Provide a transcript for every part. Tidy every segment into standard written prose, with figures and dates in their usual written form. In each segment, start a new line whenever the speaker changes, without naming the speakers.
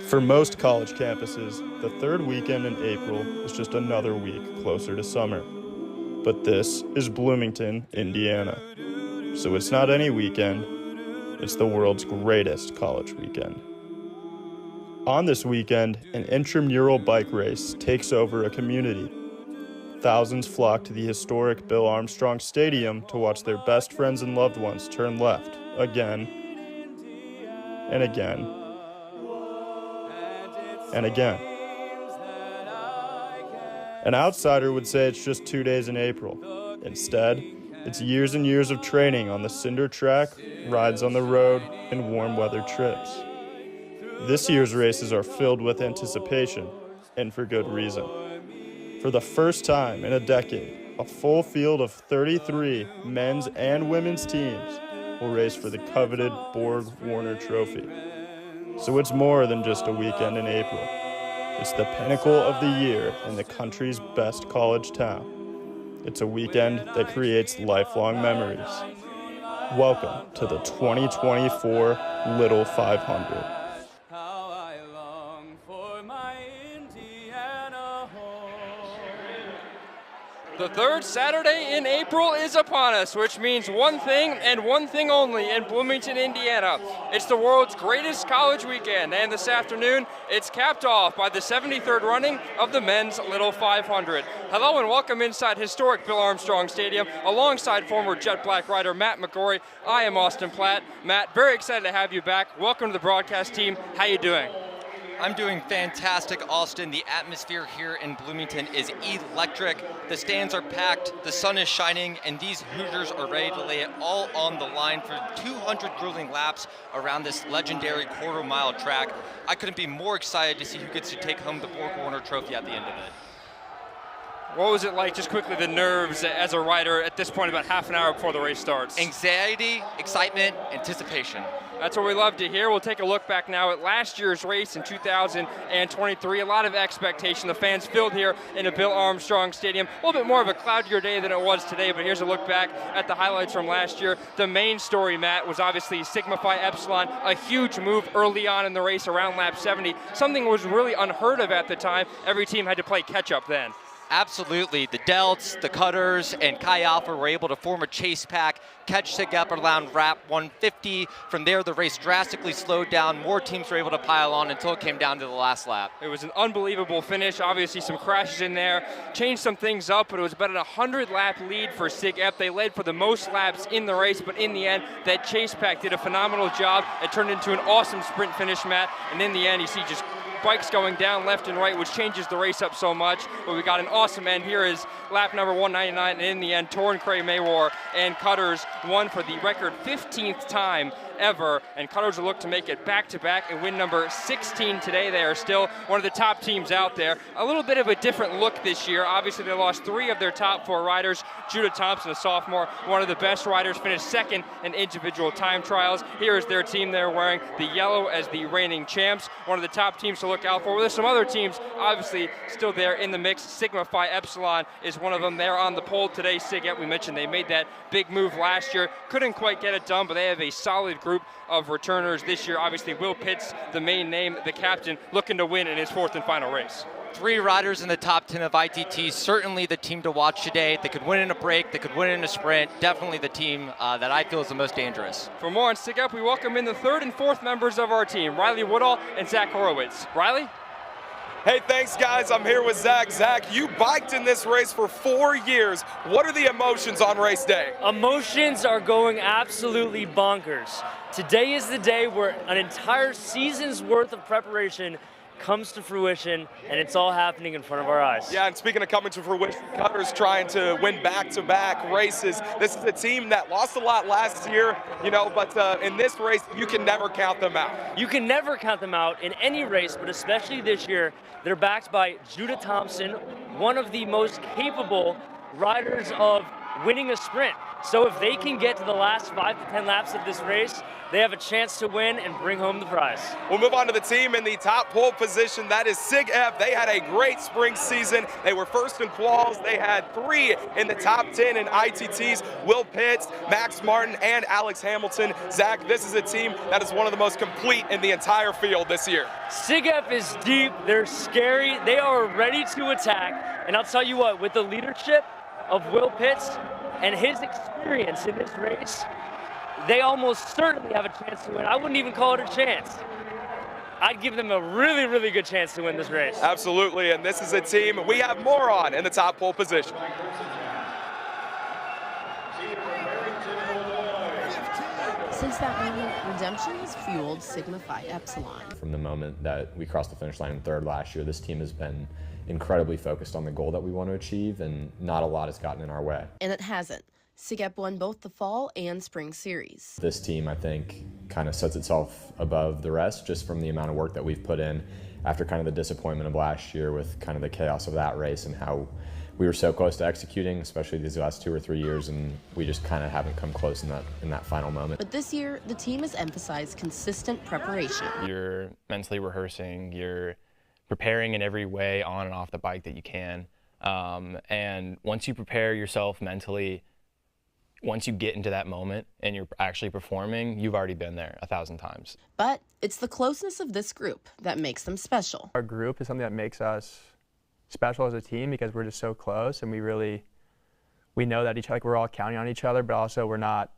For most college campuses, the third weekend in April is just another week closer to summer. But this is Bloomington, Indiana. So it's not any weekend, it's the world's greatest college weekend. On this weekend, an intramural bike race takes over a community. Thousands flock to the historic Bill Armstrong Stadium to watch their best friends and loved ones turn left again and again and again. An outsider would say it's just 2 days in April. Instead, it's years and years of training on the cinder track, rides on the road, and warm weather trips. This year's races are filled with anticipation, and for good reason. For the first time in a decade, a full field of 33 men's and women's teams will race for the coveted Borg-Warner Trophy. So it's more than just a weekend in April. It's the pinnacle of the year in the country's best college town. It's a weekend that creates lifelong memories. Welcome to the 2024 Little 500.
The third Saturday in April is upon us, which means one thing and one thing only in Bloomington, Indiana. It's the world's greatest college weekend, and this afternoon, it's capped off by the 73rd running of the men's Little 500. Hello and welcome inside historic Bill Armstrong Stadium, alongside former Jet Black rider Matt McGorry. I am Austin Platt. Matt, very excited to have you back. Welcome to the broadcast team. How you doing?
I'm doing fantastic, Austin. The atmosphere here in Bloomington is electric. The stands are packed, the sun is shining, and these Hoosiers are ready to lay it all on the line for 200 grueling laps around this legendary quarter-mile track. I couldn't be more excited to see who gets to take home the Borg-Warner Trophy at the end of it.
What was it like, just quickly, the nerves as a rider at this point, about half an hour before the race starts?
Anxiety, excitement, anticipation.
That's what we love to hear. We'll take a look back now at last year's race in 2023. A lot of expectation. The fans filled here in a Bill Armstrong Stadium. A little bit more of a cloudier day than it was today, but here's a look back at the highlights from last year. The main story, Matt, was obviously Sigma Phi Epsilon, a huge move early on in the race around lap 70. Something was really unheard of at the time. Every team had to play catch-up then.
Absolutely. The Delts, the Cutters, and Chi Alpha were able to form a chase pack, catch Sig up around lap 150. From there, the race drastically slowed down. More teams were able to pile on until it came down to the last lap.
It was an unbelievable finish. Obviously, some crashes in there. Changed some things up, but it was about a 100-lap lead for Sig Ep. They led for the most laps in the race, but in the end, that chase pack did a phenomenal job. It turned into an awesome sprint finish, Matt. And in the end, you see just bikes going down left and right, which changes the race up so much. But we got an awesome end. Here is lap number 199, and in the end, Torrin Cray Maywar and Cutters won for the record 15th time ever, and Cutters will look to make it back-to-back and win number 16 today. They are still one of the top teams out there. A little bit of a different look this year. Obviously, they lost 3 of their top 4 riders. Judah Thompson, a sophomore, one of the best riders, finished second in individual time trials. Here is their team. They're wearing the yellow as the reigning champs. One of the top teams to look out for. Well, there's some other teams, obviously, still there in the mix. Sigma Phi Epsilon is one of them. They're on the pole today. Sig Ep, we mentioned they made that big move last year. Couldn't quite get it done, but they have a solid group of returners this year. Obviously, Will Pitts, the main name, the captain, looking to win in his 4th and final race.
3 riders in the top 10 of ITT, certainly the team to watch today. They could win in a break, they could win in a sprint. Definitely the team that I feel is the most dangerous.
For more on Sig Ep, we welcome in the 3rd and 4th members of our team, Riley Woodall and Zach Horowitz. Riley?
Hey, thanks, guys. I'm here with Zach. Zach, you biked in this race for 4 years. What are the emotions on race day?
Emotions are going absolutely bonkers. Today is the day where an entire season's worth of preparation comes to fruition, and it's all happening in front of our eyes.
Yeah, and speaking of coming to fruition, Cutters trying to win back-to-back races. This is a team that lost a lot last year, but in this race, you can never count them out.
You can never count them out in any race, but especially this year. They're backed by Judah Thompson, one of the most capable riders of winning a sprint. So if they can get to the last 5 to 10 laps of this race, they have a chance to win and bring home the prize.
We'll move on to the team in the top pole position. That is Sig F. They had a great spring season. They were first in quals. They had 3 in the top 10 in ITTs. Will Pitts, Max Martin, and Alex Hamilton. Zach, this is a team that is one of the most complete in the entire field this year.
Sig F is deep. They're scary. They are ready to attack. And I'll tell you what, with the leadership of Will Pitts and his experience in this race, they almost certainly have a chance to win. I wouldn't even call it a chance. I'd give them a really, really good chance to win this race.
Absolutely, and this is a team we have more on in the top pole position.
Since that moment, redemption has fueled Sigma Phi Epsilon.
From the moment that we crossed the finish line in third last year, this team has been incredibly focused on the goal that we want to achieve, and not a lot has gotten in our way.
And it hasn't. SIGEP won both the fall and spring series.
This team, I think, kind of sets itself above the rest just from the amount of work that we've put in after kind of the disappointment of last year with kind of the chaos of that race and how we were so close to executing, especially these last 2 or 3 years, and we just kind of haven't come close in that final moment.
But this year, the team has emphasized consistent preparation.
You're mentally rehearsing, you're preparing in every way on and off the bike that you can. And once you prepare yourself mentally, once you get into that moment and you're actually performing, you've already been there 1,000 times.
But it's the closeness of this group that makes them special.
Our group is something that makes us special as a team because we're just so close, and we know that we're all counting on each other, but also we're not,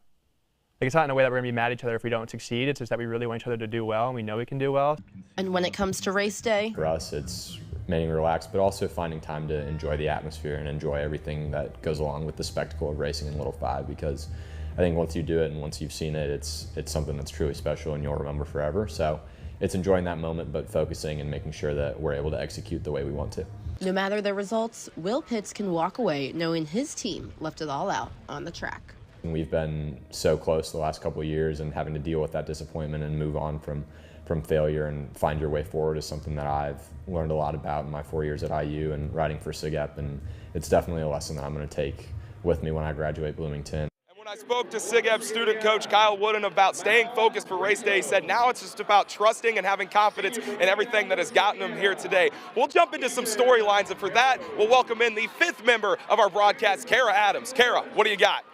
it's not in a way that we're gonna be mad at each other if we don't succeed. It's just that we really want each other to do well, and we know we can do well.
And when it comes to race day,
for us, it's remaining relaxed, but also finding time to enjoy the atmosphere and enjoy everything that goes along with the spectacle of racing in Little 5, because I think once you do it and once you've seen it, it's something that's truly special and you'll remember forever. So it's enjoying that moment, but focusing and making sure that we're able to execute the way we want to.
no matter the results, Will Pitts can walk away knowing his team left it all out on the track.
We've been so close the last couple of years, and having to deal with that disappointment and move on from failure and find your way forward is something that I've learned a lot about in my 4 years at IU and riding for SIGEP, and it's definitely a lesson that I'm going to take with me when I graduate Bloomington.
When I spoke to SIGEP student coach Kyle Wooden about staying focused for race day, he said now it's just about trusting and having confidence in everything that has gotten him here today. We'll jump into some storylines, and for that, we'll welcome in the 5th member of our broadcast, Kara Adams. Kara, what do you got?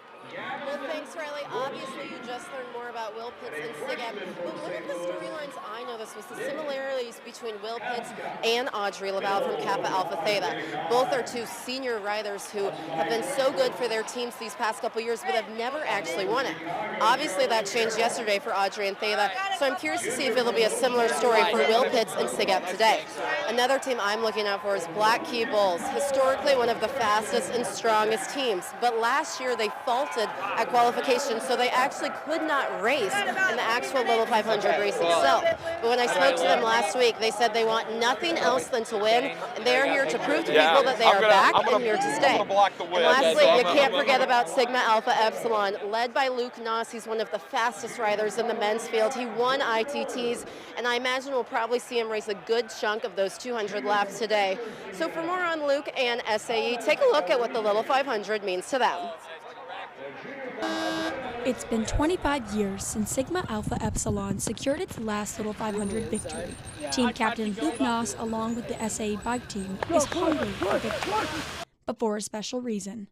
Well, thanks, Riley. Obviously, you just learned more about Will Pitts and SIGEP, but one of the storylines I noticed was the similarities between Will Pitts and Audrey LaValle from Kappa Alpha Theta. Both are two senior riders who have been so good for their teams these past couple years, but have never actually won it. Obviously, that changed yesterday for Audrey and Theta, so I'm curious to see if it'll be a similar story for Will Pitts and SIGEP today. Another team I'm looking out for is Black Key Bulls, historically one of the fastest and strongest teams, but last year they faulted at qualification, so they actually could not race in the actual Little 500 race itself. But when I spoke to them last week, they said they want nothing else than to win, and they're here to prove to people that they are back and here to stay. And lastly, you can't forget about Sigma Alpha Epsilon, led by Luke Noss. He's one of the fastest riders in the men's field. He won ITTs, and I imagine we'll probably see him race a good chunk of those 200 laps today. So for more on Luke and SAE, take a look at what the Little 500 means to them.
It's been 25 years since Sigma Alpha Epsilon secured its last Little 500 victory. Team captain Luke Noss, along with the SAE bike team, is hungry for victory, but for a special reason.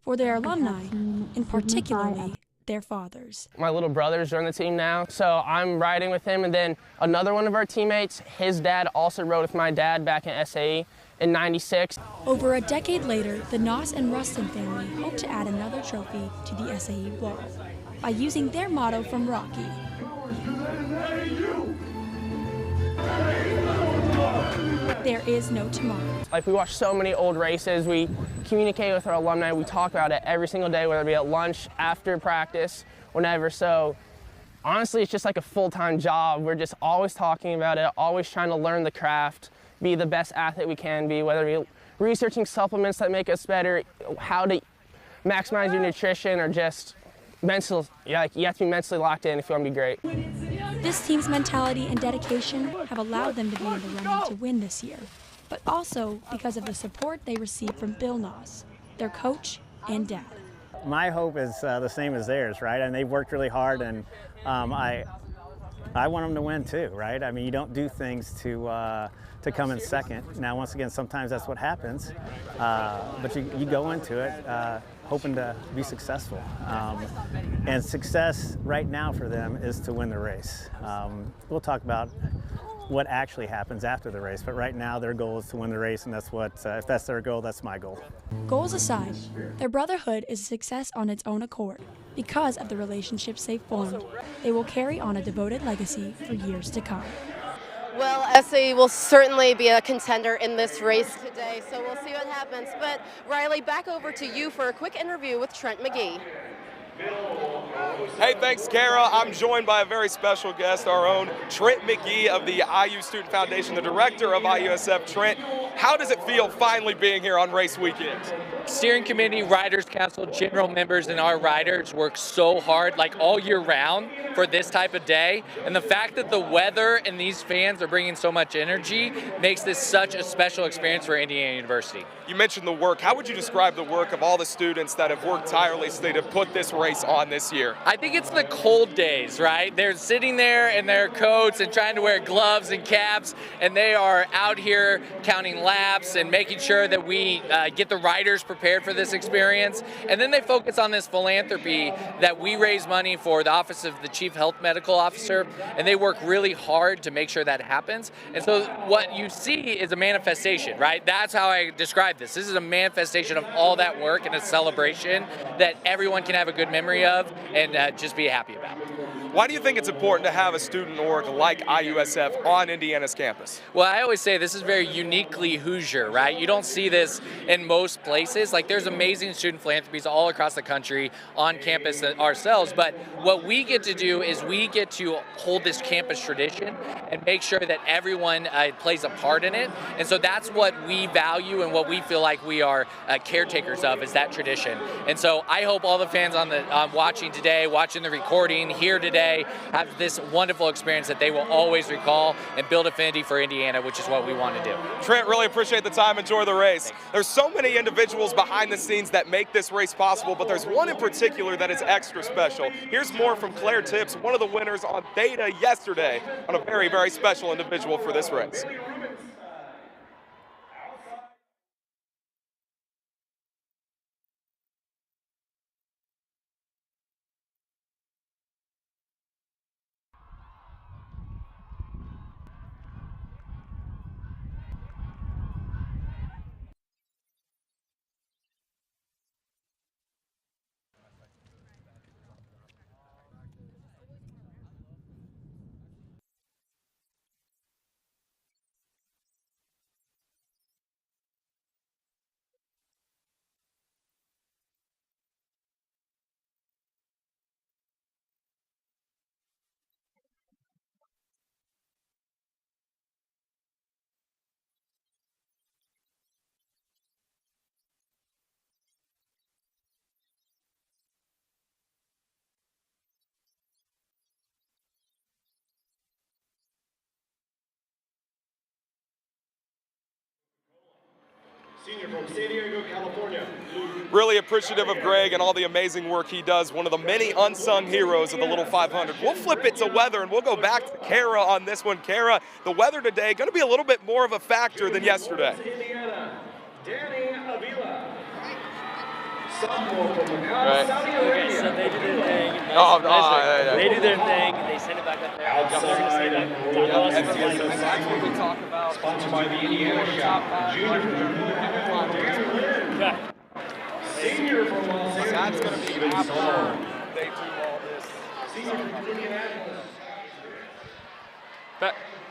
For their alumni, and particularly their fathers.
My little brother's on the team now, so I'm riding with him, and then another one of our teammates, his dad also rode with my dad back in SAE in '96.
Over a decade later, the Noss and Rustin family hope to add another trophy to the SAE wall by using their motto from Rocky. There is no tomorrow.
Like, we watch so many old races, we communicate with our alumni, we talk about it every single day, whether it be at lunch, after practice, whenever. So honestly, it's just like a full-time job. We're just always talking about it, always trying to learn the craft, be the best athlete we can be, whether it be researching supplements that make us better, how to maximize your nutrition, or just mental. You have to be mentally locked in if you want to be great.
This team's mentality and dedication have allowed them to be in the running to win this year, but also because of the support they received from Bill Noss, their coach and dad.
my hope is the same as theirs, right? And they've worked really hard, and I want them to win too, right? I mean, you don't do things to come in second. Now, once again, sometimes that's what happens, but you go into it hoping to be successful. And success right now for them is to win the race. We'll talk about what actually happens after the race, but right now their goal is to win the race, and that's what, if that's their goal, that's my goal.
Goals aside, their brotherhood is a success on its own accord. Because of the relationships they've formed, they will carry on a devoted legacy for years to come.
Well, SAE will certainly be a contender in this race today, so we'll see what happens. But Riley, back over to you for a quick interview with Trent McGee.
Hey, thanks, Kara. I'm joined by a very special guest, our own Trent McGee of the IU Student Foundation, the director of IUSF. Trent, how does it feel finally being here on race weekend?
Steering committee, riders council, general members, and our riders work so hard, like all year round, for this type of day. And the fact that the weather and these fans are bringing so much energy makes this such a special experience for Indiana University.
You mentioned the work. How would you describe the work of all the students that have worked tirelessly to put this race on this year?
I think it's the cold days, right? They're sitting there in their coats and trying to wear gloves and caps, and they are out here counting laps and making sure that we get the riders prepared for this experience. And then they focus on this philanthropy that we raise money for the Office of the Chief Health Medical Officer, and they work really hard to make sure that happens. And so what you see is a manifestation, right? That's how I describe this. This is a manifestation of all that work and a celebration that everyone can have a good memory of and just be happy about.
Why do you think it's important to have a student org like IUSF on Indiana's campus?
Well, I always say this is very uniquely Hoosier, right? You don't see this in most places. Like, there's amazing student philanthropies all across the country on campus ourselves, but what we get to do is we get to hold this campus tradition and make sure that everyone plays a part in it. And so that's what we value and what we feel like we are caretakers of, is that tradition. And so I hope all the fans on the watching today, watching the recording here today, have this wonderful experience that they will always recall and build affinity for Indiana, which is what we want to do.
Trent, really appreciate the time. Enjoy the race. There's so many individuals behind the scenes that make this race possible, but there's one in particular that is extra special. Here's more from Claire Tips, one of the winners on Theta yesterday, on a very, very special individual for this race.
Senior from San Diego, California.
Really appreciative of Greg and all the amazing work he does, one of the many unsung heroes of the Little 500. We'll flip it to weather, and we'll go back to Kara on this one. Kara, the weather today going to be a little bit more of a factor than yesterday.
Indiana, Danny Avila. Sophomore from Macau, Saudi Arabia.
Okay, so they do their thing.
They
do their thing. They send it back up there.
Outside
That's
what we talk about. Sponsored by the Indiana Shop. Junior
Okay.
Senior from Los Angeles.
That's going to be after they do all this.
Senior from Indianapolis.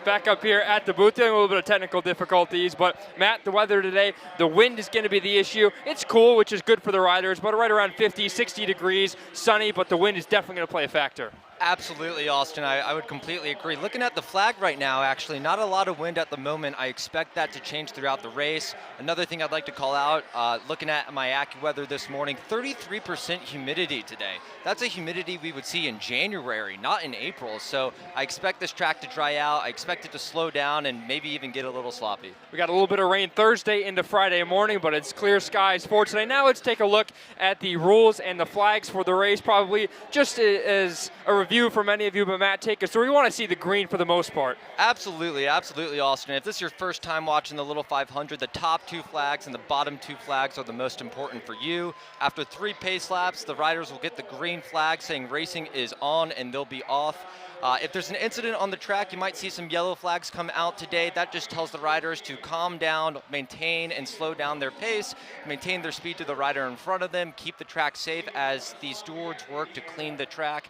Back up here at the booth, dealing with a little bit of technical difficulties, but Matt, the weather today, the wind is going to be the issue. It's cool, which is good for the riders, but right around 50, 60 degrees, sunny, but the wind is definitely going to play a factor.
Absolutely, Austin. I would completely agree. Looking at the flag right now, actually, not a lot of wind at the moment. I expect that to change throughout the race. Another thing I'd like to call out, looking at my AccuWeather this morning, 33% humidity today. That's a humidity we would see in January, not in April. So I expect this track to dry out. I expect it to slow down and maybe even get a little sloppy.
We got a little bit of rain Thursday into Friday morning, but it's clear skies for today. Now let's take a look at the rules and the flags for the race, probably just as a review for many of you, but Matt, take us through. We want to see the green for the most part.
Absolutely, absolutely, Austin. If this is your first time watching the Little 500, the top 2 flags and the bottom 2 flags are the most important for you. After 3 pace laps, the riders will get the green flag saying racing is on and they'll be off. If there's an incident on the track, you might see some yellow flags come out today. That just tells the riders to calm down, maintain and slow down their pace, maintain their speed to the rider in front of them, keep the track safe as the stewards work to clean the track.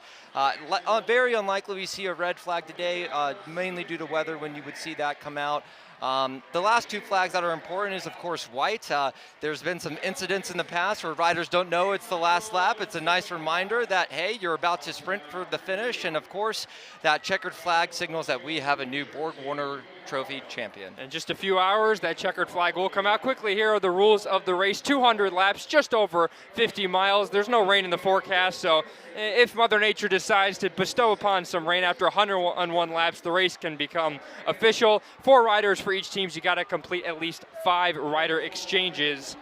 Very unlikely we see a red flag today, mainly due to weather when you would see that come out. The last 2 flags that are important is, of course, white. There's been some incidents in the past where riders don't know it's the last lap. It's a nice reminder that, hey, you're about to sprint for the finish. And, of course, that checkered flag signals that we have a new Borg-Warner Trophy champion.
In just a few hours, that checkered flag will come out quickly. Here are the rules of the race. 200 laps, just over 50 miles. There's no rain in the forecast, so if Mother Nature decides to bestow upon some rain after 101 laps, the race can become official. 4 riders for each team. You got to complete at least 5 rider exchanges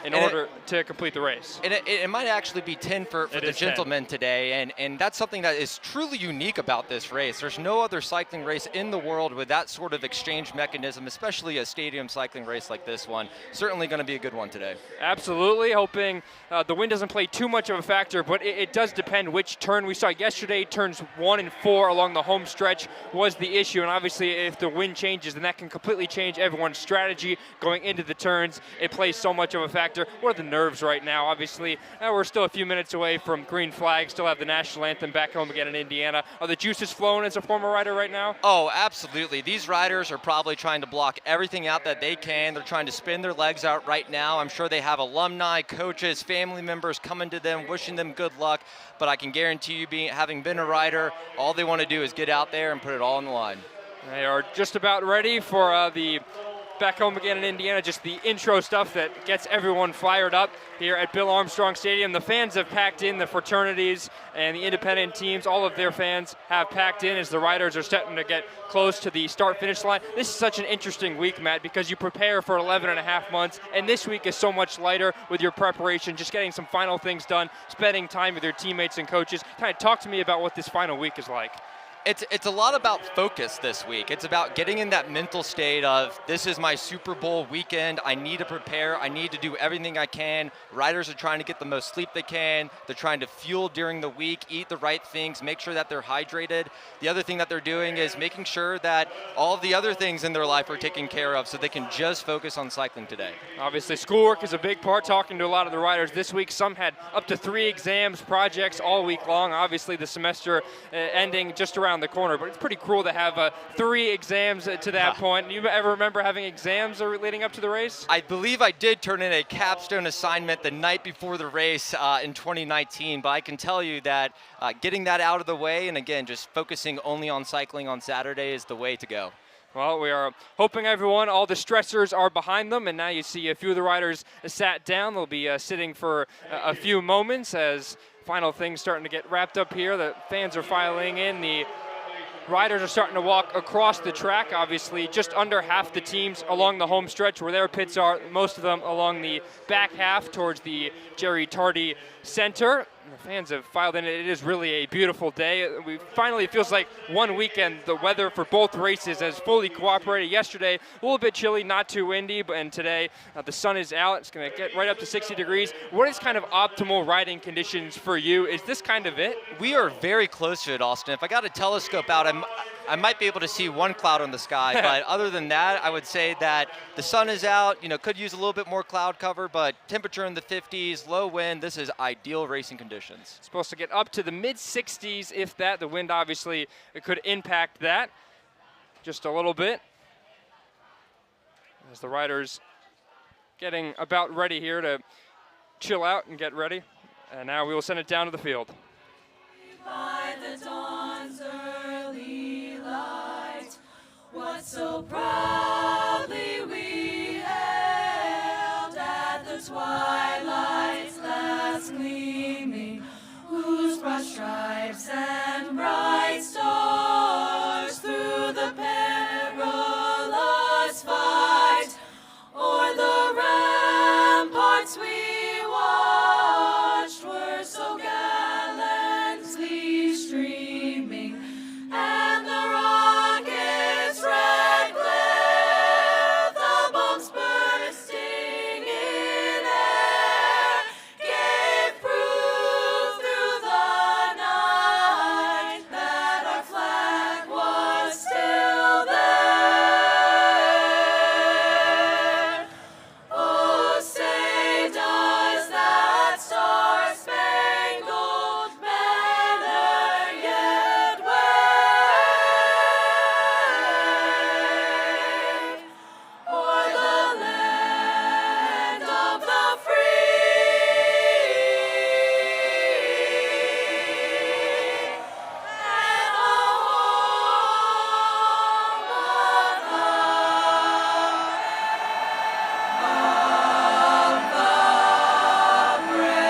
in order to complete the race.
And it might actually be 10 for the gentlemen today, and that's something that is truly unique about this race. There's no other cycling race in the world with that sort of exchange mechanism, especially a stadium cycling race like this one. Certainly going to be a good one today.
Absolutely, hoping the wind doesn't play too much of a factor, but it does depend which turn we saw yesterday. Turns 1 and 4 along the home stretch was the issue, and obviously if the wind changes, then that can completely change everyone's strategy going into the turns. It plays so much of a factor. What are the nerves right now? Obviously, we're still a few minutes away from green flag, still have the national anthem back home again in Indiana. Are the juices flowing as a former rider right now?
Oh, absolutely. These riders are probably trying to block everything out that they can. They're trying to spin their legs out right now. I'm sure they have alumni, coaches, family members coming to them, wishing them good luck. But I can guarantee you, having been a rider, all they want to do is get out there and put it all on the line.
They are just about ready for the back home again in Indiana, just the intro stuff that gets everyone fired up here at Bill Armstrong Stadium. The fans have packed in, the fraternities and the independent teams, all of their fans have packed in as the riders are starting to get close to the start-finish line. This is such an interesting week, Matt, because you prepare for 11 and a half months, and this week is so much lighter with your preparation, just getting some final things done, spending time with your teammates and coaches. Kind of talk to me about what this final week is like.
It's a lot about focus this week. It's about getting in that mental state of, this is my Super Bowl weekend. I need to prepare. I need to do everything I can. Riders are trying to get the most sleep they can. They're trying to fuel during the week, eat the right things, make sure that they're hydrated. The other thing that they're doing is making sure that all of the other things in their life are taken care of so they can just focus on cycling today.
Obviously, schoolwork is a big part. Talking to a lot of the riders this week, some had up to 3 exams, projects all week long. Obviously, the semester ending just around the corner, but it's pretty cruel to have 3 exams to that point. You ever remember having exams leading up to the race?
I believe I did turn in a capstone assignment the night before the race in 2019, but I can tell you that getting that out of the way and again just focusing only on cycling on Saturday is the way to go.
Well, we are hoping everyone, all the stressors are behind them, and now you see a few of the riders sat down. They'll be sitting for a few moments as final things starting to get wrapped up here. The fans are filing in. The riders are starting to walk across the track. Obviously, just under half the teams along the home stretch where their pits are, most of them along the back half towards the Jerry Tardy Center. The fans have filed in. It is really a beautiful day. It feels like one weekend. The weather for both races has fully cooperated. Yesterday, a little bit chilly, not too windy, and today the sun is out. It's going to get right up to 60 degrees. What is kind of optimal riding conditions for you? Is this kind of it?
We are very close to it, Austin. If I got a telescope out, I might be able to see one cloud on the sky, but other than that, I would say that the sun is out, could use a little bit more cloud cover, but temperature in the 50s, low wind, this is ideal racing conditions.
It's supposed to get up to the mid-60s, if that. The wind obviously could impact that just a little bit. As the riders getting about ready here to chill out and get ready. And now we will send it down to the field.
By the dawn. so proudly we hailed at the twilight's last gleaming, whose broad stripes and bright stars through the perilous fight o'er the ramparts we watched were so gallantly streaming, and the rockets' red glare, the bombs bursting in air, gave proof through the night that our flag was still there. Oh, say does that star-spangled banner yet wave o'er the land of the free and the home of the brave.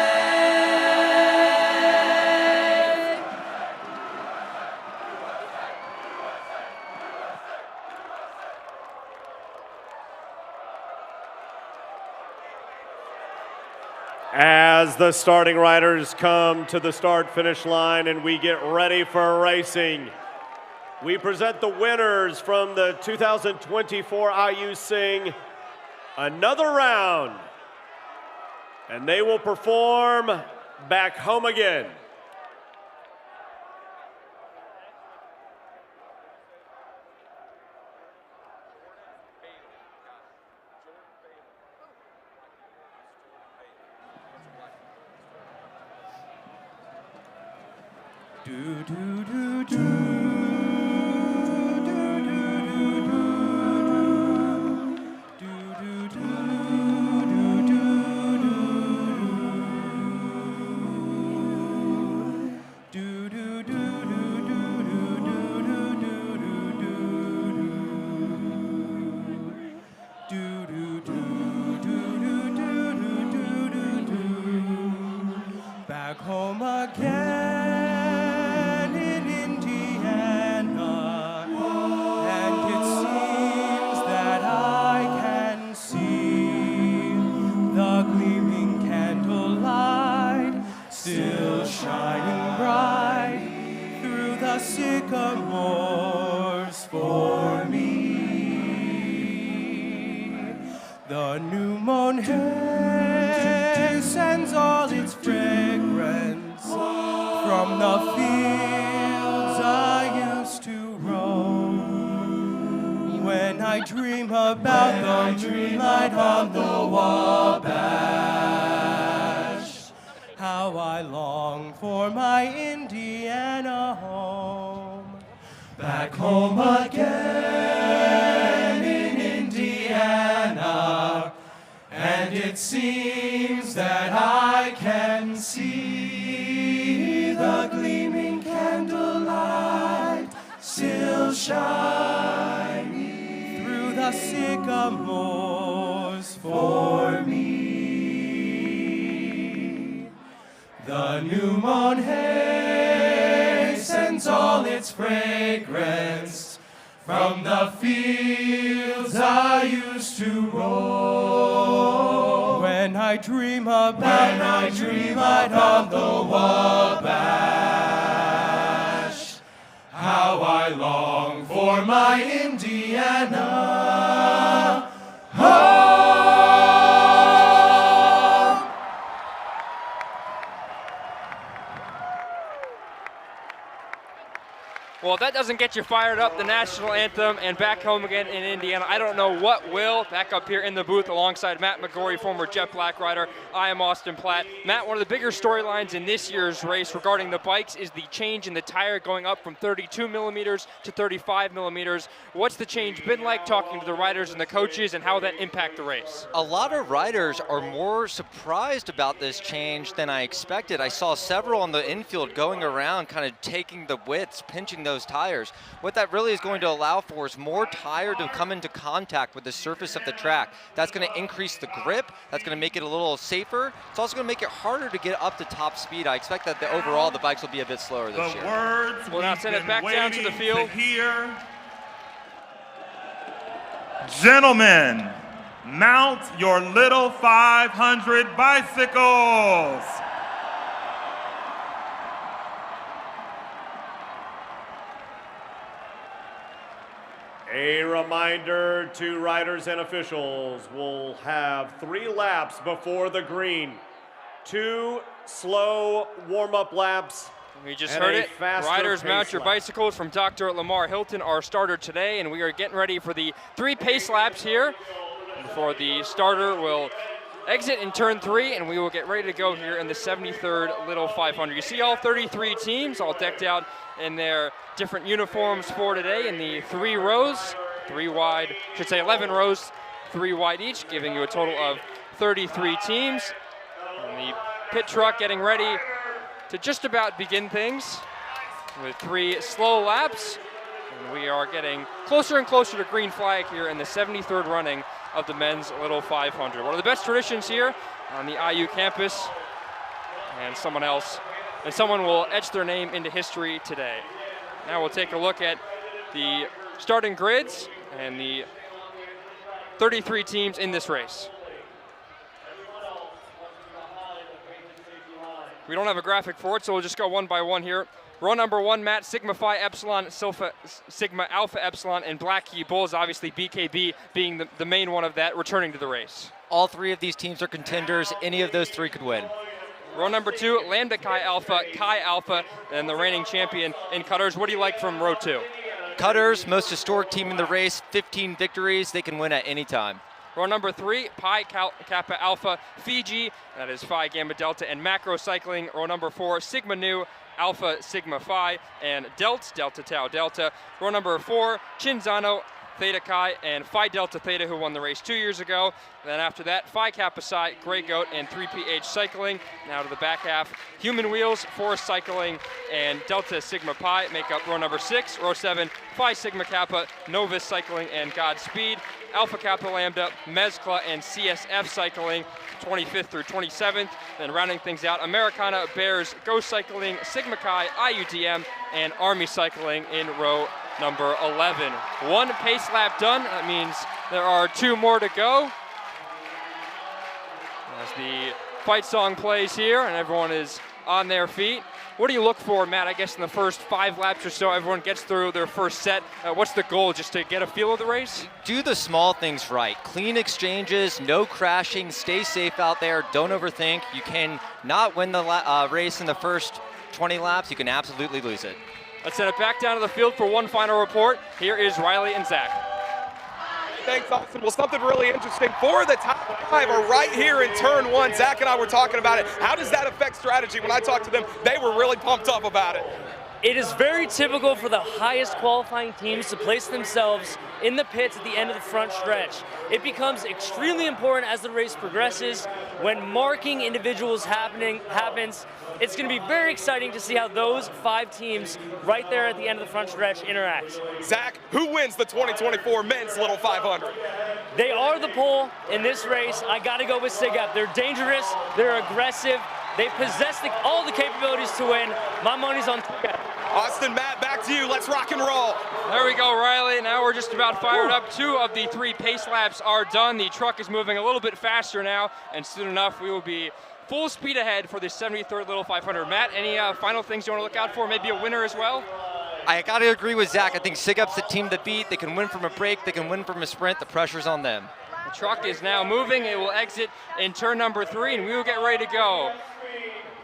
As the starting riders come to the start-finish line and we get ready for racing, we present the winners from the 2024 IU Sing Another Round, and they will perform Back Home Again.
Back home again in Indiana, and it seems that I can see the gleaming candlelight still shining bright through the sycamores for me. The new moon haze sends all its fragrance from the fields I used to roam. When I dream about the moonlight on the Wabash, how I long for my Indiana home. Back home again in Indiana, and it seems that I can see the gleaming candlelight still shining through the sycamores for me. The new moon haze sends all its fragrance from the fields I used to roam. When I dream about the moonlight on the Wabash, how I long for my Indiana home.
Well, if that doesn't get you fired up, the national anthem and Back Home Again in Indiana, I don't know what will. Back up here in the booth alongside Matt McGorry, former Jet Black rider. I am Austin Platt. Matt, one of the bigger storylines in this year's race regarding the bikes is the change in the tire going up from 32 millimeters to 35 millimeters. What's the change been like, talking to the riders and the coaches, and how will that impact the race?
A lot of riders are more surprised about this change than I expected. I saw several on the infield going around kind of taking the widths, pinching those those tires. What that really is going to allow for is more tire to come into contact with the surface of the track. That's going to increase the grip. That's going to make it a little safer. It's also going to make it harder to get up to top speed. I expect that overall the bikes will be a bit slower this year.
We'll now send it back down to the field.
Gentlemen, mount your little 500 bicycles.
A reminder to riders and officials, we'll have 3 laps before the green. 2 slow warm-up laps.
We just heard it. Riders, mount your bicycles from Dr. Lamar Hilton, our starter today, and we are getting ready for the 3 pace laps here. Before the starter will exit in turn 3, and we will get ready to go here in the 73rd Little 500. You see all 33 teams all decked out in their different uniforms for today in the 3 rows, 3 wide, should say 11 rows, 3 wide each, giving you a total of 33 teams. And the pit truck getting ready to just about begin things with 3 slow laps. And we are getting closer and closer to green flag here in the 73rd running of the men's Little 500. One of the best traditions here on the IU campus, and someone will etch their name into history today. Now we'll take a look at the starting grids and the 33 teams in this race. We don't have a graphic for it, so we'll just go one by one here. Row number 1, Matt, Sigma Phi Epsilon, Sigma Alpha Epsilon, and Black Key Bulls, obviously BKB being the main one of that, returning to the race.
All 3 of these teams are contenders. Any of those 3 could win.
Row number 2, Lambda Chi Alpha, and the reigning champion in Cutters. What do you like from row 2?
Cutters, most historic team in the race, 15 victories. They can win at any time.
Row number 3, Pi Kappa Alpha, Fiji, that is Phi Gamma Delta, and Macro Cycling. Row number 4, Sigma Nu, Alpha Sigma Phi, and Delta Tau Delta. Row number 4, Chinzano, Theta Chi, and Phi Delta Theta, who won the race 2 years ago. Then after that, Phi Kappa Psi, Grey Goat, and 3PH Cycling. Now to the back half, Human Wheels, Forest Cycling, and Delta Sigma Pi make up row number 6. Row 7, Phi Sigma Kappa, Novus Cycling, and Godspeed. Alpha Kappa Lambda, Mezcla, and CSF Cycling, 25th through 27th. Then rounding things out, Americana, Bears, Go Cycling, Sigma Chi, IUDM, and Army Cycling in row number 11. 1 pace lap done. That means there are 2 more to go. As the fight song plays here and everyone is on their feet. What do you look for, Matt, I guess in the first 5 laps or so, everyone gets through their first set. What's the goal, just to get a feel of the race?
Do the small things right. Clean exchanges, no crashing, stay safe out there, don't overthink. You can not win the race in the first 20 laps, you can absolutely lose it.
Let's send it back down to the field for one final report. Here is Riley and Zach.
Thanks, Austin. Well, something really interesting for the top 5 are right here in turn 1. Zach and I were talking about it. How does that affect strategy? When I talked to them, they were really pumped up about it.
It is very typical for the highest qualifying teams to place themselves in the pits at the end of the front stretch. It becomes extremely important as the race progresses. When marking individuals happens, it's going to be very exciting to see how those 5 teams right there at the end of the front stretch interact.
Zach, who wins the 2024 Men's Little 500?
They are the pole in this race. I got to go with SIGEP. They're dangerous, they're aggressive, they possess all the capabilities to win. My money's on SIGEP.
Austin, Matt, back to you. Let's rock and roll.
There we go, Riley. Now we're just about fired up. 2 of the 3 pace laps are done. The truck is moving a little bit faster now, and soon enough we will be full speed ahead for the 73rd Little 500. Matt, any final things you want to look out for? Maybe a winner as well?
I got to agree with Zach. I think SIGEP's the team to beat. They can win from a break. They can win from a sprint. The pressure's on them.
The truck is now moving. It will exit in turn number 3, and we will get ready to go.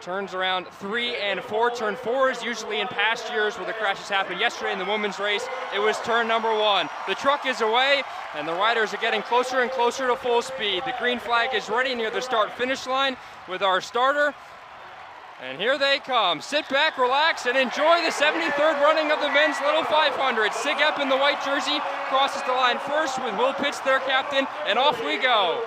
Turns around 3 and 4. Turn 4 is usually in past years where the crashes happened. Yesterday in the women's race, it was turn number 1. The truck is away, and the riders are getting closer and closer to full speed. The green flag is ready near the start-finish line with our starter. And here they come. Sit back, relax, and enjoy the 73rd running of the men's Little 500. SIGEP in the white jersey crosses the line first with Will Pitts, their captain, and off we go.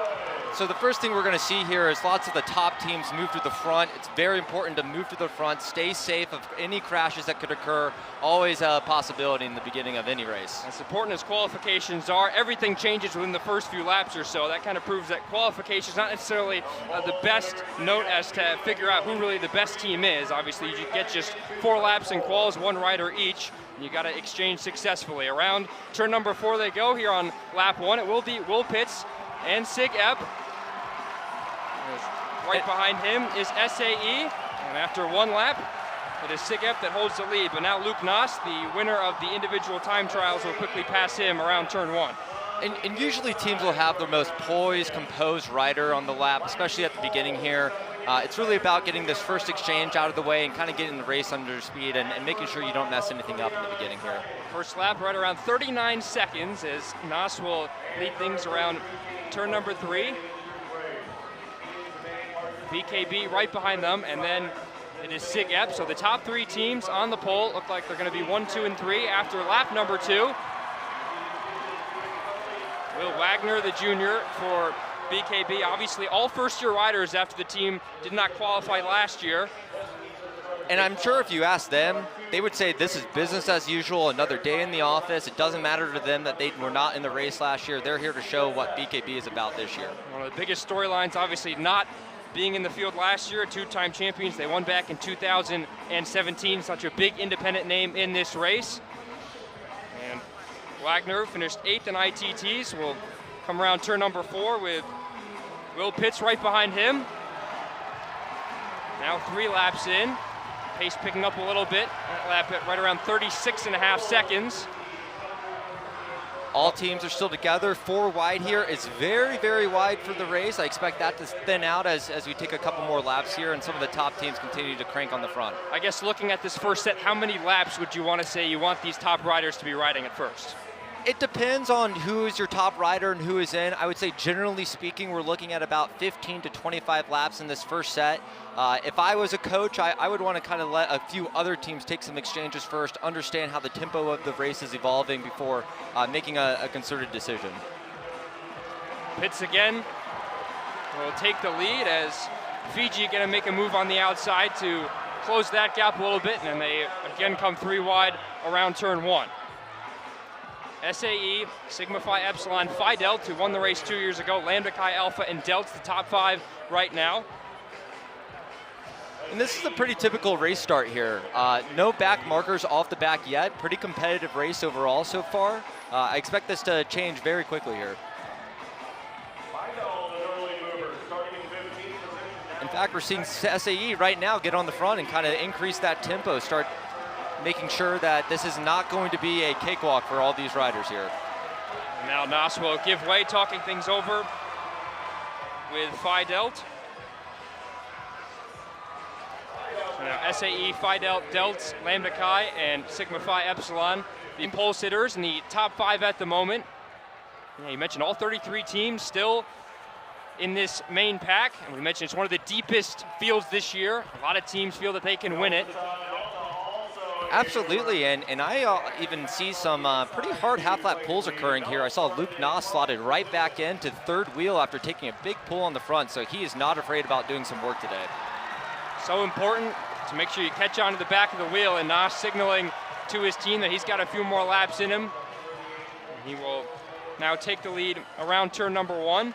So the first thing we're going to see here is lots of the top teams move to the front. It's very important to move to the front, stay safe of any crashes that could occur. Always a possibility in the beginning of any race.
As important as qualifications are, everything changes within the first few laps or so. That kind of proves that qualification is not necessarily the best note as to figure out who really the best team is. Obviously, you get just 4 laps in quals, 1 rider each. You got to exchange successfully. Around turn number 4 they go here on lap 1. It will be Will Pitts and Sig Epp. Right behind him is SAE, and after 1 lap, it is Sig Epp that holds the lead. But now Luke Noss, the winner of the individual time trials, will quickly pass him around turn 1.
And usually teams will have their most poised, composed rider on the lap, especially at the beginning here. It's really about getting this first exchange out of the way and kind of getting the race under speed and making sure you don't mess anything up in the beginning here.
First lap right around 39 seconds as Noss will lead things around turn number 3. BKB right behind them, and then it is Sig Epp. So the top 3 teams on the pole look like they're going to be 1, 2, and 3 after lap number 2. Will Wagner, the junior, for BKB. Obviously, all first-year riders after the team did not qualify last year.
And I'm sure if you ask them, they would say this is business as usual, another day in the office. It doesn't matter to them that they were not in the race last year. They're here to show what BKB is about this year.
One of the biggest storylines, obviously, not being in the field last year, 2-time champions. They won back in 2017, such a big independent name in this race. And Wagner finished 8th in ITTs. Will come around turn number 4 with Will Pitts right behind him. Now 3 laps in. Pace picking up a little bit. That lap at right around 36.5 seconds.
All teams are still together. 4 wide here. It's very, very wide for the race. I expect that to thin out as we take a couple more laps here and some of the top teams continue to crank on the front.
I guess looking at this first set, how many laps would you want to say you want these top riders to be riding at first?
It depends on who is your top rider and who is in. I would say generally speaking, we're looking at about 15 to 25 laps in this first set. If I was a coach, I would want to kind of let a few other teams take some exchanges first, understand how the tempo of the race is evolving before making a concerted decision.
Pitts again will take the lead as Fiji going to make a move on the outside to close that gap a little bit, and then they again come 3 wide around turn 1. SAE, Sigma Phi Epsilon, Phi Delta, who won the race 2 years ago, Lambda Chi Alpha, and Delta, the top 5 right now.
And this is a pretty typical race start here. No back markers off the back yet. Pretty competitive race overall so far. I expect this to change very quickly here. In fact, we're seeing SAE right now get on the front and kind of increase that tempo, start making sure that this is not going to be a cakewalk for all these riders here.
Now Noss will give way, talking things over with Phi Delt. So now SAE, Phi Delt, Lambda Chi, and Sigma Phi Epsilon, the pole sitters in the top 5 at the moment. Yeah, you mentioned all 33 teams still in this main pack, and we mentioned it's one of the deepest fields this year. A lot of teams feel that they can win it.
Absolutely, and I even see some pretty hard half-lap pulls occurring here. I saw Luke Noss slotted right back into third wheel after taking a big pull on the front, so he is not afraid about doing some work today.
So important to make sure you catch onto the back of the wheel, and Noss signaling to his team that he's got a few more laps in him. He will now take the lead around turn number 1.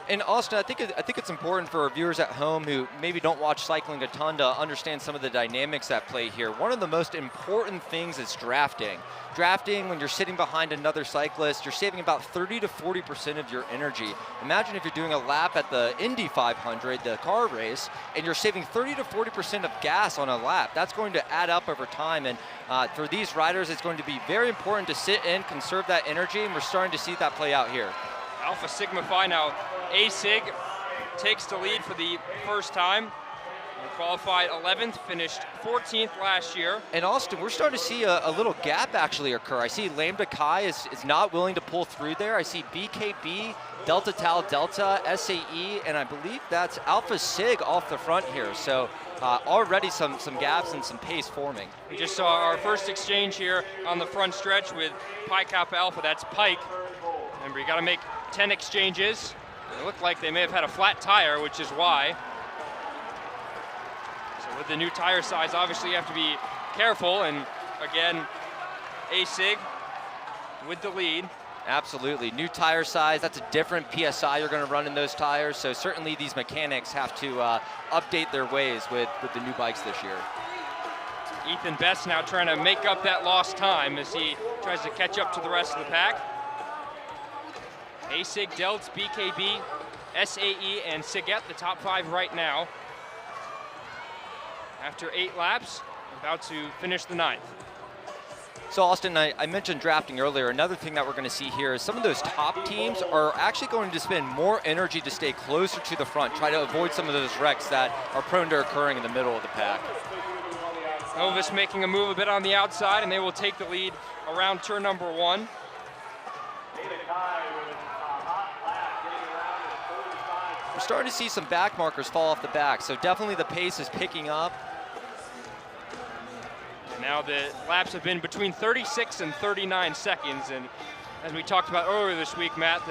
And Austin, I think it's important for our viewers at home who maybe don't watch cycling a ton to understand some of the dynamics at play here. One of the most important things is drafting. Drafting, when you're sitting behind another cyclist, you're saving about 30 to 40% of your energy. Imagine if you're doing a lap at the Indy 500, the car race, and you're saving 30 to 40% of gas on a lap. That's going to add up over time, and for these riders, it's going to be very important to sit in, conserve that energy, and we're starting to see that play out here.
Alpha Sigma Phi now. A-Sig takes the lead for the first time. He qualified 11th, finished 14th last year.
And Austin, we're starting to see a little gap actually occur. I see Lambda Chi is not willing to pull through there. I see BKB, Delta Tau Delta, SAE, and I believe that's Alpha Sig off the front here. So already some gaps and some pace forming.
We just saw our first exchange here on the front stretch with Pi Kappa Alpha. That's Pike. Remember, you got to make 10 exchanges. It looked like they may have had a flat tire, which is why. So with the new tire size, obviously you have to be careful. And again, A-Sig with the lead.
Absolutely. New tire size, that's a different PSI you're going to run in those tires. So certainly these mechanics have to update their ways with the new bikes this year.
Ethan Best now trying to make up that lost time as he tries to catch up to the rest of the pack. A-Sig, Delts, BKB, SAE, and Siget, the top 5 right now. After 8 laps, about to finish the 9th.
So Austin, I mentioned drafting earlier. Another thing that we're going to see here is some of those top teams are actually going to spend more energy to stay closer to the front, try to avoid some of those wrecks that are prone to occurring in the middle of the pack.
Novus making a move a bit on the outside, and they will take the lead around turn number 1.
We're starting to see some back markers fall off the back, so definitely the pace is picking up.
Now the laps have been between 36 and 39 seconds, and as we talked about earlier this week, Matt,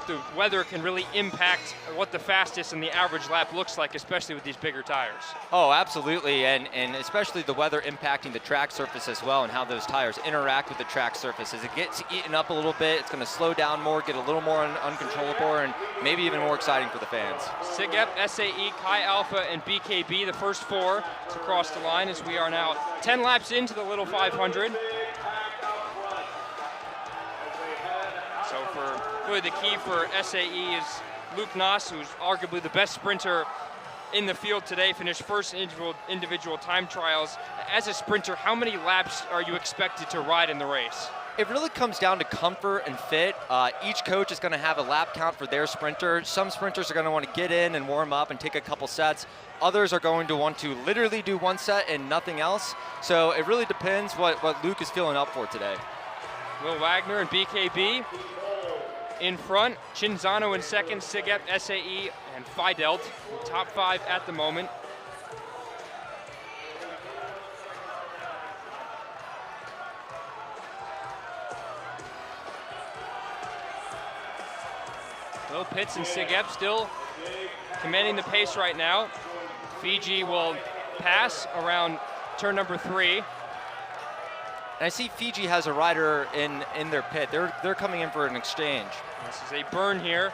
the weather can really impact what the fastest and the average lap looks like, especially with these bigger tires.
Oh, absolutely, and especially the weather impacting the track surface as well, and how those tires interact with the track surface. As it gets eaten up a little bit, it's going to slow down more, get a little more uncontrollable, and maybe even more exciting for the fans.
Sigep, SAE, Chi Alpha, and BKB, the first 4 to cross the line, as we are now 10 laps into the Little 500. So really the key for SAE is Luke Noss, who's arguably the best sprinter in the field today, finished first in individual time trials. As a sprinter, how many laps are you expected to ride in the race?
It really comes down to comfort and fit. Each coach is going to have a lap count for their sprinter. Some sprinters are going to want to get in and warm up and take a couple sets. Others are going to want to literally do 1 set and nothing else. So it really depends what Luke is feeling up for today.
Will Wagner and BKB in front, Chinzano in second, Sigep, SAE, and Fidelt, top 5 at the moment. Will Pitts and Sigep still commanding the pace right now. Fiji will pass around turn number 3.
And I see Fiji has a rider in their pit. They're coming in for an exchange.
This is a burn here.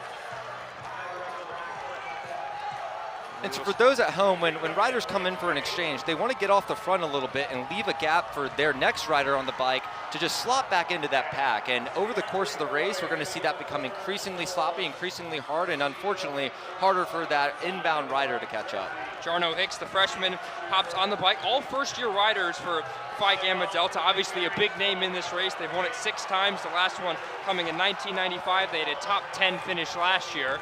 And so for those at home, when riders come in for an exchange, they want to get off the front a little bit and leave a gap for their next rider on the bike to just slot back into that pack. And over the course of the race, we're going to see that become increasingly sloppy, increasingly hard, and unfortunately harder for that inbound rider to catch up.
Jarno Hicks, the freshman, hops on the bike. All first-year riders for Phi Gamma Delta, obviously a big name in this race. They've won it 6 times, the last one coming in 1995. They had a top 10 finish last year.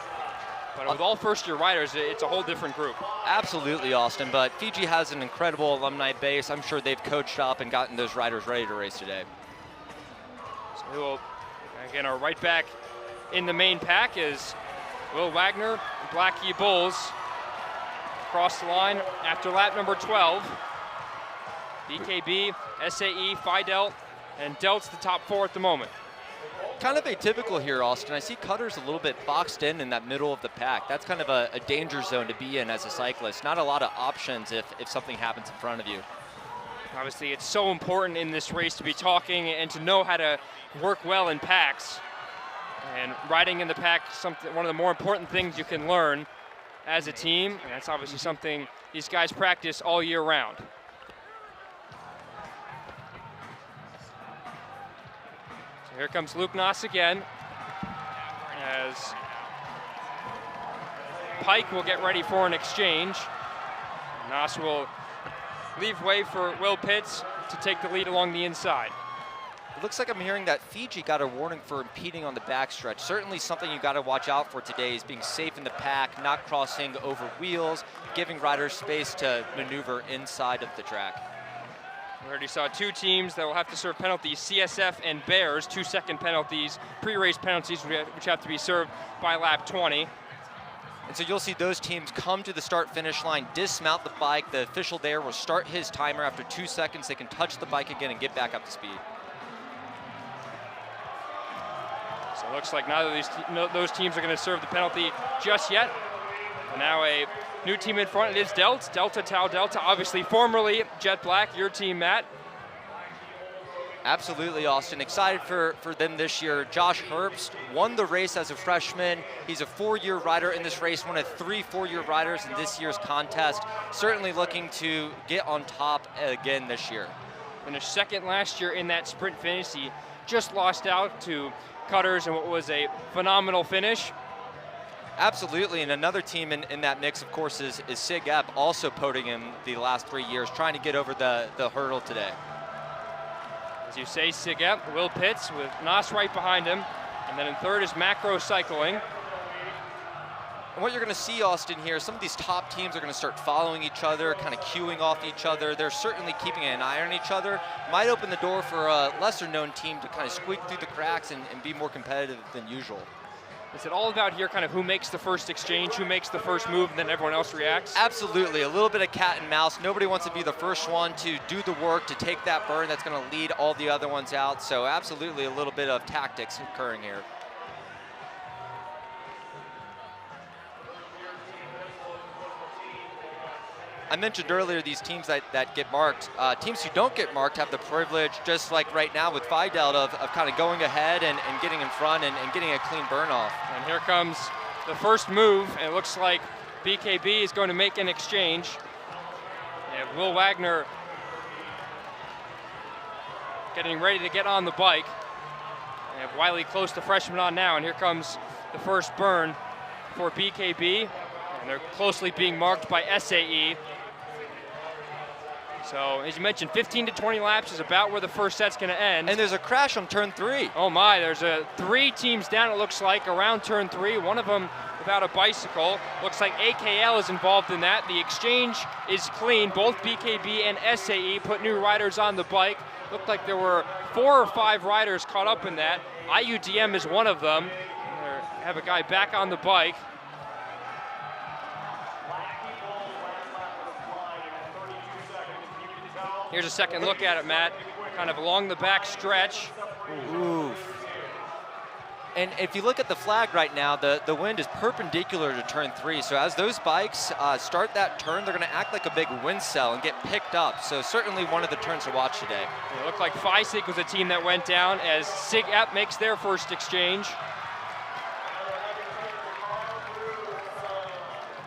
But with all first-year riders, it's a whole different group.
Absolutely, Austin, but Fiji has an incredible alumni base. I'm sure they've coached up and gotten those riders ready to race today.
So we will, again, are right back in the main pack is Will Wagner and Blackie Bulls cross the line after lap number 12. BKB, SAE, Fidel, and Delt's the top 4 at the moment.
Kind of atypical here, Austin. I see Cutter's a little bit boxed in that middle of the pack. That's kind of a danger zone to be in as a cyclist. Not a lot of options if something happens in front of you.
Obviously, it's so important in this race to be talking and to know how to work well in packs. And riding in the pack, one of the more important things you can learn as a team. And that's obviously something these guys practice all year round. Here comes Luke Noss again, as Pike will get ready for an exchange. Noss will leave way for Will Pitts to take the lead along the inside.
It looks like I'm hearing that Fiji got a warning for impeding on the backstretch. Certainly something you got to watch out for today is being safe in the pack, not crossing over wheels, giving riders space to maneuver inside of the track.
We already saw 2 teams that will have to serve penalties, CSF and Bears, 2-second penalties, pre-race penalties, which have to be served by lap 20.
And so you'll see those teams come to the start-finish line, dismount the bike. The official there will start his timer. After 2 seconds, they can touch the bike again and get back up to speed.
So it looks like neither of those teams are going to serve the penalty just yet. And now a new team in front. It is Delta Tau Delta, obviously formerly Jet Black, your team, Matt.
Absolutely, Austin. Excited for them this year. Josh Herbst won the race as a freshman. He's a 4-year rider in this race, one of 3 4-year riders in this year's contest. Certainly looking to get on top again this year.
Finished second last year in that sprint finish. He just lost out to Cutters in what was a phenomenal finish.
Absolutely, and another team in that mix, of course, is Sig Ep, also podium the last 3 years, trying to get over the hurdle today.
As you say, Sig Ep, Will Pitts with Nos right behind him. And then in third is Macro Cycling.
And what you're going to see, Austin, here, some of these top teams are going to start following each other, kind of queuing off each other. They're certainly keeping an eye on each other. Might open the door for a lesser-known team to kind of squeak through the cracks and be more competitive than usual.
Is it all about here kind of who makes the first exchange, who makes the first move, and then everyone else reacts?
Absolutely. A little bit of cat and mouse. Nobody wants to be the first one to do the work, to take that burn that's going to lead all the other ones out. So absolutely a little bit of tactics occurring here. I mentioned earlier these teams that get marked. Teams who don't get marked have the privilege, just like right now with Phi Delta, of kind of going ahead and getting in front and getting a clean burn off.
And here comes the first move, and it looks like BKB is going to make an exchange. And Will Wagner getting ready to get on the bike. And have Wiley close to freshman on now, and here comes the first burn for BKB. And they're closely being marked by SAE. So, as you mentioned, 15 to 20 laps is about where the first set's going to end.
And there's a crash on turn 3.
Oh my, there's 3 teams down, it looks like, around turn 3. One of them without a bicycle. Looks like AKL is involved in that. The exchange is clean. Both BKB and SAE put new riders on the bike. Looked like there were 4 or 5 riders caught up in that. IUDM is one of them. They have a guy back on the bike. Here's a second look at it, Matt. Kind of along the back stretch.
Oof. And if you look at the flag right now, the wind is perpendicular to turn 3. So as those bikes start that turn, they're going to act like a big wind cell and get picked up. So certainly one of the turns to watch today.
It looked like Phi-Sig was a team that went down as Sig Ep makes their first exchange.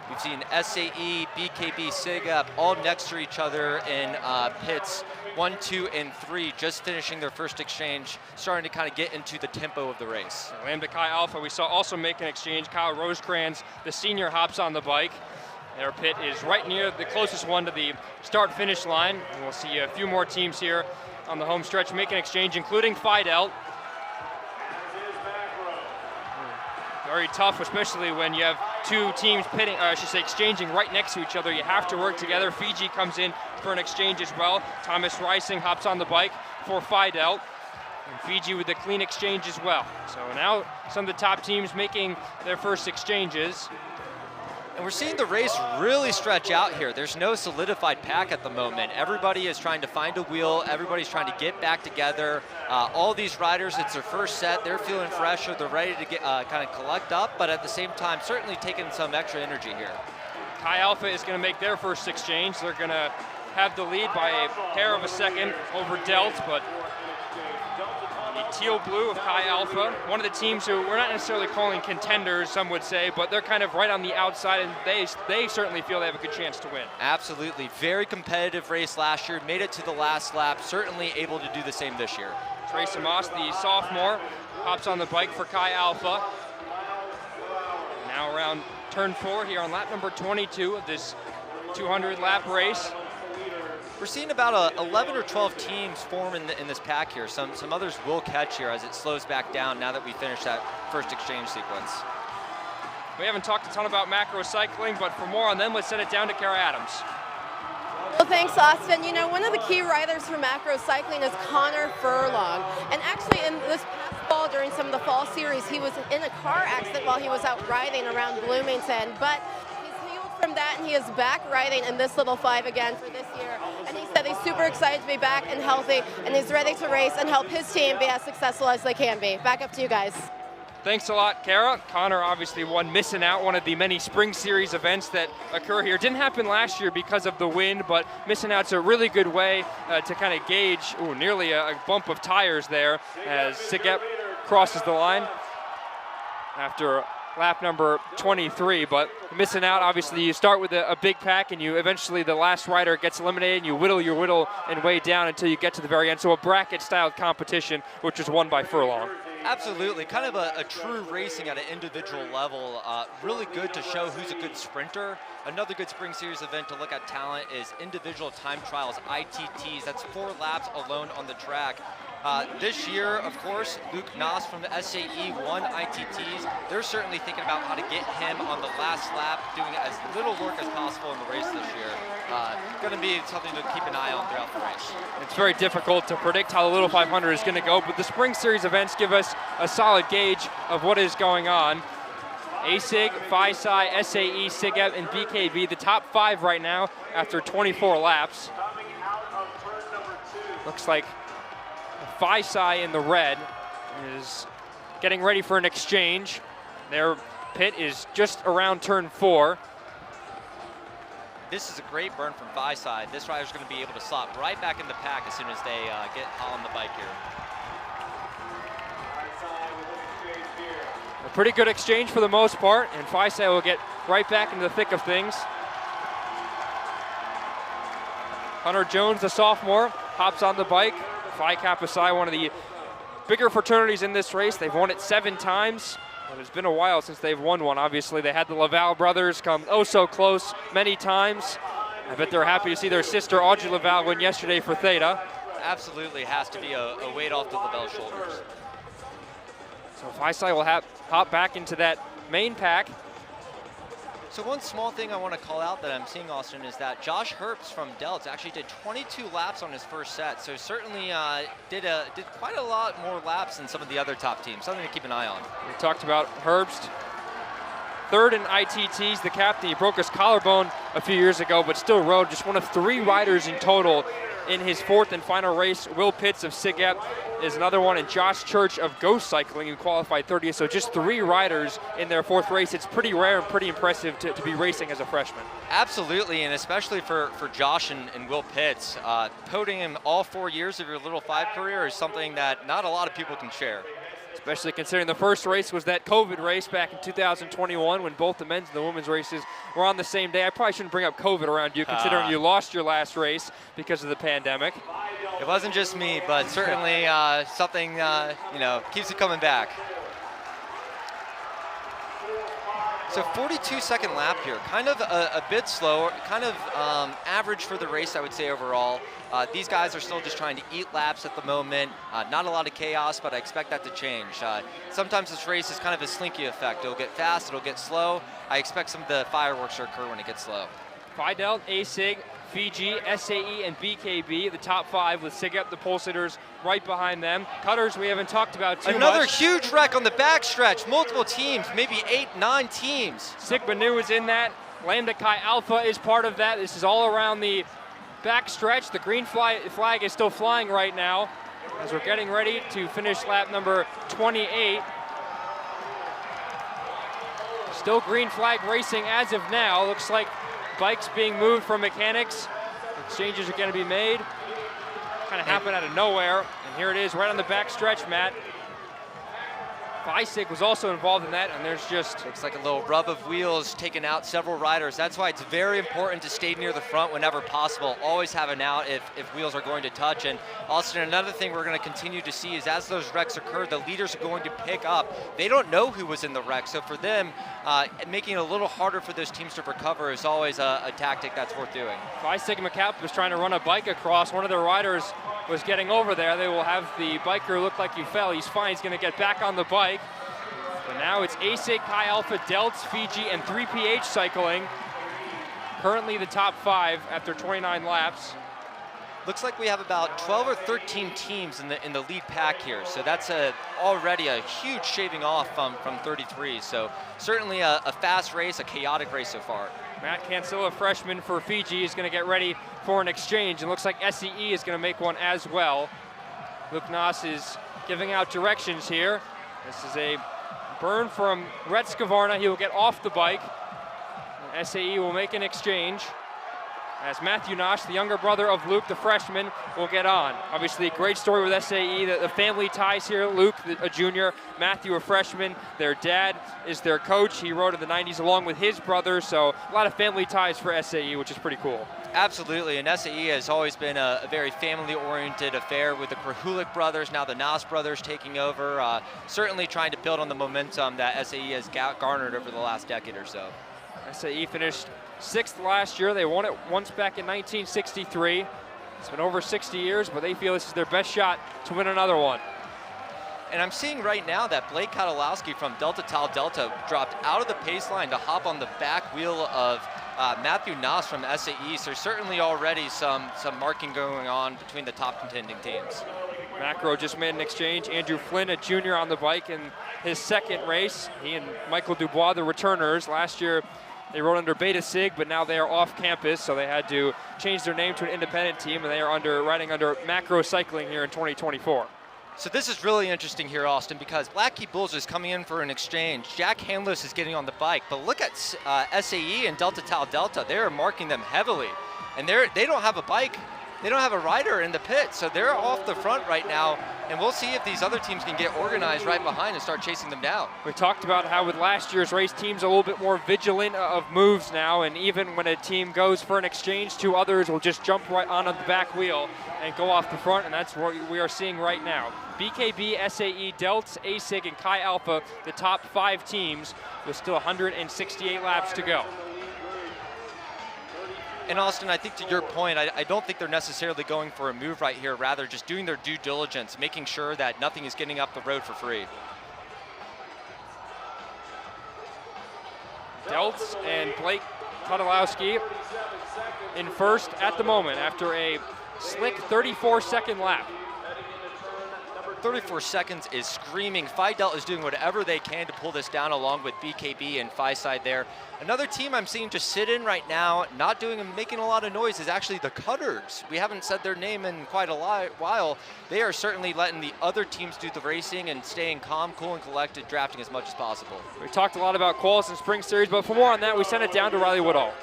We've seen SAE, BKB, Sig Ep all next to each other in pits 1, 2, and 3, just finishing their first exchange, starting to kind of get into the tempo of the race.
Lambda Chi Alpha, we saw also make an exchange. Kyle Rosecrans, the senior, hops on the bike. Their pit is right near the closest one to the start-finish line. And we'll see a few more teams here on the home stretch make an exchange, including Phi Delta. Very tough, especially when you have 2 teams pitting, or I should say exchanging right next to each other. You have to work together. Fiji comes in for an exchange as well. Thomas Rising hops on the bike for Phi Delta. And Fiji with a clean exchange as well. So now some of the top teams making their first exchanges.
And we're seeing the race really stretch out here. There's no solidified pack at the moment. Everybody is trying to find a wheel. Everybody's trying to get back together. All these riders, it's their first set. They're feeling fresh, so they're ready to get kind of collect up, but at the same time, certainly taking some extra energy here.
Chi Alpha is going to make their first exchange. They're going to have the lead by a hair of a second over Delt, but the teal blue of Chi Alpha, one of the teams who we're not necessarily calling contenders, some would say, but they're kind of right on the outside, and they certainly feel they have a good chance to win.
Absolutely. Very competitive race last year, made it to the last lap, certainly able to do the same this year.
Tracy Moss, the sophomore, hops on the bike for Chi Alpha. Now around turn 4 here on lap number 22 of this 200-lap race.
We're seeing about 11 or 12 teams form in this pack here. Some others will catch here as it slows back down now that we finish that first exchange sequence.
We haven't talked a ton about macro cycling, but for more on them, let's send it down to Kara Adams.
Well, thanks, Austin. You know, one of the key riders for macro cycling is Connor Furlong. And actually, in this past fall, during some of the fall series, he was in a car accident while he was out riding around Bloomington. But he's healed from that, and he is back riding in this little 5 again for this year. And he said he's super excited to be back and healthy, and he's ready to race and help his team be as successful as they can be. Back up to you guys.
Thanks a lot, Kara. Connor obviously missing out one of the many spring series events that occur here. Didn't happen last year because of the wind, but missing out's a really good way to kind of gauge, nearly a bump of tires there as Sigep crosses the line after lap number 23, but missing out, obviously you start with a big pack and you eventually, the last rider gets eliminated and you whittle and way down until you get to the very end. So a bracket style competition, which was won by Furlong.
Absolutely, kind of a true racing at an individual level. Really good to show who's a good sprinter. Another good spring series event to look at talent is individual time trials, ITTs. That's 4 laps alone on the track. This year, of course, Luke Noss from the SAE won ITTs. They're certainly thinking about how to get him on the last lap, doing as little work as possible in the race this year. Going to be something to keep an eye on throughout the race.
It's very difficult to predict how the Little 500 is going to go, but the Spring Series events give us a solid gauge of what is going on. ASIG, FISI, SAE, SIGEP, and BKB, the top 5 right now after 24 laps. Looks like FISI in the red is getting ready for an exchange. Their pit is just around turn 4.
This is a great burn from FISI. This rider's going to be able to slot right back in the pack as soon as they get on the bike here.
A pretty good exchange for the most part, and FISI will get right back into the thick of things. Hunter Jones, the sophomore, hops on the bike. Phi Kappa Psi, one of the bigger fraternities in this race. They've won it 7 times. And it's been a while since they've won one. Obviously, they had the Laval brothers come oh so close many times. I bet they're happy to see their sister Audrey Laval win yesterday for Theta.
Absolutely has to be a weight off the Laval shoulders.
So FISI will hop back into that main pack.
So one small thing I want to call out that I'm seeing, Austin, is that Josh Herbst from Delts actually did 22 laps on his first set. So certainly did quite a lot more laps than some of the other top teams. Something to keep an eye on.
We talked about Herbst. 3rd in ITTs, the captain. He broke his collarbone a few years ago, but still rode. Just one of 3 riders in total in his 4th and final race. Will Pitts of SIGEP is another one, and Josh Church of Ghost Cycling, who qualified 30th. So just 3 riders in their 4th race. It's pretty rare and pretty impressive to be racing as a freshman.
Absolutely, and especially for Josh and Will Pitts. Podium all 4 years of your Little 5 career is something that not a lot of people can share.
Especially considering the first race was that COVID race back in 2021 when both the men's and the women's races were on the same day. I probably shouldn't bring up COVID around you considering you lost your last race because of the pandemic.
It wasn't just me, but certainly something, keeps it coming back. So 42-second lap here, kind of a bit slow, kind of average for the race, I would say, overall. These guys are still just trying to eat laps at the moment. Not a lot of chaos, but I expect that to change. Sometimes this race is kind of a slinky effect. It'll get fast, it'll get slow. I expect some of the fireworks to occur when it gets slow.
Fidel, ASIG, Fiji, SAE, and BKB, the top 5 with SIGEP, the pole sitters, right behind them. Cutters we haven't talked about too
Another
much.
huge wreck on the backstretch. Multiple teams, maybe 8, 9 teams.
Sigma Nu is in that. Lambda Chi Alpha is part of that. This is all around the backstretch. The green flag is still flying right now as we're getting ready to finish lap number 28. Still green flag racing as of now. Looks like bikes being moved from mechanics. Exchanges are going to be made. Kind of happen out of nowhere. And here it is right on the back stretch, Matt. FISIG was also involved in that, and there's just...
Looks like a little rub of wheels taking out several riders. That's why it's very important to stay near the front whenever possible. Always have an out if wheels are going to touch. And Austin, another thing we're going to continue to see is as those wrecks occur, the leaders are going to pick up. They don't know who was in the wreck, so for them, making it a little harder for those teams to recover is always a tactic that's worth doing.
Phi Sigma Kappa was trying to run a bike across. One of their riders was getting over there. They will have the biker look like he fell. He's fine. He's going to get back on the bike. But now it's ASIG, Chi Alpha, Delts, Fiji, and 3PH cycling. Currently the top 5 after 29 laps.
Looks like we have about 12 or 13 teams in the lead pack here. So that's already a huge shaving off from 33. So certainly a fast race, a chaotic race so far.
Matt Cancilla, freshman for Fiji, is going to get ready for an exchange. And looks like SEE is going to make one as well. Luke Noss is giving out directions here. This is a burn from Rhett Skavarna. He will get off the bike. SAE will make an exchange as Matthew Nosh, the younger brother of Luke, the freshman, will get on. Obviously, a great story with SAE, the family ties here. Luke, a junior, Matthew, a freshman. Their dad is their coach. He rode in the 90s along with his brother, so a lot of family ties for SAE, which is pretty cool.
Absolutely, and SAE has always been a very family-oriented affair with the Krahulik brothers, now the Nos brothers taking over, certainly trying to build on the momentum that SAE has garnered over the last decade or so.
SAE finished 6th last year. They won it once back in 1963. It's been over 60 years, but they feel this is their best shot to win another one.
And I'm seeing right now that Blake Katalowski from Delta Tau Delta dropped out of the pace line to hop on the back wheel of Matthew Noss from SAE. So there's certainly already some marking going on between the top contending teams.
Macro just made an exchange. Andrew Flynn, a junior on the bike in his second race. He and Michael Dubois, the returners. Last year, they rode under Beta Sig, but now they are off campus, so they had to change their name to an independent team, and they are riding under Macro Cycling here in 2024.
So this is really interesting here, Austin, because Black Key Bulls is coming in for an exchange. Jack Handless is getting on the bike, but look at SAE and Delta Tau Delta. They are marking them heavily, and they don't have a bike. They don't have a rider in the pit, so they're off the front right now, and we'll see if these other teams can get organized right behind and start chasing them down.
We talked about how with last year's race, teams are a little bit more vigilant of moves now, and even when a team goes for an exchange, two others will just jump right on the back wheel and go off the front, and that's what we are seeing right now. BKB, SAE, Delts, ASIG, and Chi Alpha, the top 5 teams, with still 168 laps to go.
And Austin, I think to your point, I don't think they're necessarily going for a move right here, rather just doing their due diligence, making sure that nothing is getting up the road for free.
Delts and Blake Katalowski in first at the moment after a slick 34-second lap.
34 seconds is screaming. Fidel is doing whatever they can to pull this down along with BKB and Phi-Side there. Another team I'm seeing just sit in right now, not doing and making a lot of noise, is actually the Cutters. We haven't said their name in quite a while. They are certainly letting the other teams do the racing and staying calm, cool, and collected, drafting as much as possible.
We talked a lot about quals and spring series, but for more on that, we send it down to Riley Woodall.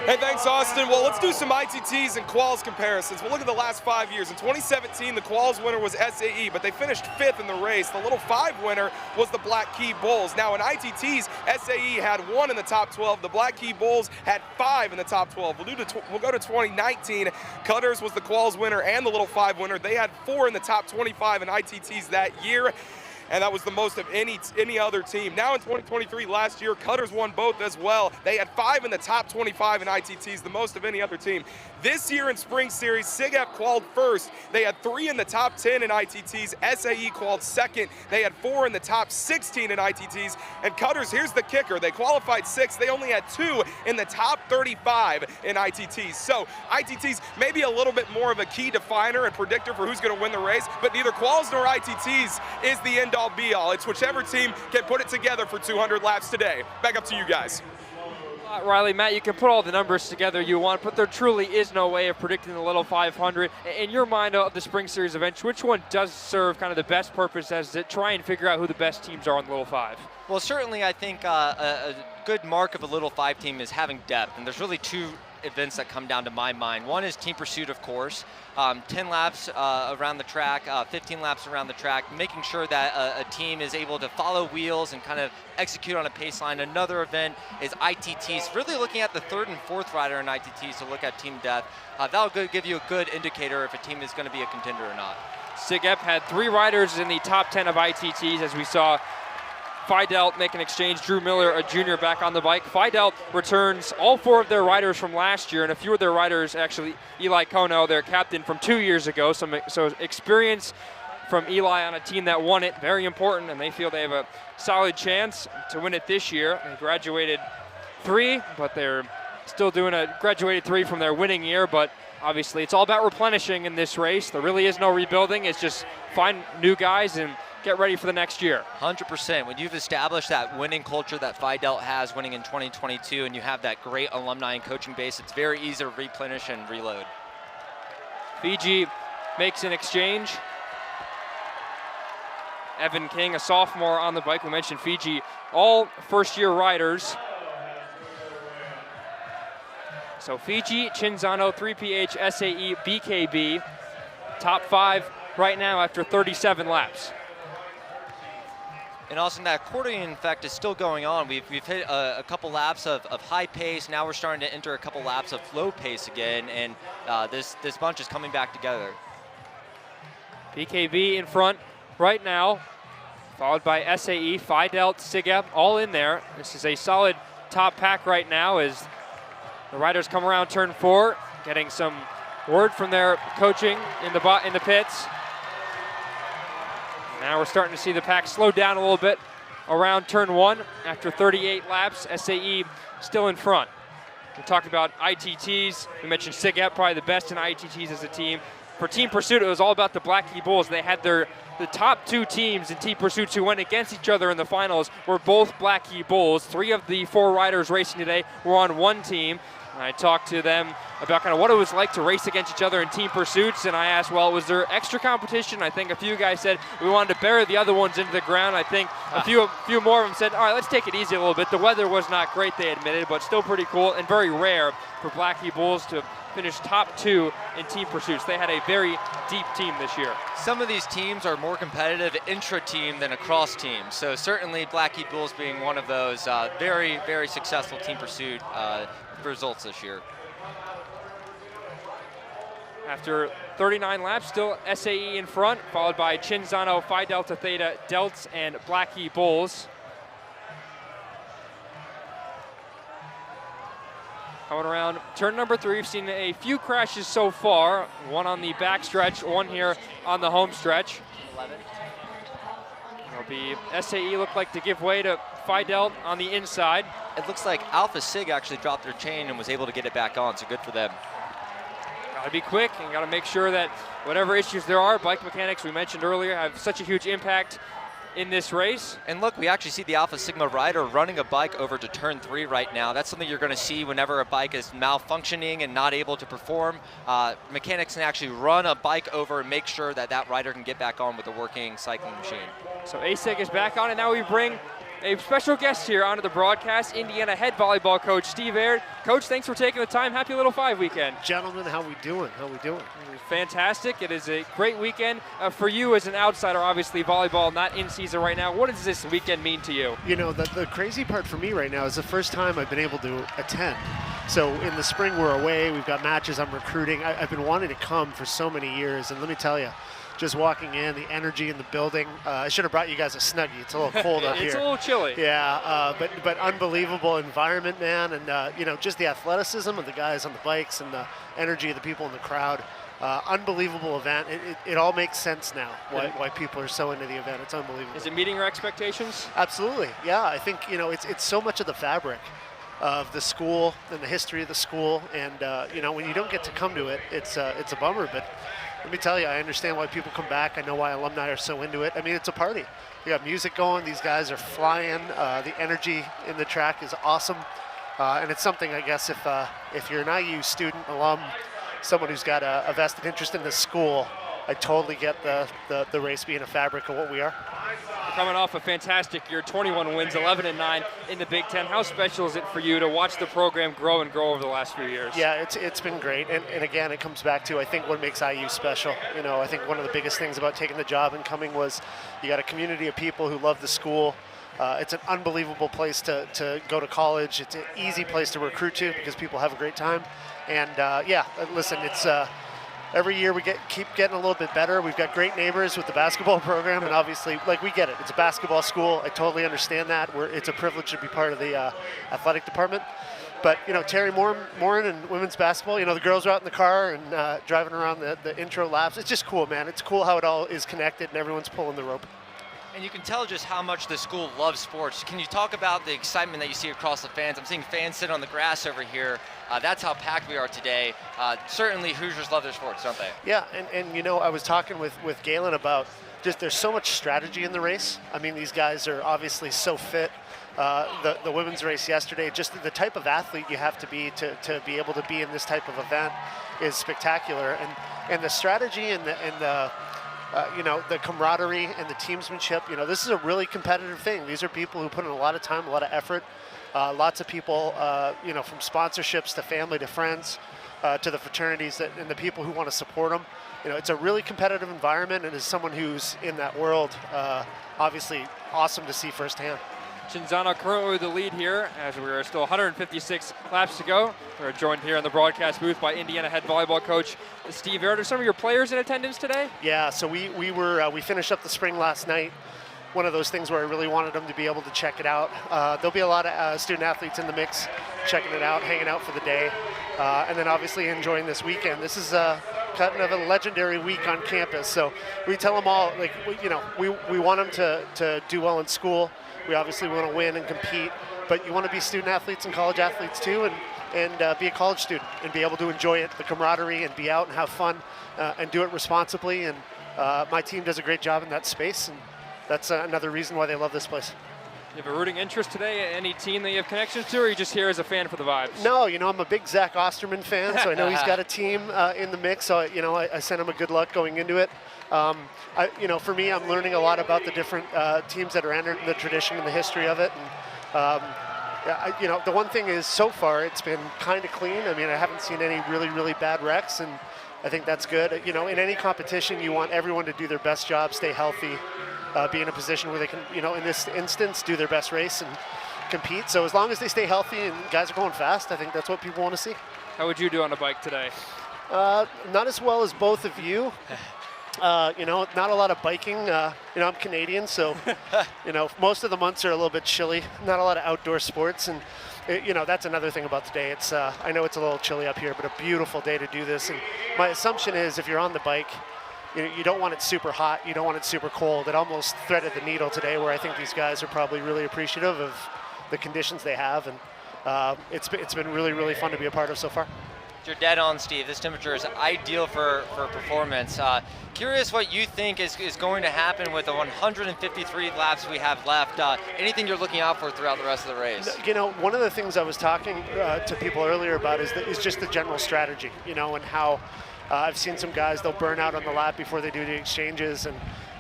Hey, thanks, Austin. Well, let's do some ITTs and quals comparisons. We'll look at the last 5 years. In 2017, the quals winner was SAE, but they finished 5th in the race. The Little 5 winner was the Black Key Bulls. Now, in ITTs, SAE had 1 in the top 12. The Black Key Bulls had 5 in the top 12. We'll go to 2019. Cutters was the quals winner and the Little 5 winner. They had 4 in the top 25 in ITTs that year, and that was the most of any other team. Now in 2023, last year, Cutters won both as well. They had 5 in the top 25 in ITTs, the most of any other team. This year in Spring Series, SIGEP qualified first. They had 3 in the top 10 in ITTs. SAE qualified second. They had 4 in the top 16 in ITTs. And Cutters, here's the kicker. They qualified 6th. They only had 2 in the top 35 in ITTs. So ITTs maybe a little bit more of a key definer and predictor for who's going to win the race, but neither quals nor ITTs is the end-all be-all. It's whichever team can put it together for 200 laps today. Back up to you guys.
Riley, Matt, you can put all the numbers together you want, but there truly is no way of predicting the Little 500. In your mind of the Spring Series events, which one does serve kind of the best purpose as to try and figure out who the best teams are on the Little 5?
Well, certainly I think a good mark of a Little 5 team is having depth, and there's really 2 events that come down to my mind. One is team pursuit, of course, 10 laps around the track, 15 laps around the track, making sure that a team is able to follow wheels and kind of execute on a pace line. Another event is ITTs, really looking at the 3rd and 4th rider in ITTs to look at team depth. That'll give you a good indicator if a team is going to be a contender or not.
SIGEP had 3 riders in the top 10 of ITTs, as we saw Fidel make an exchange. Drew Miller, a junior, back on the bike. Fidel returns all 4 of their riders from last year, and a few of their riders, actually Eli Kono, their captain from 2 years ago. So experience from Eli on a team that won it, very important, and they feel they have a solid chance to win it this year. They graduated 3, but they're still doing a graduated 3 from their winning year, but obviously it's all about replenishing in this race. There really is no rebuilding. It's just find new guys and get ready for the next year.
100%. When you've established that winning culture that Fidel has winning in 2022 and you have that great alumni and coaching base, it's very easy to replenish and reload.
Fiji makes an exchange. Evan King, a sophomore on the bike. We mentioned Fiji, all first-year riders. So Fiji, Chinzano, 3PH, SAE, BKB, top 5 right now after 37 laps.
And also that accordion effect is still going on. We've hit a couple laps of high pace. Now we're starting to enter a couple laps of low pace again, and this bunch is coming back together.
BKB in front right now, followed by SAE, Fidel, Sigep, all in there. This is a solid top pack right now as the riders come around turn 4, getting some word from their coaching in the pits. Now we're starting to see the pack slow down a little bit around turn 1 after 38 laps. SAE still in front. We talked about ITTs. We mentioned Sigep, probably the best in ITTs as a team. For Team Pursuit, it was all about the Black Key Bulls. They had the top 2 teams in Team Pursuit who went against each other in the finals were both Black Key Bulls. 3 of the 4 riders racing today were on one team. I talked to them about kind of what it was like to race against each other in team pursuits, and I asked, well, was there extra competition? I think a few guys said we wanted to bury the other ones into the ground. I think a few more of them said, all right, let's take it easy a little bit. The weather was not great, they admitted, but still pretty cool and very rare for Black Key Bulls to finish top 2 in team pursuits. They had a very deep team this year.
Some of these teams are more competitive intra-team than across team. So certainly Black Key Bulls being one of those very, very successful team pursuit results this year.
After 39 laps, still SAE in front, followed by Chinzano, Phi Delta Theta, Delts, and Black Key Bulls. Coming around turn number 3, we've seen a few crashes so far. One on the back stretch, one here on the home stretch.
11.
It'll be SAE look like to give way to Phi Delt on the inside.
It looks like Alpha Sig actually dropped their chain and was able to get it back on, so good for them.
Gotta be quick and gotta make sure that whatever issues there are, bike mechanics we mentioned earlier have such a huge impact in this race.
And look, we actually see the Alpha Sigma rider running a bike over to turn 3 right now. That's something you're gonna see whenever a bike is malfunctioning and not able to perform. Mechanics can actually run a bike over and make sure that that rider can get back on with a working cycling machine.
So ASIG is back on, and now we bring a special guest here onto the broadcast, Indiana head volleyball coach Steve Aird. Coach, thanks for taking the time. Happy Little 5 weekend.
Gentlemen, how we doing?
Fantastic. It is a great weekend for you as an outsider. Obviously, volleyball not in season right now. What does this weekend mean to you?
You know, the crazy part for me right now is the first time I've been able to attend. So in the spring, we're away. We've got matches. I'm recruiting. I've been wanting to come for so many years, and let me tell you, just walking in, the energy in the building. I should have brought you guys a Snuggie. It's a little cold up here.
It's a little chilly.
Yeah, but unbelievable environment, man, and you know, just the athleticism of the guys on the bikes and the energy of the people in the crowd. Unbelievable event. It all makes sense now why people are so into the event. It's unbelievable.
Is it meeting your expectations?
Absolutely. Yeah, I think you know it's so much of the fabric of the school and the history of the school, and you know, when you don't get to come to it, it's a bummer. But let me tell you, I understand why people come back. I know why alumni are so into it. I mean, it's a party. You got music going. These guys are flying. The energy in the track is awesome, and it's something, I guess, if you're an IU student, alum, someone who's got a vested interest in the school, I totally get the race being a fabric of what we are.
You're coming off a fantastic year, 21 wins, 11-9 in the Big Ten. How special is it for you to watch the program grow and grow over the last few years?
Yeah, it's been great, and again, it comes back to, I think, what makes IU special. You know, I think one of the biggest things about taking the job and coming was you got a community of people who love the school. It's an unbelievable place to go to college. It's an easy place to recruit to because people have a great time. And yeah, listen, it's every year we keep getting a little bit better. We've got great neighbors with the basketball program, and obviously, like, we get it. It's a basketball school. I totally understand that. It's a privilege to be part of the athletic department. But, you know, Terry Morin and women's basketball, you know, the girls are out in the car and driving around the intro laps. It's just cool, man. It's cool how it all is connected and everyone's pulling the rope.
And you can tell just how much the school loves sports. Can you talk about the excitement that you see across the fans? I'm seeing fans sit on the grass over here. That's how packed we are today. Certainly Hoosiers love their sports, don't they?
Yeah, and you know, I was talking with Galen about just there's so much strategy in the race. I mean, these guys are obviously so fit. The women's race yesterday, just the type of athlete you have to be to be able to be in this type of event is spectacular. And the strategy and the the camaraderie and the teamsmanship. This is a really competitive thing. These are people who put in a lot of time, a lot of effort. Lots of people, from sponsorships to family to friends to the fraternities and the people who want to support them. It's a really competitive environment, and as someone who's in that world, obviously awesome to see firsthand.
Cinzano currently with the lead here as we are still 156 laps to go. We're joined here in the broadcast booth by Indiana head volleyball coach Steve Aird. Are some of your players in attendance today?
Yeah, so we finished up the spring last night. One of those things where I really wanted them to be able to check it out. There'll be a lot of student athletes in the mix, checking it out, hanging out for the day, and then obviously enjoying this weekend. This is kind of a legendary week on campus. So we tell them all, we want them to do well in school. We obviously want to win and compete, but you want to be student athletes and college athletes too, and be a college student and be able to enjoy it, the camaraderie, and be out and have fun and do it responsibly. And my team does a great job in that space, and that's another reason why they love this place.
You have a rooting interest today? Any team that you have connections to, or are you just here as a fan for the vibes?
No, I'm a big Zach Osterman fan, so I know he's got a team in the mix. So I sent him a good luck going into it. For me, I'm learning a lot about the different teams that are entered, the tradition and the history of it. And, the one thing is, so far, it's been kind of clean. I mean, I haven't seen any really, really bad wrecks, and I think that's good. In any competition, you want everyone to do their best job, stay healthy, be in a position where they can, in this instance, do their best race and compete. So as long as they stay healthy and guys are going fast, I think that's what people want to see.
How would you do on a bike today?
Not as well as both of you. Not a lot of biking. I'm Canadian, so, most of the months are a little bit chilly. Not a lot of outdoor sports. And, that's another thing about today. It's I know it's a little chilly up here, but a beautiful day to do this. And my assumption is if you're on the bike, you don't want it super hot. You don't want it super cold. It almost threaded the needle today, where I think these guys are probably really appreciative of the conditions they have. And it's been really, really fun to be a part of so far.
You're dead on, Steve. This temperature is ideal for performance. Curious what you think is going to happen with the 153 laps we have left. Anything you're looking out for throughout the rest of the race?
One of the things I was talking to people earlier about is just the general strategy, and how I've seen some guys, they'll burn out on the lap before they do the exchanges. And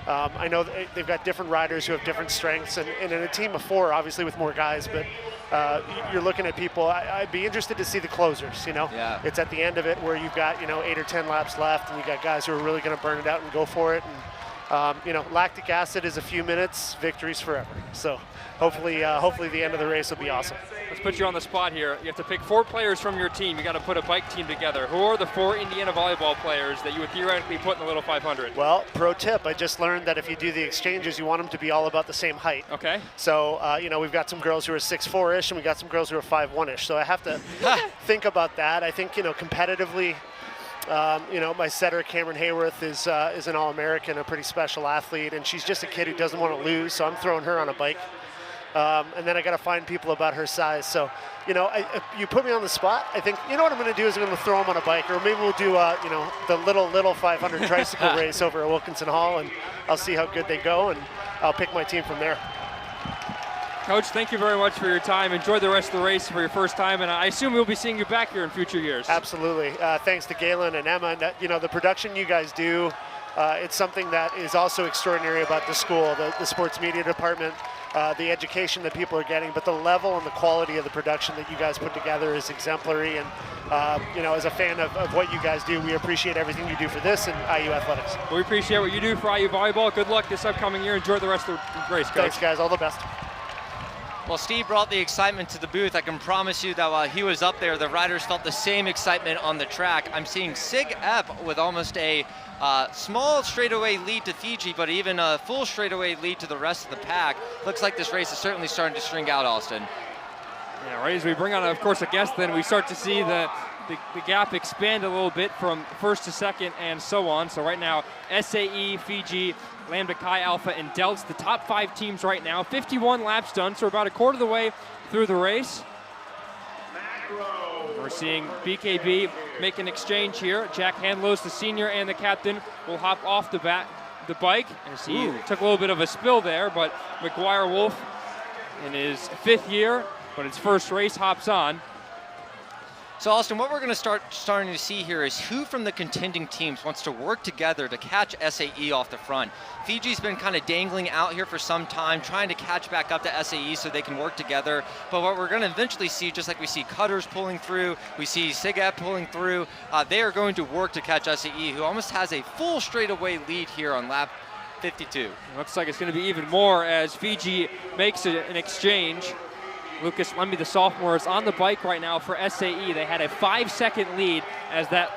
I know they've got different riders who have different strengths, and in a team of 4, obviously with more guys, but you're looking at people. I'd be interested to see the closers,
Yeah.
It's at the end of it where you've got, 8 or 10 laps left, and you got guys who are really going to burn it out and go for it. And, lactic acid is a few minutes, victory's forever. So hopefully the end of the race will be awesome.
Let's put you on the spot here. You have to pick 4 players from your team. You got to put a bike team together. Who are the 4 Indiana volleyball players that you would theoretically put in the Little 500?
Well, pro tip, I just learned that if you do the exchanges, you want them to be all about the same height.
Okay.
So, we've got some girls who are 6'4"-ish, and we've got some girls who are 5'1"-ish. So I have to think about that. I think, competitively, my setter, Cameron Hayworth, is an All-American, a pretty special athlete, and she's just a kid who doesn't want to lose, so I'm throwing her on a bike. And then I got to find people about her size. So, you put me on the spot. I think, what I'm going to do is I'm going to throw them on a bike, or maybe we'll do, the little 500 tricycle race over at Wilkinson Hall, and I'll see how good they go, and I'll pick my team from there.
Coach, thank you very much for your time. Enjoy the rest of the race for your first time, and I assume we'll be seeing you back here in future years.
Absolutely. Thanks to Galen and Emma. And, the production you guys do, it's something that is also extraordinary about the school, the sports media department, the education that people are getting, but the level and the quality of the production that you guys put together is exemplary. And, as a fan of what you guys do, we appreciate everything you do for this and IU Athletics.
We appreciate what you do for IU Volleyball. Good luck this upcoming year. Enjoy the rest of the race, Coach.
Thanks, guys. All the best.
Well, Steve brought the excitement to the booth. I can promise you that while he was up there, the riders felt the same excitement on the track. I'm seeing Sig Ep with almost a small straightaway lead to Fiji, but even a full straightaway lead to the rest of the pack. Looks like this race is certainly starting to string out, Austin.
Yeah, right as we bring on, of course, a guest, then we start to see the gap expand a little bit from first to second and so on. So right now, SAE, Fiji, Lambda Chi Alpha, and Delts, the top 5 teams right now. 51 laps done, so we're about a quarter of the way through the race. We're seeing BKB make an exchange here. Jack Hanlos, the senior and the captain, will hop off the bike as he took a little bit of a spill there, but McGuire Wolf in his 5th year, but his first race, hops on.
So Austin, what we're going to starting to see here is who from the contending teams wants to work together to catch SAE off the front. Fiji's been kind of dangling out here for some time, trying to catch back up to SAE so they can work together. But what we're going to eventually see, just like we see Cutters pulling through, we see SIGEP pulling through, they are going to work to catch SAE, who almost has a full straightaway lead here on lap 52.
Looks like it's going to be even more as Fiji makes an exchange. Lucas Lemby, the sophomore, is on the bike right now for SAE. They had a 5-second lead as that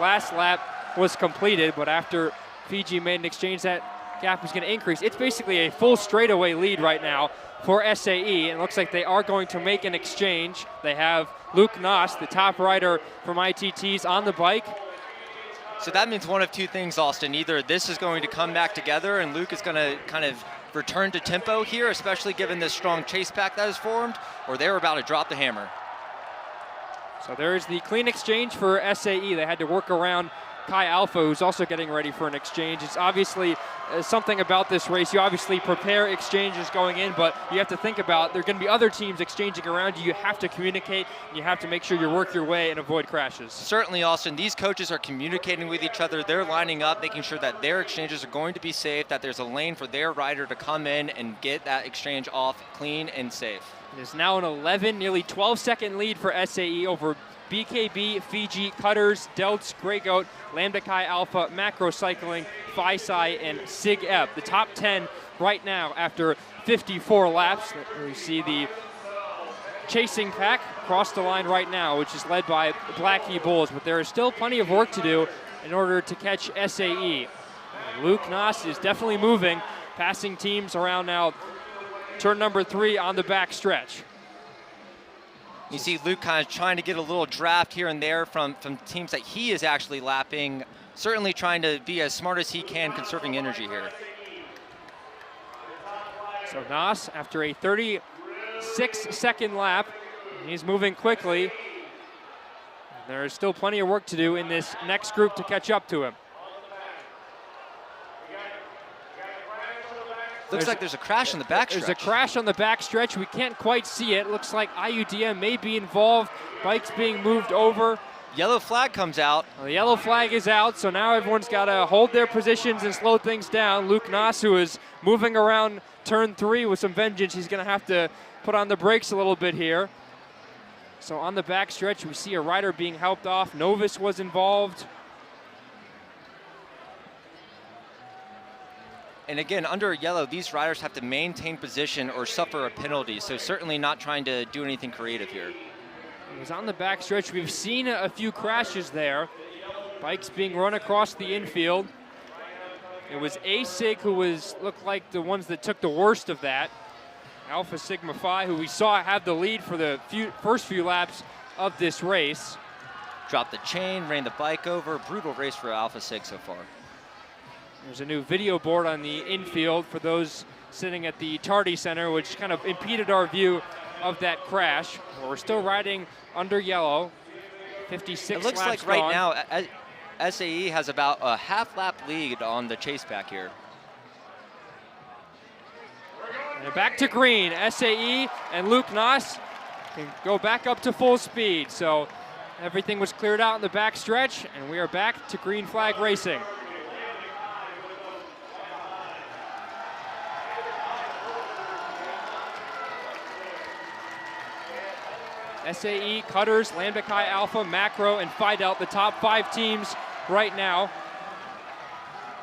last lap was completed, but after Fiji made an exchange, that gap is going to increase. It's basically a full straightaway lead right now for SAE, and it looks like they are going to make an exchange. They have Luke Noss, the top rider from ITTs, on the bike.
So that means one of two things, Austin. Either this is going to come back together and Luke is going to kind of return to tempo here, especially given this strong chase pack that is formed, or they're about to drop the hammer.
So there's the clean exchange for SAE. They had to work around Kai Alpha, who's also getting ready for an exchange. It's obviously something about this race. You obviously prepare exchanges going in, but you have to think about there are going to be other teams exchanging around you. You have to communicate, and you have to make sure you work your way and avoid crashes.
Certainly, Austin. These coaches are communicating with each other. They're lining up, making sure that their exchanges are going to be safe, that there's a lane for their rider to come in and get that exchange off clean and safe.
It is now an 11, nearly 12-second lead for SAE over BKB, Fiji, Cutters, Delts, Grey Goat, Lambda Chi Alpha, Macro Cycling, Phi-Sci, and SIG-EP. The top 10 right now after 54 laps. We see the chasing pack cross the line right now, which is led by Black E Bulls, but there is still plenty of work to do in order to catch SAE. Luke Noss is definitely moving, passing teams around now. Turn number 3 on the back stretch.
You see Luke kind of trying to get a little draft here and there from teams that he is actually lapping, certainly trying to be as smart as he can, conserving energy here.
So Noss, after a 36-second lap, he's moving quickly. There is still plenty of work to do in this next group to catch up to him.
Looks like there's a crash on the backstretch.
There's a crash on the backstretch. We can't quite see it. Looks like IUDM may be involved. Bikes being moved over.
Yellow flag comes out.
Well, the yellow flag is out, so now everyone's got to hold their positions and slow things down. Luke Noss, who is moving around turn 3 with some vengeance, he's going to have to put on the brakes a little bit here. So on the backstretch, we see a rider being helped off. Novus was involved.
And again, under yellow, these riders have to maintain position or suffer a penalty, so certainly not trying to do anything creative here.
He's on the backstretch. We've seen a few crashes there. Bikes being run across the infield. It was ASIG who looked like the ones that took the worst of that. Alpha Sigma Phi, who we saw have the lead for the first few laps of this race.
Dropped the chain, ran the bike over. Brutal race for Alpha Sig so far.
There's a new video board on the infield for those sitting at the Tardy Center, which kind of impeded our view of that crash. We're still riding under yellow. 56 laps.
It looks like right now SAE has about a half-lap lead on the chase back here.
And back to green. SAE and Luke Noss can go back up to full speed. So everything was cleared out in the back stretch, and we are back to green flag racing. SAE, Cutters, Lambda Chi Alpha, Macro, and Phi Delt, the top 5 teams right now.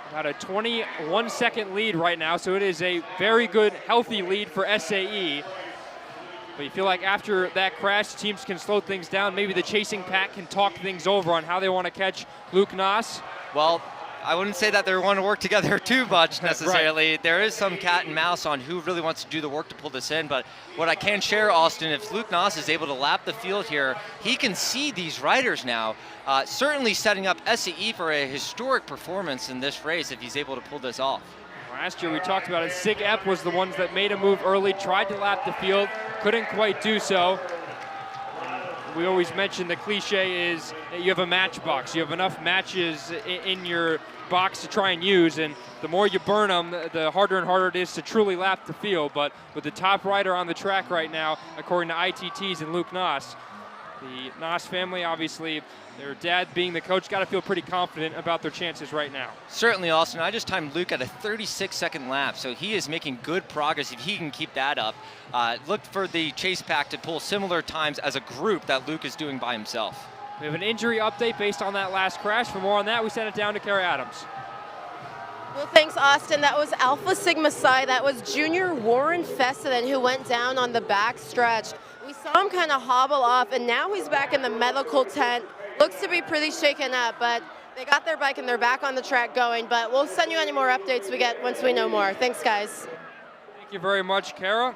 About a 21-second lead right now, so it is a very good, healthy lead for SAE. But you feel like after that crash, teams can slow things down. Maybe the chasing pack can talk things over on how they want to catch Luke Noss.
Well, I wouldn't say that they want to work together too much necessarily.
Right.
There is some cat and mouse on who really wants to do the work to pull this in, but what I can share, Austin, if Luke Noss is able to lap the field here, he can see these riders now, certainly setting up SAE for a historic performance in this race if he's able to pull this off.
Last year we talked about it, SIG-EP was the ones that made a move early, tried to lap the field, couldn't quite do so. We always mention the cliche is that you have a matchbox. You have enough matches in your box to try and use, and the more you burn them, the harder and harder it is to truly lap the field. But with the top rider on the track right now, according to ITTs and Luke Noss, The Noss family, obviously, their dad being the coach, got to feel pretty confident about their chances right now.
Certainly, Austin. I just timed Luke at a 36-second lap, so he is making good progress if he can keep that up. Look for the chase pack to pull similar times as a group that Luke is doing by himself.
We have an injury update based on that last crash. For more on that, we send it down to Kara Adams.
Well, thanks, Austin. That was Alpha Sigma Psi. That was junior Warren Fessenden, who went down on the back stretch. We saw him kind of hobble off, and now he's back in the medical tent. Looks to be pretty shaken up, but they got their bike and they're back on the track going. But we'll send you any more updates we get once we know more. Thanks, guys.
Thank you very much, Kara.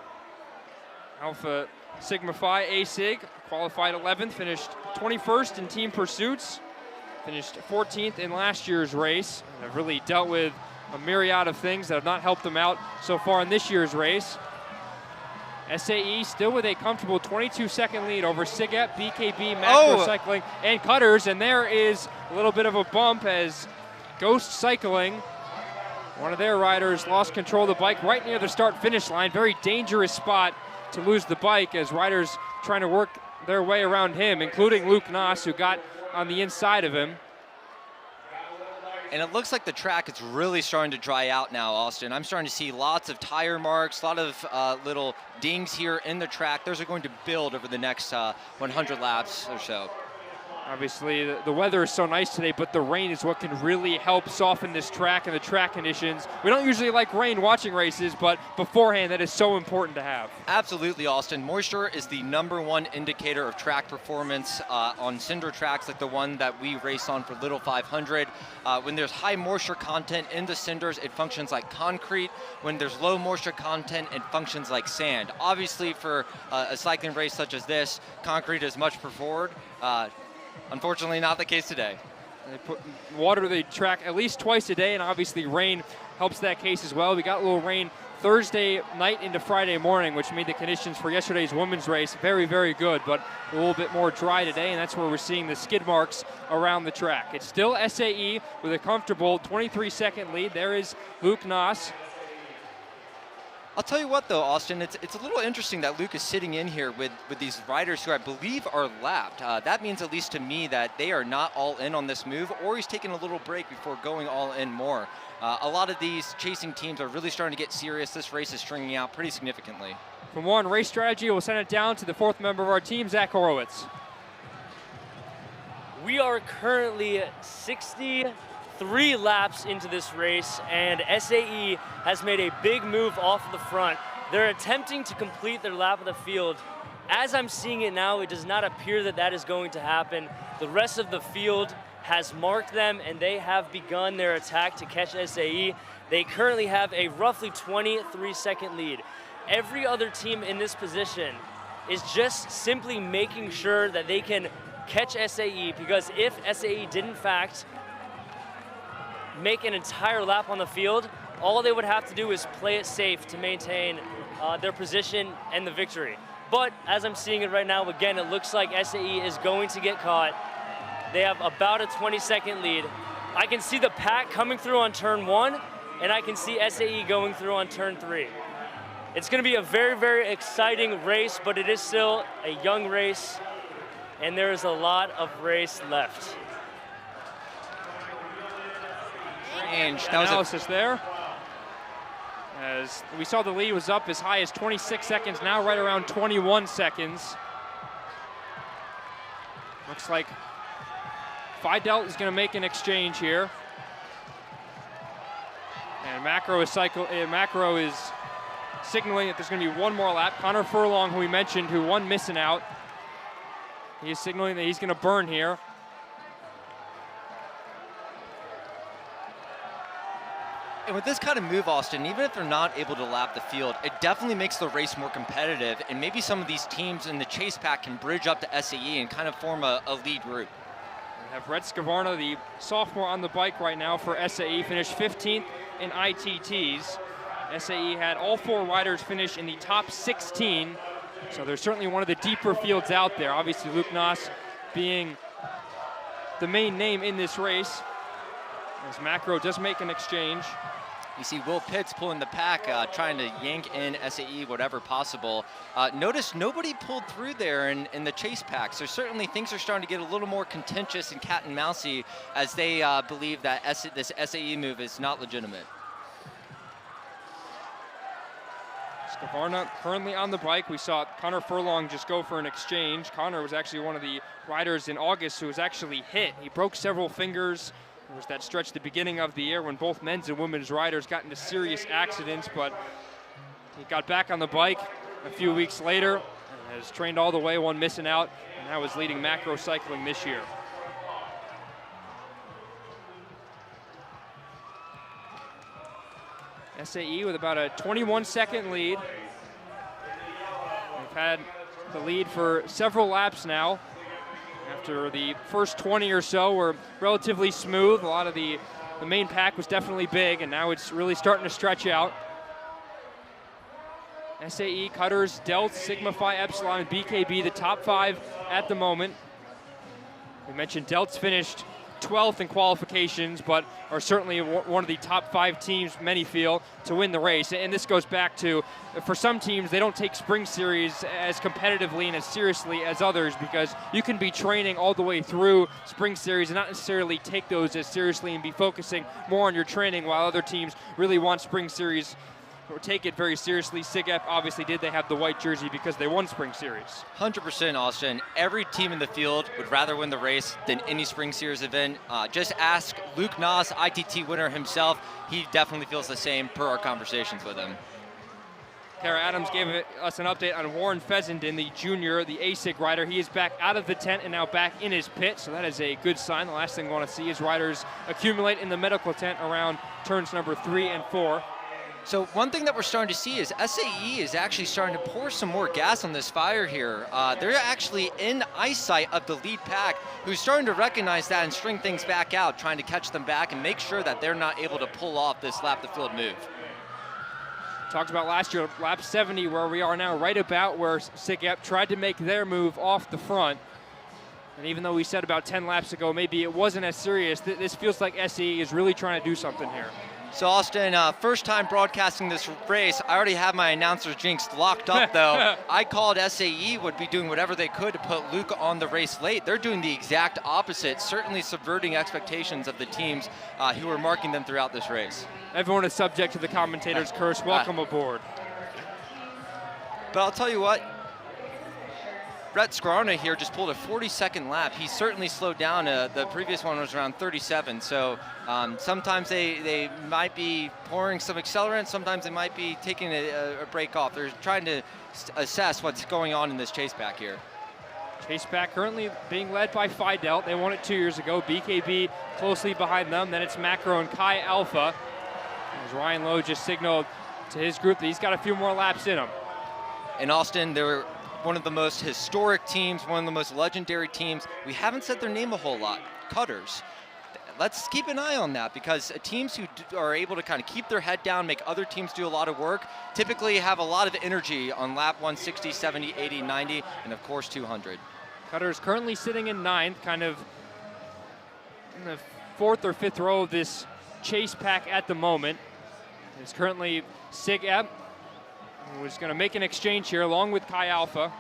Alpha Sigma Phi A-Sig qualified 11th, finished 21st in team pursuits, finished 14th in last year's race, and have really dealt with a myriad of things that have not helped them out so far in this year's race. SAE still with a comfortable 22-second lead over SIGEP, BKB, Macro Cycling, and Cutters, and there is a little bit of a bump as Ghost Cycling, one of their riders, lost control of the bike right near the start-finish line. Very dangerous spot to lose the bike as riders trying to work their way around him, including Luke Noss, who got on the inside of him.
And it looks like the track is really starting to dry out now, Austin. I'm starting to see lots of tire marks, a lot of little dings here in the track. Those are going to build over the next 100 laps or so.
Obviously, the weather is so nice today, but the rain is what can really help soften this track and the track conditions. We don't usually like rain watching races, but beforehand, that is so important to have.
Absolutely, Austin. Moisture is the #1 indicator of track performance on cinder tracks like the one that we race on for Little 500. When there's high moisture content in the cinders, it functions like concrete. When there's low moisture content, it functions like sand. Obviously, for a cycling race such as this, concrete is much preferred. Unfortunately, not the case today.
They put water to the track at least twice a day, and obviously rain helps that case as well. We got a little rain Thursday night into Friday morning, which made the conditions for yesterday's women's race very, very good, but a little bit more dry today, and that's where we're seeing the skid marks around the track. It's still SAE with a comfortable 23-second lead. There is Luke Noss.
I'll tell you what, though, Austin, it's a little interesting that Luke is sitting in here with these riders who I believe are lapped. That means, at least to me, that they are not all in on this move, or he's taking a little break before going all in more. A lot of these chasing teams are really starting to get serious. This race is stringing out pretty significantly.
For more on race strategy, we'll send it down to the fourth member of our team, Zach Horowitz.
We are currently 63 laps into this race, and SAE has made a big move off of the front. They're attempting to complete their lap of the field. As I'm seeing it now, it does not appear that that is going to happen. The rest of the field has marked them, and they have begun their attack to catch SAE. They currently have a roughly 23-second lead. Every other team in this position is just simply making sure that they can catch SAE, because if SAE did in fact make an entire lap on the field, all they would have to do is play it safe to maintain their position and the victory. But as I'm seeing it right now, again, it looks like SAE is going to get caught. They have about a 20-second lead. I can see the pack coming through on turn 1, and I can see SAE going through on turn 3. It's going to be a very, very exciting race, but it is still a young race, and there is a lot of race left.
Analysis there. As we saw, the lead was up as high as 26 seconds, now right around 21 seconds. Looks like Fidel is going to make an exchange here. And Macro is signaling that there's going to be one more lap. Connor Furlong, who we mentioned, who won missing out, he's signaling that he's going to burn here.
And with this kind of move, Austin, even if they're not able to lap the field, it definitely makes the race more competitive, and maybe some of these teams in the chase pack can bridge up to SAE and kind of form a lead group.
We have Red Scavarna, the sophomore on the bike right now for SAE, finished 15th in ITTs. SAE had all 4 riders finish in the top 16, so they're certainly one of the deeper fields out there. Obviously, Luke Noss being the main name in this race, as Macro does make an exchange.
You see Will Pitts pulling the pack, trying to yank in SAE whatever possible. Notice nobody pulled through there in the chase pack, so certainly things are starting to get a little more contentious and cat and mousey as they believe that this SAE move is not legitimate.
Scavarna currently on the bike. We saw Connor Furlong just go for an exchange. Connor was actually one of the riders in August who was actually hit. He broke several fingers. There was that stretch at the beginning of the year when both men's and women's riders got into serious accidents, but he got back on the bike a few weeks later and has trained all the way, one missing out, and now is leading macro cycling this year. SAE with about a 21-second lead. They've had the lead for several laps now. After the first 20 or so were relatively smooth, a lot of the main pack was definitely big, and now it's really starting to stretch out. SAE, Cutters, Delts, Sigma Phi Epsilon, and BKB, the top 5 at the moment. We mentioned Delts finished 12th in qualifications, but are certainly one of the top 5 teams, many feel, to win the race. And this goes back to, for some teams, they don't take Spring Series as competitively and as seriously as others, because you can be training all the way through Spring Series and not necessarily take those as seriously and be focusing more on your training, while other teams really want Spring Series or take it very seriously. SIGEP obviously did. They have the white jersey because they won Spring Series.
100%, Austin. Every team in the field would rather win the race than any Spring Series event. Just ask Luke Noss, ITT winner himself. He definitely feels the same per our conversations with him.
Kara Adams gave us an update on Warren Fessenden, the junior, the ASIG rider. He is back out of the tent and now back in his pit, so that is a good sign. The last thing we want to see is riders accumulate in the medical tent around turns number 3 and 4.
So one thing that we're starting to see is SAE is actually starting to pour some more gas on this fire here. They're actually in eyesight of the lead pack, who's starting to recognize that and string things back out, trying to catch them back and make sure that they're not able to pull off this lap the field move.
Talked about last year, lap 70, where we are now, right about where SIGEP tried to make their move off the front. And even though we said about 10 laps ago, maybe it wasn't as serious, this feels like SAE is really trying to do something here.
So Austin, first time broadcasting this race. I already have my announcer's jinx locked up though. I called SAE would be doing whatever they could to put Luke on the race late. They're doing the exact opposite, certainly subverting expectations of the teams who are marking them throughout this race.
Everyone is subject to the commentator's curse. Welcome aboard.
But I'll tell you what, Brett Scarna here just pulled a 42nd lap. He certainly slowed down. The previous one was around 37. So sometimes they might be pouring some accelerant. Sometimes they might be taking a break off. They're trying to assess what's going on in this chase pack here.
Chase pack currently being led by Fidel. They won it 2 years ago. BKB closely behind them. Then it's Macro and Chi Alpha. As Ryan Lowe just signaled to his group that he's got a few more laps in him.
In Austin, they're one of the most historic teams, one of the most legendary teams. We haven't said their name a whole lot, Cutters. Let's keep an eye on that, because teams who are able to kind of keep their head down, make other teams do a lot of work, typically have a lot of energy on lap 160, 70, 80, 90, and of course 200.
Cutters currently sitting in 9th, kind of in the 4th or 5th row of this chase pack at the moment. It's currently SIGEP, who's going to make an exchange here along with Chi Alpha.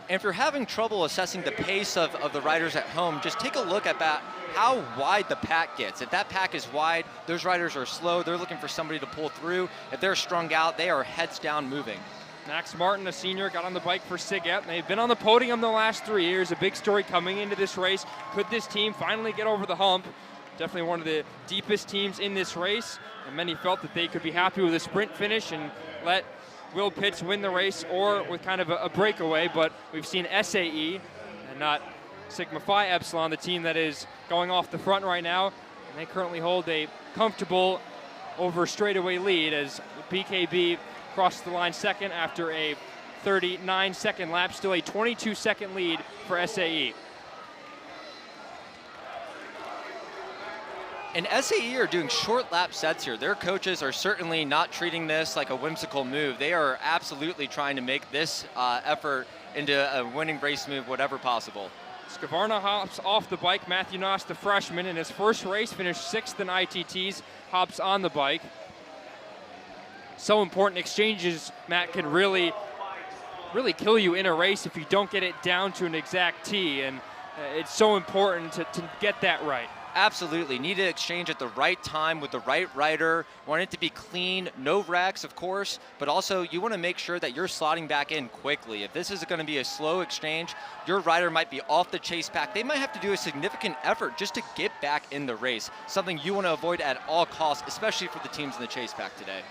And if you're having trouble assessing the pace of the riders at home, just take a look at how wide the pack gets. If that pack is wide, those riders are slow. They're looking for somebody to pull through. If they're strung out, they are heads down moving.
Max Martin, a senior, got on the bike for SIGEP. They've been on the podium the last 3 years. A big story coming into this race. Could this team finally get over the hump? Definitely one of the deepest teams in this race, and many felt that they could be happy with a sprint finish and let Will Pitts win the race, or with kind of a breakaway. But we've seen SAE and not Sigma Phi Epsilon, the team that is going off the front right now, and they currently hold a comfortable over straightaway lead as BKB crossed the line second after a 39-second lap, still a 22-second lead for SAE.
And SAE are doing short lap sets here. Their coaches are certainly not treating this like a whimsical move. They are absolutely trying to make this effort into a winning race move, whatever possible.
Skavarna hops off the bike. Matthew Noss, the freshman, in his first race, finished 6th in ITTs, hops on the bike. So important. Exchanges, Matt, can really kill you in a race if you don't get it down to an exact tee, and it's so important to get that right.
Absolutely. Need to exchange at the right time with the right rider. Want it to be clean, no wrecks, of course, but also you want to make sure that you're slotting back in quickly. If this is going to be a slow exchange, your rider might be off the chase pack. They might have to do a significant effort just to get back in the race, something you want to avoid at all costs, especially for the teams in the chase pack today.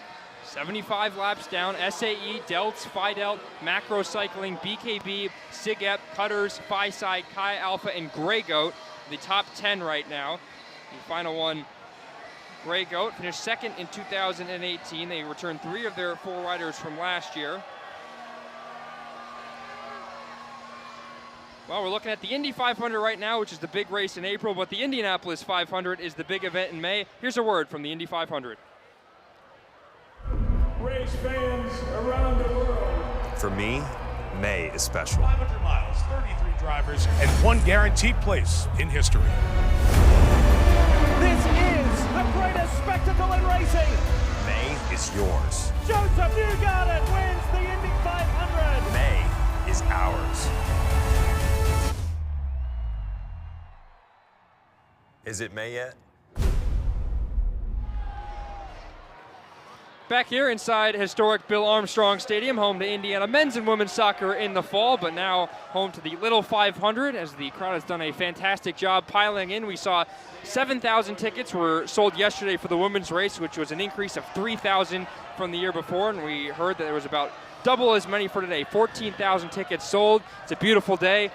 75 laps down. SAE, Delts, Phi Delt, Macro Cycling, BKB, SIGEP, Cutters, Phi Sci, Chi Alpha, and Grey Goat. The top 10 right now. The final one, Grey Goat, finished 2nd in 2018. They returned 3 of their 4 riders from last year. Well, we're looking at the Indy 500 right now, which is the big race in April, but the Indianapolis 500 is the big event in May. Here's a word from the Indy 500.
Race fans around the world.
For me, May is special.
500 miles, 33 drivers, and 1 guaranteed place in history.
This is the greatest spectacle in racing.
May is yours.
Joseph Newgarden wins the Indy 500.
May is ours. Is it May yet?
Back here inside historic Bill Armstrong Stadium, home to Indiana men's and women's soccer in the fall, but now home to the Little 500 as the crowd has done a fantastic job piling in. We saw 7,000 tickets were sold yesterday for the women's race, which was an increase of 3,000 from the year before, and we heard that there was about double as many for today. 14,000 tickets sold. It's a beautiful day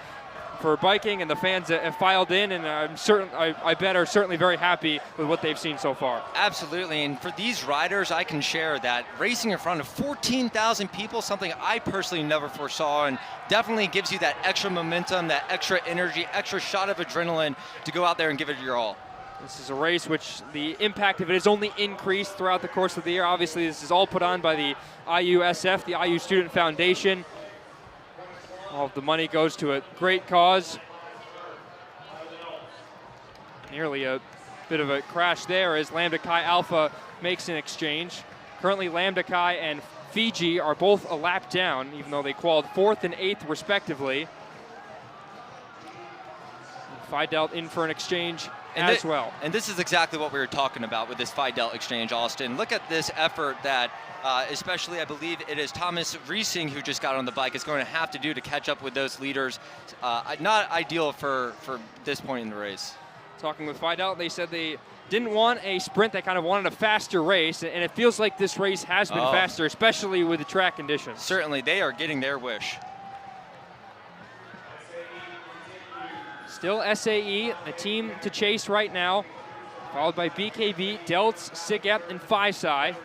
for biking, and the fans have filed in, and I bet are certainly very happy with what they've seen so far.
Absolutely, and for these riders, I can share that racing in front of 14,000 people, something I personally never foresaw, and definitely gives you that extra momentum, that extra energy, extra shot of adrenaline to go out there and give it your all.
This is a race which the impact of it has only increased throughout the course of the year. Obviously, this is all put on by the IUSF, the IU Student Foundation. All of the money goes to a great cause. Nearly a bit of a crash there as Lambda Chi Alpha makes an exchange. Currently, Lambda Chi and Fiji are both a lap down, even though they qualified 4th and 8th respectively. Phi Delt in for an exchange as well.
And this is exactly what we were talking about with this Phi Delt exchange, Austin. Look at this effort that especially I believe it is Thomas Reesing who just got on the bike is going to have to do to catch up with those leaders. Not ideal for this point in the race.
Talking with Phi Delt, they said they didn't want a sprint, they kind of wanted a faster race, and it feels like this race has been faster, especially with the track conditions.
Certainly, they are getting their wish.
Still SAE, a team to chase right now, followed by BKB, Delts, SIGEP, and Phi Sci.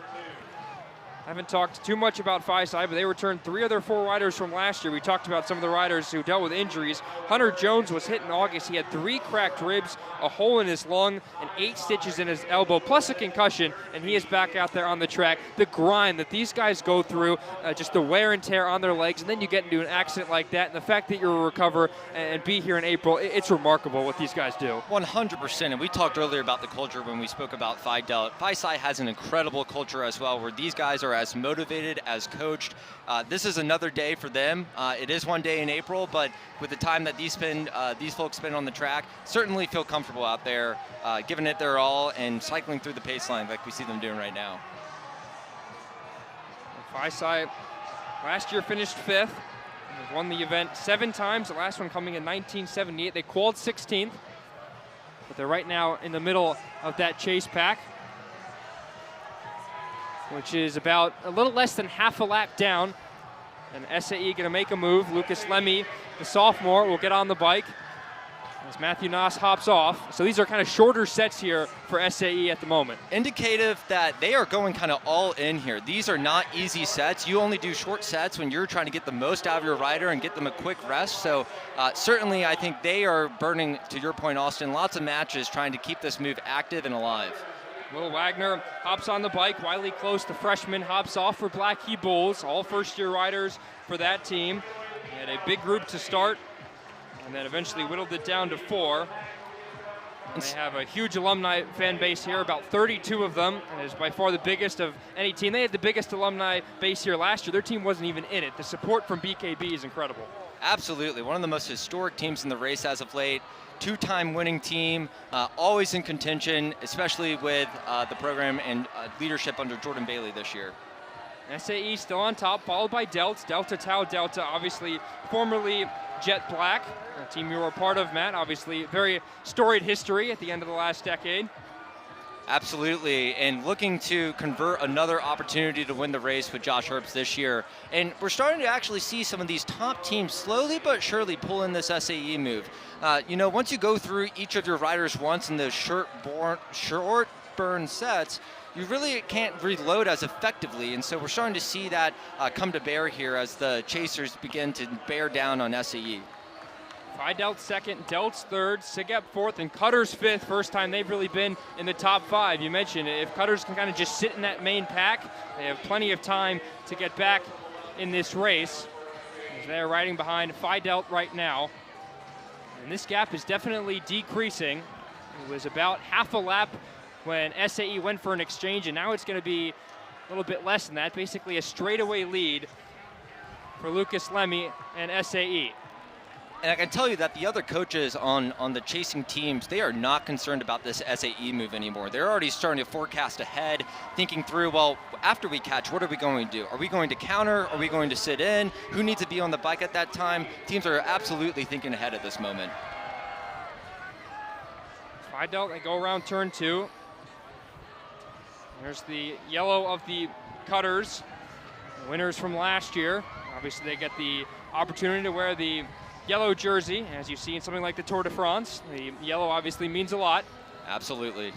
I haven't talked too much about Phi Sci, but they returned 3 of their 4 riders from last year. We talked about some of the riders who dealt with injuries. Hunter Jones was hit in August. He had 3 cracked ribs, a hole in his lung, and 8 stitches in his elbow, plus a concussion, and he is back out there on the track. The grind that these guys go through, just the wear and tear on their legs, and then you get into an accident like that, and the fact that you'll recover and be here in April, it's remarkable what these guys do.
100%, and we talked earlier about the culture when we spoke about Phi Delt. Phi Sci has an incredible culture as well, where these guys are as motivated, as coached. This is another day for them. It is one day in April, but with the time that these folks spend on the track, certainly feel comfortable out there, giving it their all and cycling through the pace line like we see them doing right now.
Phi Sci last year finished 5th. They've won the event 7 times, the last one coming in 1978. They qualified 16th, but they're right now in the middle of that chase pack, which is about a little less than half a lap down. And SAE going to make a move. Lucas Lemmy, the sophomore, will get on the bike as Matthew Noss hops off. So these are kind of shorter sets here for SAE at the moment.
Indicative that they are going kind of all in here. These are not easy sets. You only do short sets when you're trying to get the most out of your rider and get them a quick rest. So certainly I think they are burning, to your point, Austin, lots of matches trying to keep this move active and alive.
Will Wagner hops on the bike. Wiley Close, the freshman, hops off for Black Key Bulls. All first-year riders for that team. They had a big group to start. and then eventually whittled it down to 4. And they have a huge alumni fan base here, about 32 of them, and it's by far the biggest of any team. They had the biggest alumni base here last year. Their team wasn't even in it. The support from BKB is incredible.
Absolutely, one of the most historic teams in the race as of late. 2-time winning team, always in contention, especially with the program and leadership under Jordan Bailey this year.
SAE still on top, followed by Delta Tau Delta, obviously formerly Jet Black, a team you were a part of, Matt. Obviously, very storied history at the end of the last decade.
Absolutely, and looking to convert another opportunity to win the race with Josh Herbst this year. And we're starting to actually see some of these top teams slowly but surely pull in this SAE move. You know, once you go through each of your riders once in those short burn sets, you really can't reload as effectively, and so we're starting to see that come to bear here as the chasers begin to bear down on SAE.
Fidelt second, Delt's third, Sigep fourth, and Cutter's fifth. First time they've really been in the top 5. You mentioned if Cutters can kind of just sit in that main pack, they have plenty of time to get back in this race. As they're riding behind Fidelt right now. And this gap is definitely decreasing. It was about half a lap when SAE went for an exchange, and now it's going to be a little bit less than that, basically a straightaway lead for Lucas Lemmy and SAE.
And I can tell you that the other coaches on the chasing teams, they are not concerned about this SAE move anymore. They're already starting to forecast ahead, thinking through, well, after we catch, what are we going to do? Are we going to counter? Are we going to sit in? Who needs to be on the bike at that time? Teams are absolutely thinking ahead at this moment.
Fidelt, they go around turn 2. There's the yellow of the Cutters, the winners from last year. Obviously, they get the opportunity to wear the yellow jersey, as you see in something like the Tour de France. The yellow obviously means a lot.
Absolutely.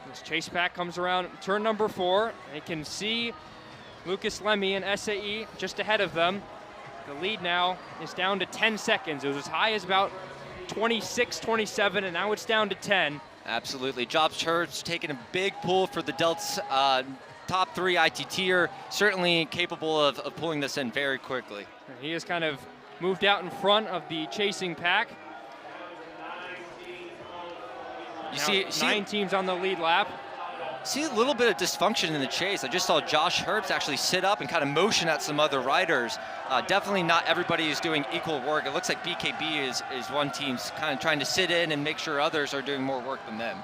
This chase pack comes around turn number 4. They can see Lucas Lemmy and SAE just ahead of them. The lead now is down to 10 seconds. It was as high as about 26, 27, and now it's down to 10.
Absolutely. Josh Herbst taking a big pull for the Delts top 3 ITTer, certainly capable of pulling this in very quickly.
He has kind of moved out in front of the chasing pack.
You
now
see
9 teams on the lead lap.
See a little bit of dysfunction in the chase. I just saw Josh Herbst actually sit up and kind of motion at some other riders. Definitely not everybody is doing equal work. It looks like BKB is one team's kind of trying to sit in and make sure others are doing more work than them.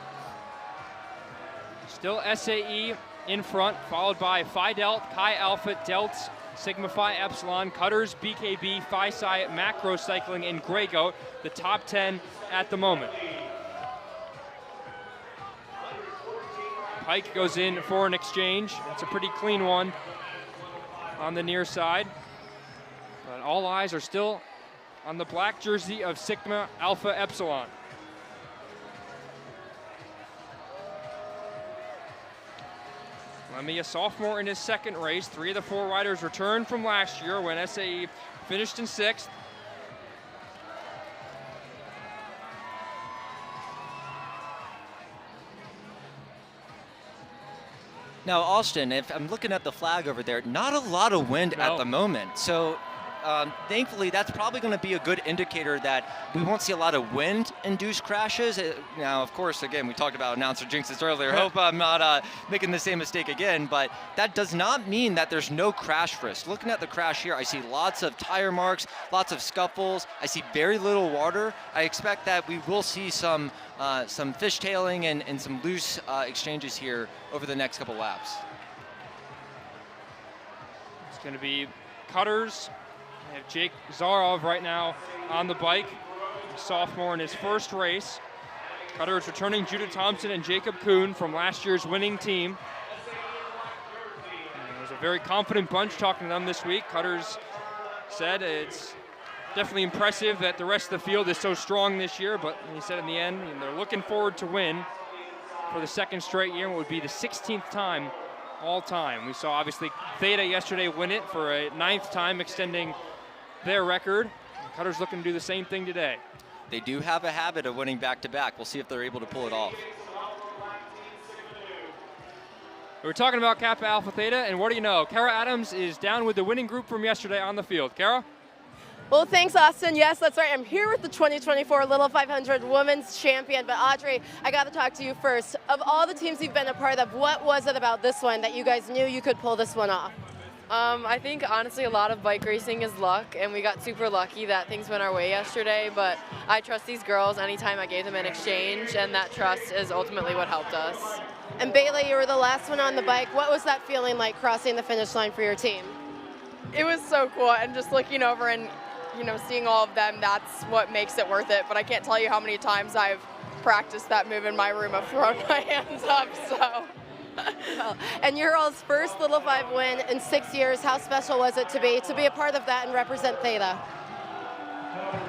Still SAE in front, followed by Phi Delt, Chi Alpha, Delts, Sigma Phi Epsilon, Cutters, BKB, Phi Psi, Macro Cycling, and Grego, the top 10 at the moment. Pike goes in for an exchange. It's a pretty clean one on the near side. But all eyes are still on the black jersey of Sigma Alpha Epsilon. Lemmy, a sophomore in his second race. 3 of the 4 riders returned from last year when SAE finished in 6th.
Now, Austin, if I'm looking at the flag over there, not a lot of wind at the moment. So thankfully, that's probably going to be a good indicator that we won't see a lot of wind-induced crashes. Now, of course, again, we talked about announcer jinxes earlier. Hope I'm not making the same mistake again, but that does not mean that there's no crash risk. Looking at the crash here, I see lots of tire marks, lots of scuffles. I see very little water. I expect that we will see some fishtailing and some loose exchanges here over the next couple laps.
It's going to be Cutters. We have Jake Zarov right now on the bike, a sophomore in his first race. Cutters returning Judah Thompson and Jacob Kuhn from last year's winning team. And it was a very confident bunch talking to them this week. Cutters said it's definitely impressive that the rest of the field is so strong this year, but he said in the end, they're looking forward to win for the second straight year, and it would be the 16th time all time. We saw obviously Theta yesterday win it for a 9th time, extending their record. Cutters looking to do the same thing today.
They do have a habit of winning back-to-back. We'll see if they're able to pull it off.
We're talking about Kappa Alpha Theta, and what do you know? Kara Adams is down with the winning group from yesterday on the field. Kara?
Well, thanks, Austin. Yes, that's right. I'm here with the 2024 Little 500 Women's Champion. But Audrey, I got to talk to you first. Of all the teams you've been a part of, what was it about this one that you guys knew you could pull this one off?
I think honestly a lot of bike racing is luck, and we got super lucky that things went our way yesterday, but I trust these girls anytime I gave them an exchange, and that trust is ultimately what helped us.
And Bailey, you were the last one on the bike. What was that feeling like crossing the finish line for your team?
It was so cool, and just looking over and seeing all of them, that's what makes it worth it, but I can't tell you how many times I've practiced that move in my room of throwing my hands up, so.
And your all's first Little 5 win in 6 years. How special was it to be a part of that and represent Theta?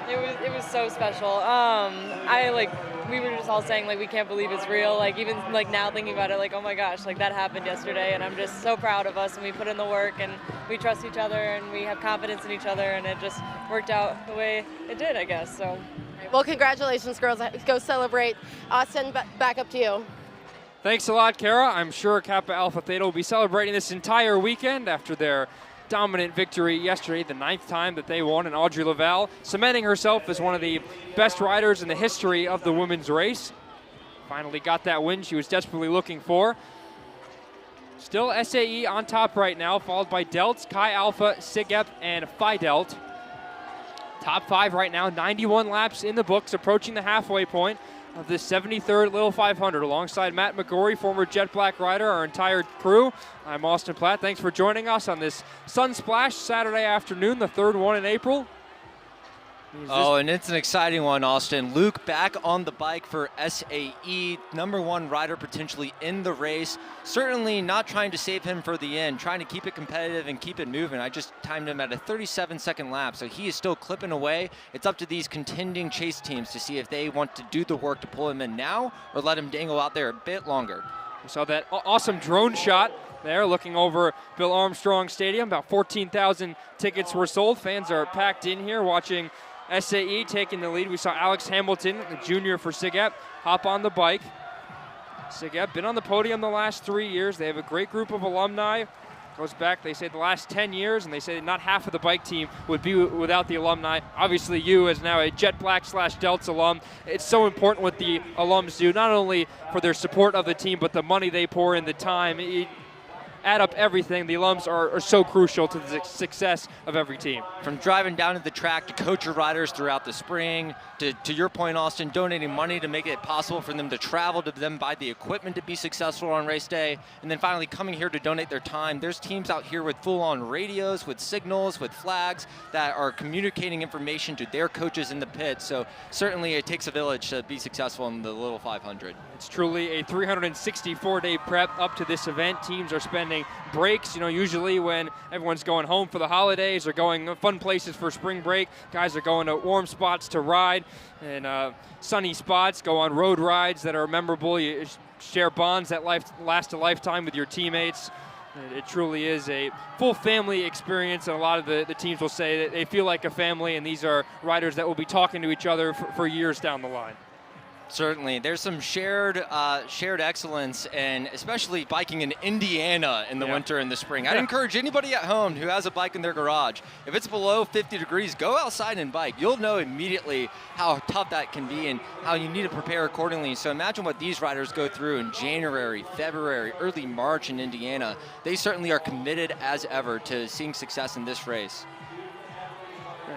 It was so special. We were just all saying we can't believe it's real. Even now thinking about it, oh my gosh, that happened yesterday, and I'm just so proud of us. And we put in the work, and we trust each other, and we have confidence in each other, and it just worked out the way it did, I guess. So.
Well, congratulations, girls. Go celebrate. Austin, back up to you.
Thanks a lot, Kara. I'm sure Kappa Alpha Theta will be celebrating this entire weekend after their dominant victory yesterday, the 9th time that they won, and Audrey Laval cementing herself as one of the best riders in the history of the women's race. Finally got that win she was desperately looking for. Still SAE on top right now, followed by Delts, Chi Alpha, SIGEP, and Phi Delt. Top 5 right now, 91 laps in the books, approaching the halfway point of the 73rd Little 500. Alongside Matt McGorry, former Jet Black rider, our entire crew, I'm Austin Platt. Thanks for joining us on this Sunsplash Saturday afternoon, the 3rd one in April.
Oh, and it's an exciting one, Austin. Luke back on the bike for SAE, #1 rider potentially in the race. Certainly not trying to save him for the end, trying to keep it competitive and keep it moving. I just timed him at a 37-second lap, so he is still clipping away. It's up to these contending chase teams to see if they want to do the work to pull him in now or let him dangle out there a bit longer.
We saw that awesome drone shot there looking over Bill Armstrong Stadium. About 14,000 tickets were sold. Fans are packed in here watching SAE taking the lead. We saw Alex Hamilton, the junior for SIGEP, hop on the bike. SIGEP been on the podium the last 3 years. They have a great group of alumni. Goes back, they say, the last 10 years, and they say not half of the bike team would be without the alumni. Obviously, you as now a Jet Black / Delts alum, it's so important what the alums do, not only for their support of the team, but the money they pour in, the time. Add up everything. The alums are so crucial to the success of every team.
From driving down to the track to coach your riders throughout the spring, to your point, Austin, donating money to make it possible for them to travel, to them buy the equipment to be successful on race day, and then finally coming here to donate their time. There's teams out here with full-on radios, with signals, with flags that are communicating information to their coaches in the pit. So certainly it takes a village to be successful in the Little 500.
It's truly a 364-day prep up to this event. Teams are spending breaks, usually when everyone's going home for the holidays or going fun places for spring break. Guys are going to warm spots to ride and sunny spots, go on road rides that are memorable. You share bonds that last a lifetime with your teammates. It truly is a full family experience, and a lot of the teams will say that they feel like a family, and these are riders that will be talking to each other for years down the line.
Certainly, there's some shared excellence, and especially biking in Indiana in the winter and the spring. I'd encourage anybody at home who has a bike in their garage, if it's below 50 degrees, go outside and bike. You'll know immediately how tough that can be and how you need to prepare accordingly. So imagine what these riders go through in January, February, early March in Indiana. They certainly are committed as ever to seeing success in this race.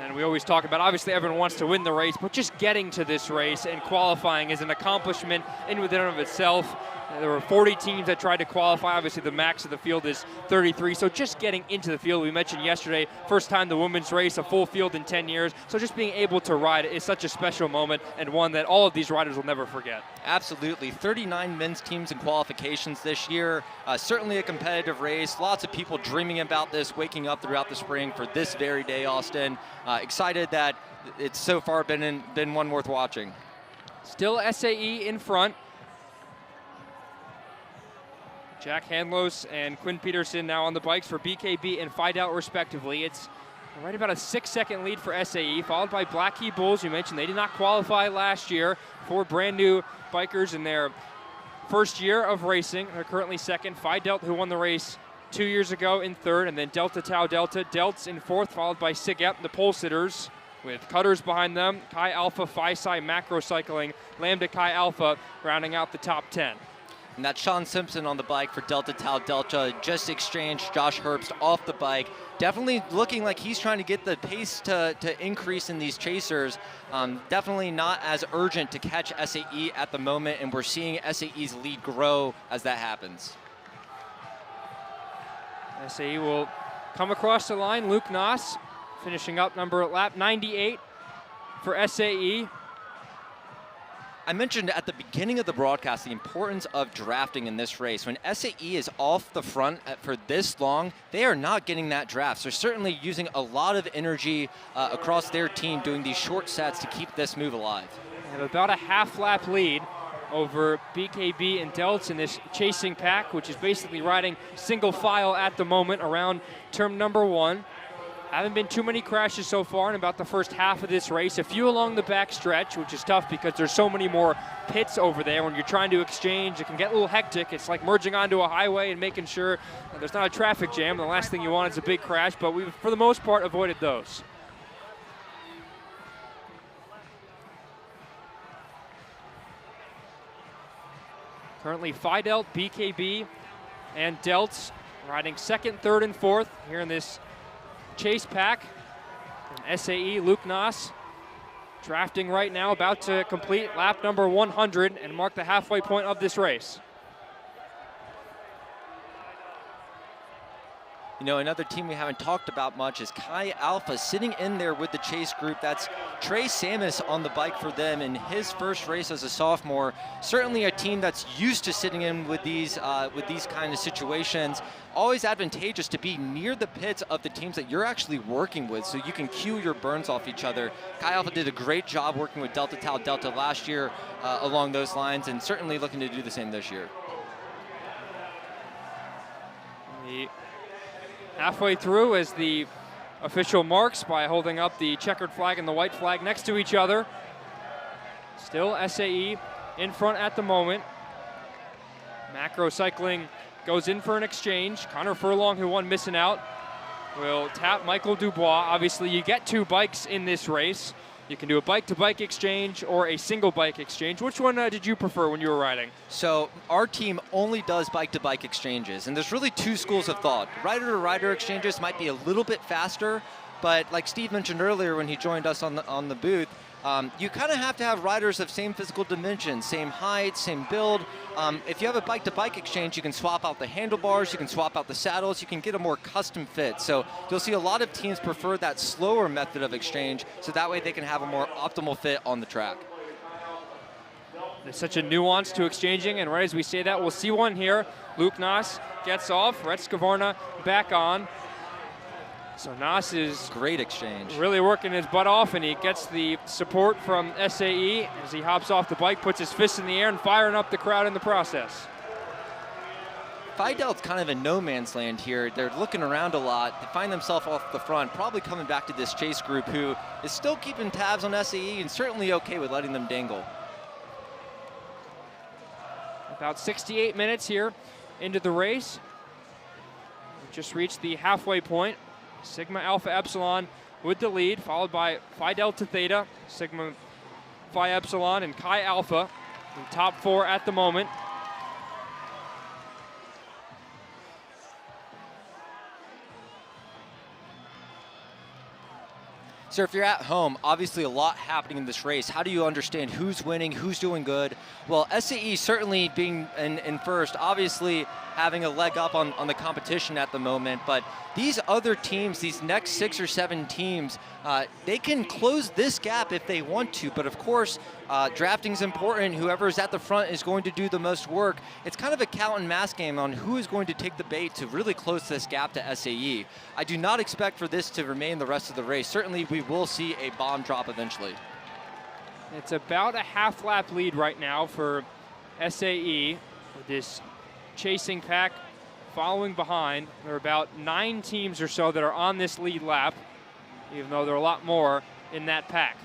And we always talk about, obviously everyone wants to win the race, but just getting to this race and qualifying is an accomplishment in within and of itself. There were 40 teams that tried to qualify. Obviously, the max of the field is 33. So just getting into the field, we mentioned yesterday, first time the women's race, a full field in 10 years. So just being able to ride is such a special moment and one that all of these riders will never forget.
Absolutely. 39 men's teams in qualifications this year. Certainly a competitive race. Lots of people dreaming about this, waking up throughout the spring for this very day, Austin. Excited that it's so far been one worth watching.
Still SAE in front. Jack Hanlos and Quinn Peterson now on the bikes for BKB and Phi Delt respectively. It's right about a 6-second lead for SAE, followed by Black Key Bulls. You mentioned they did not qualify last year. 4 brand new bikers in their first year of racing. They're currently second. Phi Delt, who won the race 2 years ago, in third, and then Delta Tau Delta. Delts in fourth, followed by SIGEP, the pole sitters. with Cutters behind them, Chi Alpha, Phi Psi, Macro Cycling, Lambda Chi Alpha rounding out the top 10.
And that's Sean Simpson on the bike for Delta Tau Delta. Just exchanged Josh Herbst off the bike. Definitely looking like he's trying to get the pace to increase in these chasers. Definitely not as urgent to catch SAE at the moment, and we're seeing SAE's lead grow as that happens.
SAE will come across the line. Luke Noss finishing up lap 98 for SAE.
I mentioned at the beginning of the broadcast the importance of drafting in this race. When SAE is off the front for this long, they are not getting that draft. So they're certainly using a lot of energy across their team doing these short sets to keep this move alive.
They have about a half lap lead over BKB and Delts in this chasing pack, which is basically riding single file at the moment around turn number 1. Haven't been too many crashes so far in about the first half of this race. A few along the back stretch, which is tough because there's so many more pits over there. When you're trying to exchange, it can get a little hectic. It's like merging onto a highway and making sure there's not a traffic jam. The last thing you want is a big crash, but we've, for the most part, avoided those. Currently, Phi Delt, BKB, and Delts riding second, third, and fourth here in this chase pack. And SAE, Luke Noss, drafting right now, about to complete lap number 100 and mark the halfway point of this race.
You know, another team we haven't talked about much is Chi Alpha sitting in there with the chase group. That's Trey Samus on the bike for them in his first race as a sophomore. Certainly a team that's used to sitting in with these kind of situations. Always advantageous to be near the pits of the teams that you're actually working with, so you can cue your burns off each other. Chi Alpha did a great job working with Delta Tau Delta last year along those lines, and certainly looking to do the same this year.
Halfway through as the official marks by holding up the checkered flag and the white flag next to each other. Still SAE in front at the moment. Macro Cycling goes in for an exchange. Connor Furlong, who won missing out, will tap Michael Dubois. Obviously, you get 2 bikes in this race. You can do a bike-to-bike exchange or a single bike exchange. Which one did you prefer when you were riding?
So our team only does bike-to-bike exchanges, and there's really 2 schools of thought. Rider-to-rider exchanges might be a little bit faster, but like Steve mentioned earlier when he joined us on the booth, you kind of have to have riders of same physical dimensions, same height, same build. If you have a bike-to-bike exchange, you can swap out the handlebars, you can swap out the saddles, you can get a more custom fit. So you'll see a lot of teams prefer that slower method of exchange, so that way they can have a more optimal fit on the track.
There's such a nuance to exchanging, and right as we say that, we'll see one here. Luke Noss gets off, Rhett Scavarna back on. So Noss is
great exchange,
really working his butt off, and he gets the support from SAE as he hops off the bike, puts his fist in the air, and firing up the crowd in the process.
Phi Delt's kind of in no man's land here. They're looking around a lot. They find themselves off the front, probably coming back to this chase group who is still keeping tabs on SAE and certainly okay with letting them dangle.
About 68 minutes here into the race. We've just reached the halfway point. Sigma Alpha Epsilon with the lead, followed by Phi Delta Theta, Sigma Phi Epsilon, and Chi Alpha, the top 4 at the moment.
So if you're at home, obviously a lot happening in this race. How do you understand who's winning, who's doing good? Well, SAE certainly being in first, obviously having a leg up on the competition at the moment, but these other teams, these next 6 or 7 teams, they can close this gap if they want to, but of course, drafting is important. Whoever's at the front is going to do the most work. It's kind of a cat and mouse game on who is going to take the bait to really close this gap to SAE. I do not expect for this to remain the rest of the race. Certainly we will see a bomb drop eventually.
It's about a half lap lead right now for SAE with this chasing pack following behind. There are about 9 teams or so that are on this lead lap, even though there are a lot more in that pack.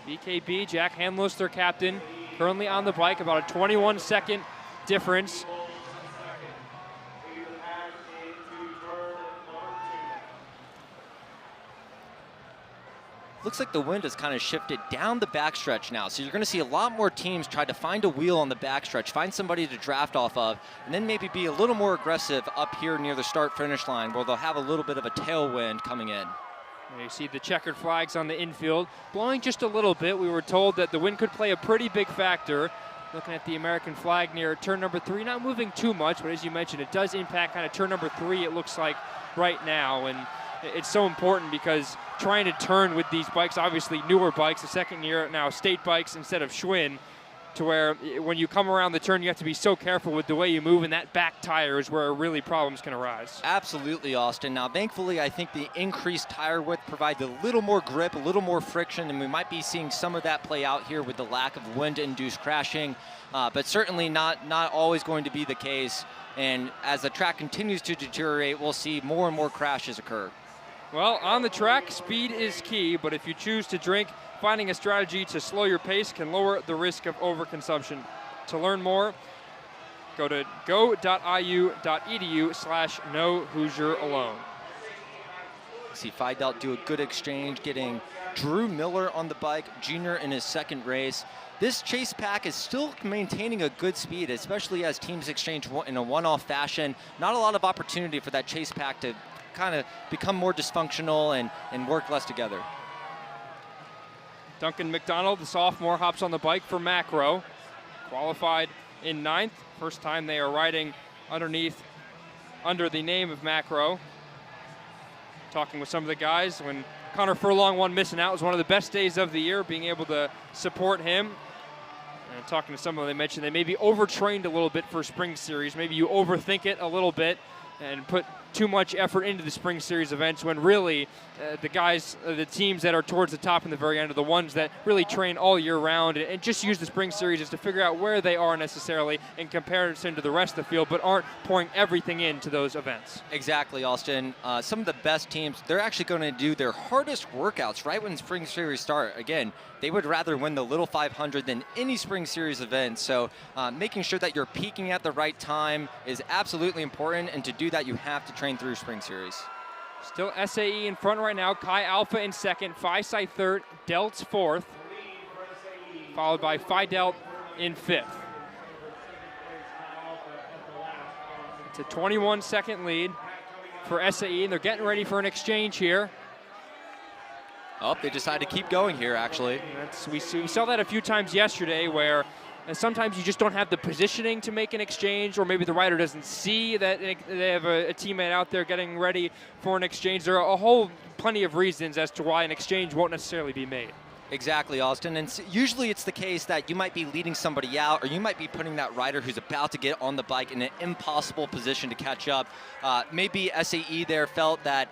BKB, Jack Hanlos, their captain, currently on the bike, about a 21-second difference.
looks like the wind has kind of shifted down the backstretch now. So you're going to see a lot more teams try to find a wheel on the backstretch, find somebody to draft off of, and then maybe be a little more aggressive up here near the start-finish line where they'll have a little bit of a tailwind coming in.
And you see the checkered flags on the infield blowing just a little bit. We were told that the wind could play a pretty big factor. Looking at the American flag near turn number 3, not moving too much, but as you mentioned, it does impact kind of turn number 3, it looks like right now. And it's so important because trying to turn with these bikes, obviously newer bikes, the second year now state bikes instead of Schwinn, to where when you come around the turn, you have to be so careful with the way you move, and that back tire is where really problems can arise.
Absolutely, Austin. Now, thankfully, I think the increased tire width provides a little more grip, a little more friction, and we might be seeing some of that play out here with the lack of wind-induced crashing, but certainly not always going to be the case. And as the track continues to deteriorate, we'll see more and more crashes occur.
Well, on the track, speed is key, but if you choose to drink, finding a strategy to slow your pace can lower the risk of overconsumption. To learn more, go to go.iu.edu/no-Hoosier-alone.
See Fidel do a good exchange, getting Drew Miller on the bike, junior in his second race. This chase pack is still maintaining a good speed, especially as teams exchange in a one-off fashion. Not a lot of opportunity for that chase pack to kind of become more dysfunctional and work less together.
Duncan McDonald, the sophomore, hops on the bike for Macro. Qualified in 9th. First time they are riding under the name of Macro. Talking with some of the guys when Connor Furlong won missing out. It was one of the best days of the year, being able to support him. And talking to some of them, they mentioned they maybe overtrained a little bit for spring series. Maybe you overthink it a little bit and put too much effort into the spring series events when really the guys, the teams that are towards the top and the very end are the ones that really train all year round and just use the spring series just to figure out where they are necessarily in comparison to the rest of the field, but aren't pouring everything into those events.
Exactly, Austin. Some of the best teams, they're actually going to do their hardest workouts right when spring series start. Again, they would rather win the Little 500 than any spring series event. So making sure that you're peaking at the right time is absolutely important, and to do that, you have to train through spring series.
Still SAE in front right now. Kai Alpha in second, Phi-Sci third, Delts fourth, followed by Phi Delt in fifth. It's a 21-second lead for SAE, and they're getting ready for an exchange here.
Oh, they decided to keep going here, actually.
We saw that a few times yesterday where sometimes you just don't have the positioning to make an exchange, or maybe the rider doesn't see that they have a teammate out there getting ready for an exchange. There are plenty of reasons as to why an exchange won't necessarily be made.
Exactly, Austin. And usually it's the case that you might be leading somebody out, or you might be putting that rider who's about to get on the bike in an impossible position to catch up. Maybe SAE there felt that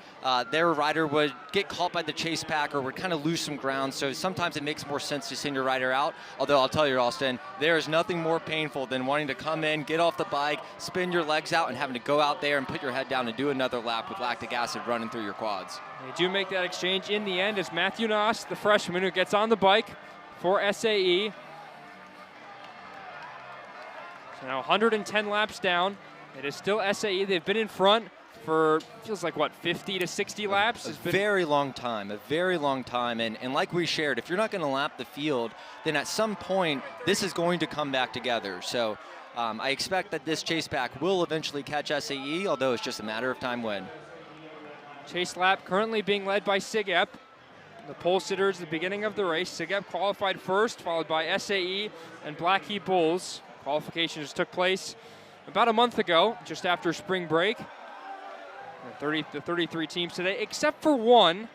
their rider would get caught by the chase pack or would kind of lose some ground. So sometimes it makes more sense to send your rider out. Although I'll tell you, Austin, there is nothing more painful than wanting to come in, get off the bike, spin your legs out, and having to go out there and put your head down and do another lap with lactic acid running through your quads.
They do make that exchange in the end as Matthew Noss, the freshman who gets on the bike for SAE. So now 110 laps down. It is still SAE. They've been in front for, feels like, what, 50 to 60 laps?
A very long time. And like we shared, if you're not going to lap the field, then at some point, this is going to come back together. So I expect that this chase pack will eventually catch SAE, although it's just a matter of time when.
Chase lap currently being led by Sigep. The pole sitters at the beginning of the race. Sigep qualified first, followed by SAE and Blackheath Bulls. Qualifications took place about a month ago, just after spring break. The 33 teams today, except for one,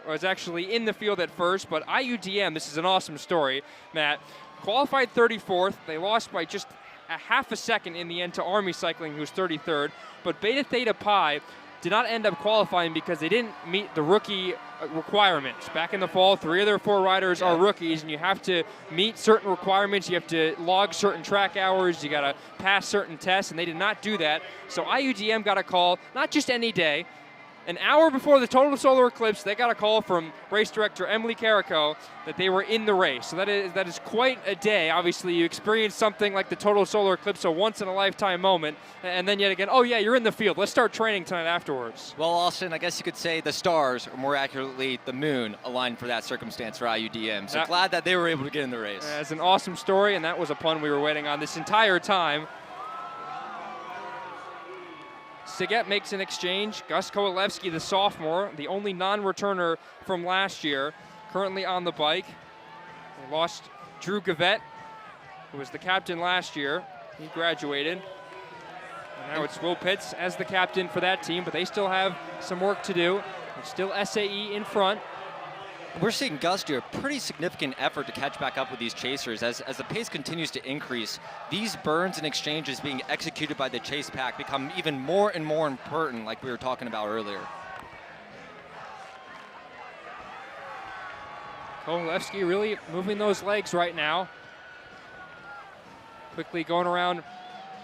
was actually in the field at first, but IUDM, this is an awesome story, Matt, qualified 34th. They lost by just a half a second in the end to Army Cycling, who's 33rd, but Beta Theta Pi did not end up qualifying because they didn't meet the rookie requirements. Back in the fall, 3 of their 4 riders are rookies, and you have to meet certain requirements. You have to log certain track hours. You got to pass certain tests, and they did not do that. So IUDM got a call, not just any day, An hour before the total solar eclipse, they got a call from race director Emily Carrico that they were in the race. So that is quite a day. Obviously, you experience something like the total solar eclipse, a once-in-a-lifetime moment, and then yet again, oh yeah, you're in the field. Let's start training tonight afterwards.
Well, Austin, I guess you could say the stars, or more accurately, the moon, aligned for that circumstance for IUDM. So glad that they were able to get in the race.
It's an awesome story, and that was a pun we were waiting on this entire time. Sigette makes an exchange. Gus Kowalewski, the sophomore, the only non-returner from last year, currently on the bike. They lost Drew Gavette, who was the captain last year. He graduated. And now it's Will Pitts as the captain for that team, but they still have some work to do. There's still SAE in front.
We're seeing Gus do a pretty significant effort to catch back up with these chasers. As the pace continues to increase, these burns and exchanges being executed by the chase pack become even more and more important, like we were talking about earlier.
Kowalewski really moving those legs right now. Quickly going around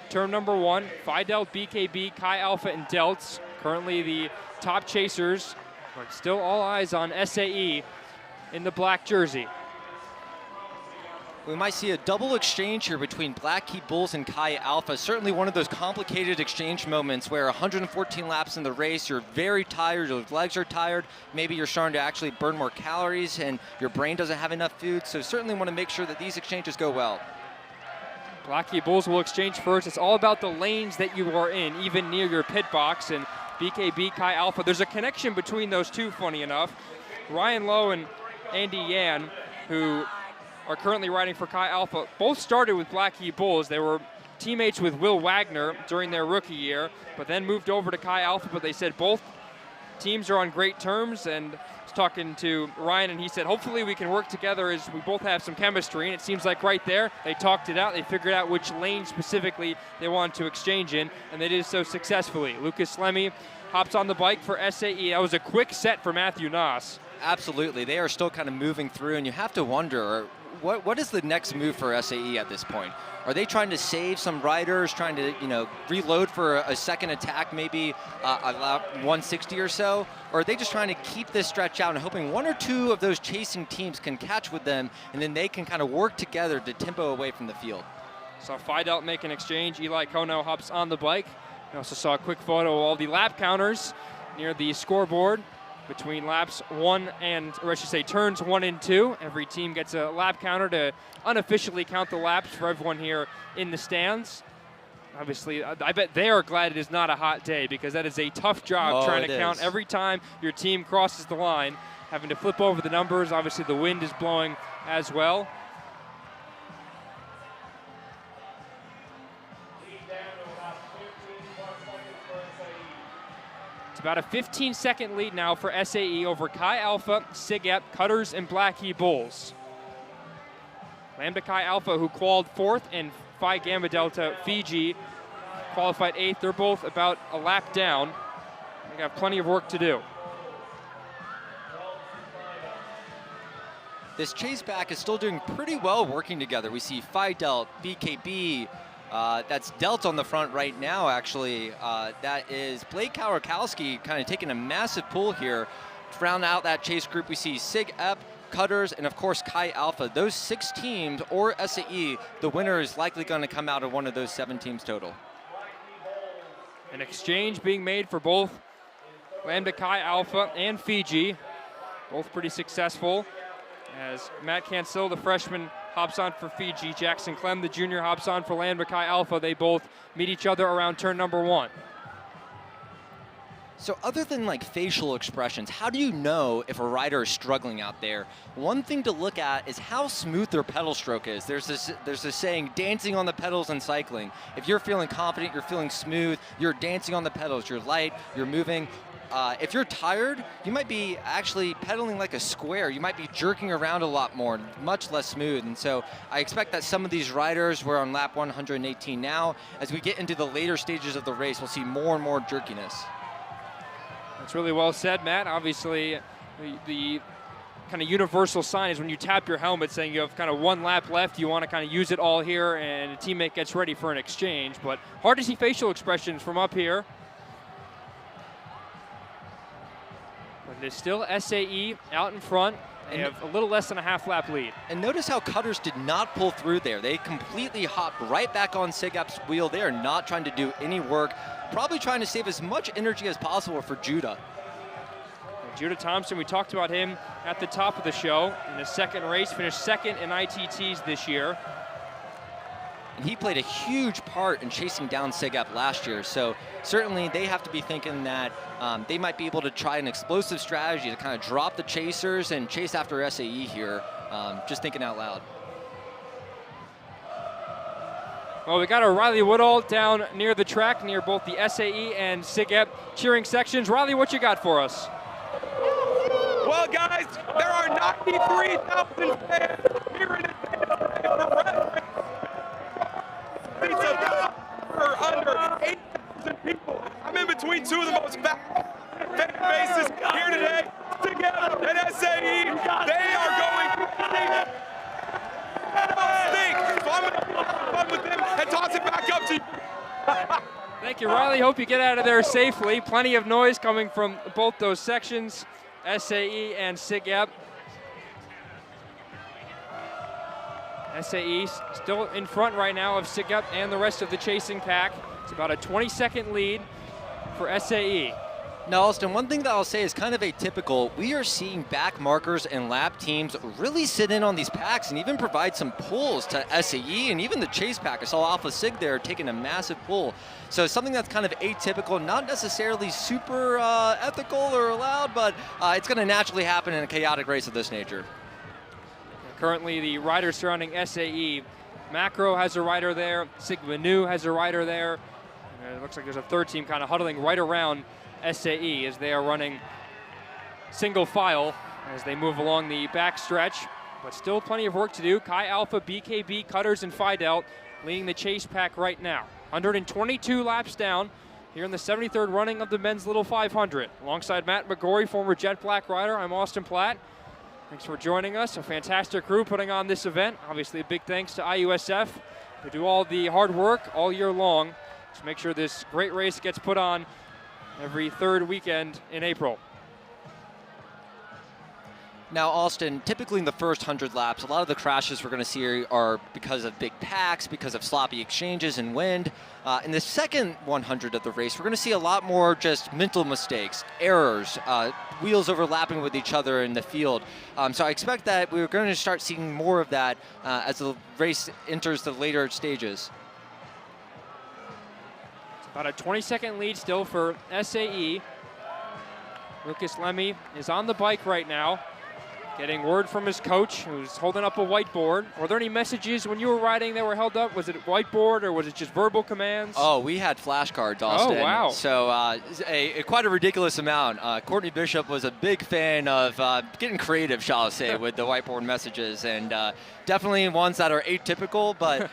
turn number 1. Fidel, BKB, Chi Alpha, and Delts, currently the top chasers, but still all eyes on SAE in the black jersey.
We might see a double exchange here between Black Key Bulls and Chi Alpha. Certainly one of those complicated exchange moments where 114 laps in the race, you're very tired, your legs are tired, maybe you're starting to actually burn more calories and your brain doesn't have enough food. So certainly want to make sure that these exchanges go well.
Black Key Bulls will exchange first. It's all about the lanes that you are in, even near your pit box. And BKB, Chi Alpha, there's a connection between those two, funny enough. Ryan Lowe and Andy Yan, who are currently riding for Chi Alpha, both started with Black Key Bulls. They were teammates with Will Wagner during their rookie year, but then moved over to Chi Alpha. But they said both teams are on great terms, and I was talking to Ryan, and he said hopefully we can work together as we both have some chemistry. And it seems like right there they talked it out. They figured out which lane specifically they wanted to exchange in, and they did so successfully. Lucas Lemmy hops on the bike for SAE. That was a quick set for Matthew Noss.
Absolutely, they are still kind of moving through, and you have to wonder, what is the next move for SAE at this point? Are they trying to save some riders, trying to reload for a second attack, maybe a lap 160 or so? Or are they just trying to keep this stretch out and hoping one or two of those chasing teams can catch with them, and then they can kind of work together to tempo away from the field?
Saw Fidel make an exchange. Eli Kono hops on the bike. We also saw a quick photo of all the lap counters near the scoreboard between laps turns 1 and 2. Every team gets a lap counter to unofficially count the laps for everyone here in the stands. Obviously, I bet they are glad it is not a hot day, because that is a tough job trying to count every time your team crosses the line, having to flip over the numbers. Obviously, the wind is blowing as well. It's about a 15-second lead now for SAE over Chi Alpha, Sigette, Cutters, and Black Key Bulls. Lambda Chi Alpha, who qualified 4th, and Phi Gamma Delta Fiji qualified 8th. They're both about a lap down. They got plenty of work to do.
This chase back is still doing pretty well working together. We see Phi Delt, BKB, that's Delt on the front right now, actually. That is Blake Kowalewski kind of taking a massive pull here. To round out that chase group, we see Sig Ep, Cutters, and of course Chi Alpha. Those 6 teams, or SAE, the winner is likely going to come out of one of those 7 teams total.
An exchange being made for both Lambda Chi Alpha and Fiji. Both pretty successful, as Matt Cancel, the freshman, hops on for Fiji. Jackson Clem, the junior, hops on for Lambda Chi Alpha. They both meet each other around turn number 1.
So other than like facial expressions, how do you know if a rider is struggling out there? One thing to look at is how smooth their pedal stroke is. There's this saying, dancing on the pedals in cycling. If you're feeling confident, you're feeling smooth, you're dancing on the pedals, you're light, you're moving. If you're tired, you might be actually pedaling like a square. You might be jerking around a lot more, much less smooth. And so I expect that some of these riders, we're on lap 118 now, as we get into the later stages of the race, we'll see more and more jerkiness.
That's really well said, Matt. Obviously, the kind of universal sign is when you tap your helmet saying you have kind of 1 lap left, you want to kind of use it all here, and a teammate gets ready for an exchange. But hard to see facial expressions from up here. But it is still SAE out in front. They have a little less than a half lap lead.
And notice how Cutters did not pull through there. They completely hopped right back on SIGEP's wheel. They are not trying to do any work, probably trying to save as much energy as possible for Judah.
Judah Thompson, we talked about him at the top of the show in his second race, finished second in ITTs this year.
And he played a huge part in chasing down SIGEP last year. So certainly they have to be thinking that they might be able to try an explosive strategy to kind of drop the chasers and chase after SAE here. Just thinking out loud.
Well, we got our Riley Woodall down near the track, near both the SAE and SIGEP cheering sections. Riley, what you got for us?
Well, guys, there are 93,000 fans here in the for under 8,000 people. I'm in between two of the most fan bases here today. Together at SAE, they are going crazy. So I'm going to have fun with them and toss it back up to you.
Thank you, Riley. Hope you get out of there safely. Plenty of noise coming from both those sections, SAE and SIGEP. SAE still in front right now of SIGEP and the rest of the chasing pack. It's about a 20-second lead for SAE.
Now, Austin, one thing that I'll say is kind of atypical. We are seeing back markers and lap teams really sit in on these packs and even provide some pulls to SAE and even the chase pack. I saw Alpha Sig there taking a massive pull. So something that's kind of atypical, not necessarily super ethical or allowed, but it's going to naturally happen in a chaotic race of this nature.
Currently, the riders surrounding SAE, Macro has a rider there, Sigma Nu has a rider there. And it looks like there's a third team kind of huddling right around SAE as they are running single file as they move along the back stretch, but still plenty of work to do. Chi Alpha, BKB, Cutters, and Fidel leading the chase pack right now. 122 laps down here in the 73rd running of the men's Little 500. Alongside Matt McGorry, former Jet Black rider, I'm Austin Platt. Thanks for joining us. A fantastic crew putting on this event. Obviously, a big thanks to IUSF. They do all the hard work all year long to make sure this great race gets put on every third weekend in April.
Now, Austin, typically in the first 100 laps, a lot of the crashes we're going to see are because of big packs, because of sloppy exchanges and wind. In the second 100 of the race, we're going to see a lot more just mental mistakes, errors, wheels overlapping with each other in the field. So I expect that we're going to start seeing more of that as the race enters the later stages.
About a 20-second lead still for SAE. Lucas Lemmy is on the bike right now, getting word from his coach, who's holding up a whiteboard. Were there any messages when you were riding that were held up? Was it whiteboard or was it just verbal commands?
Oh, we had flashcards, Austin.
Oh, wow.
So quite a ridiculous amount. Courtney Bishop was a big fan of getting creative, shall I say, with the whiteboard messages, and definitely ones that are atypical, but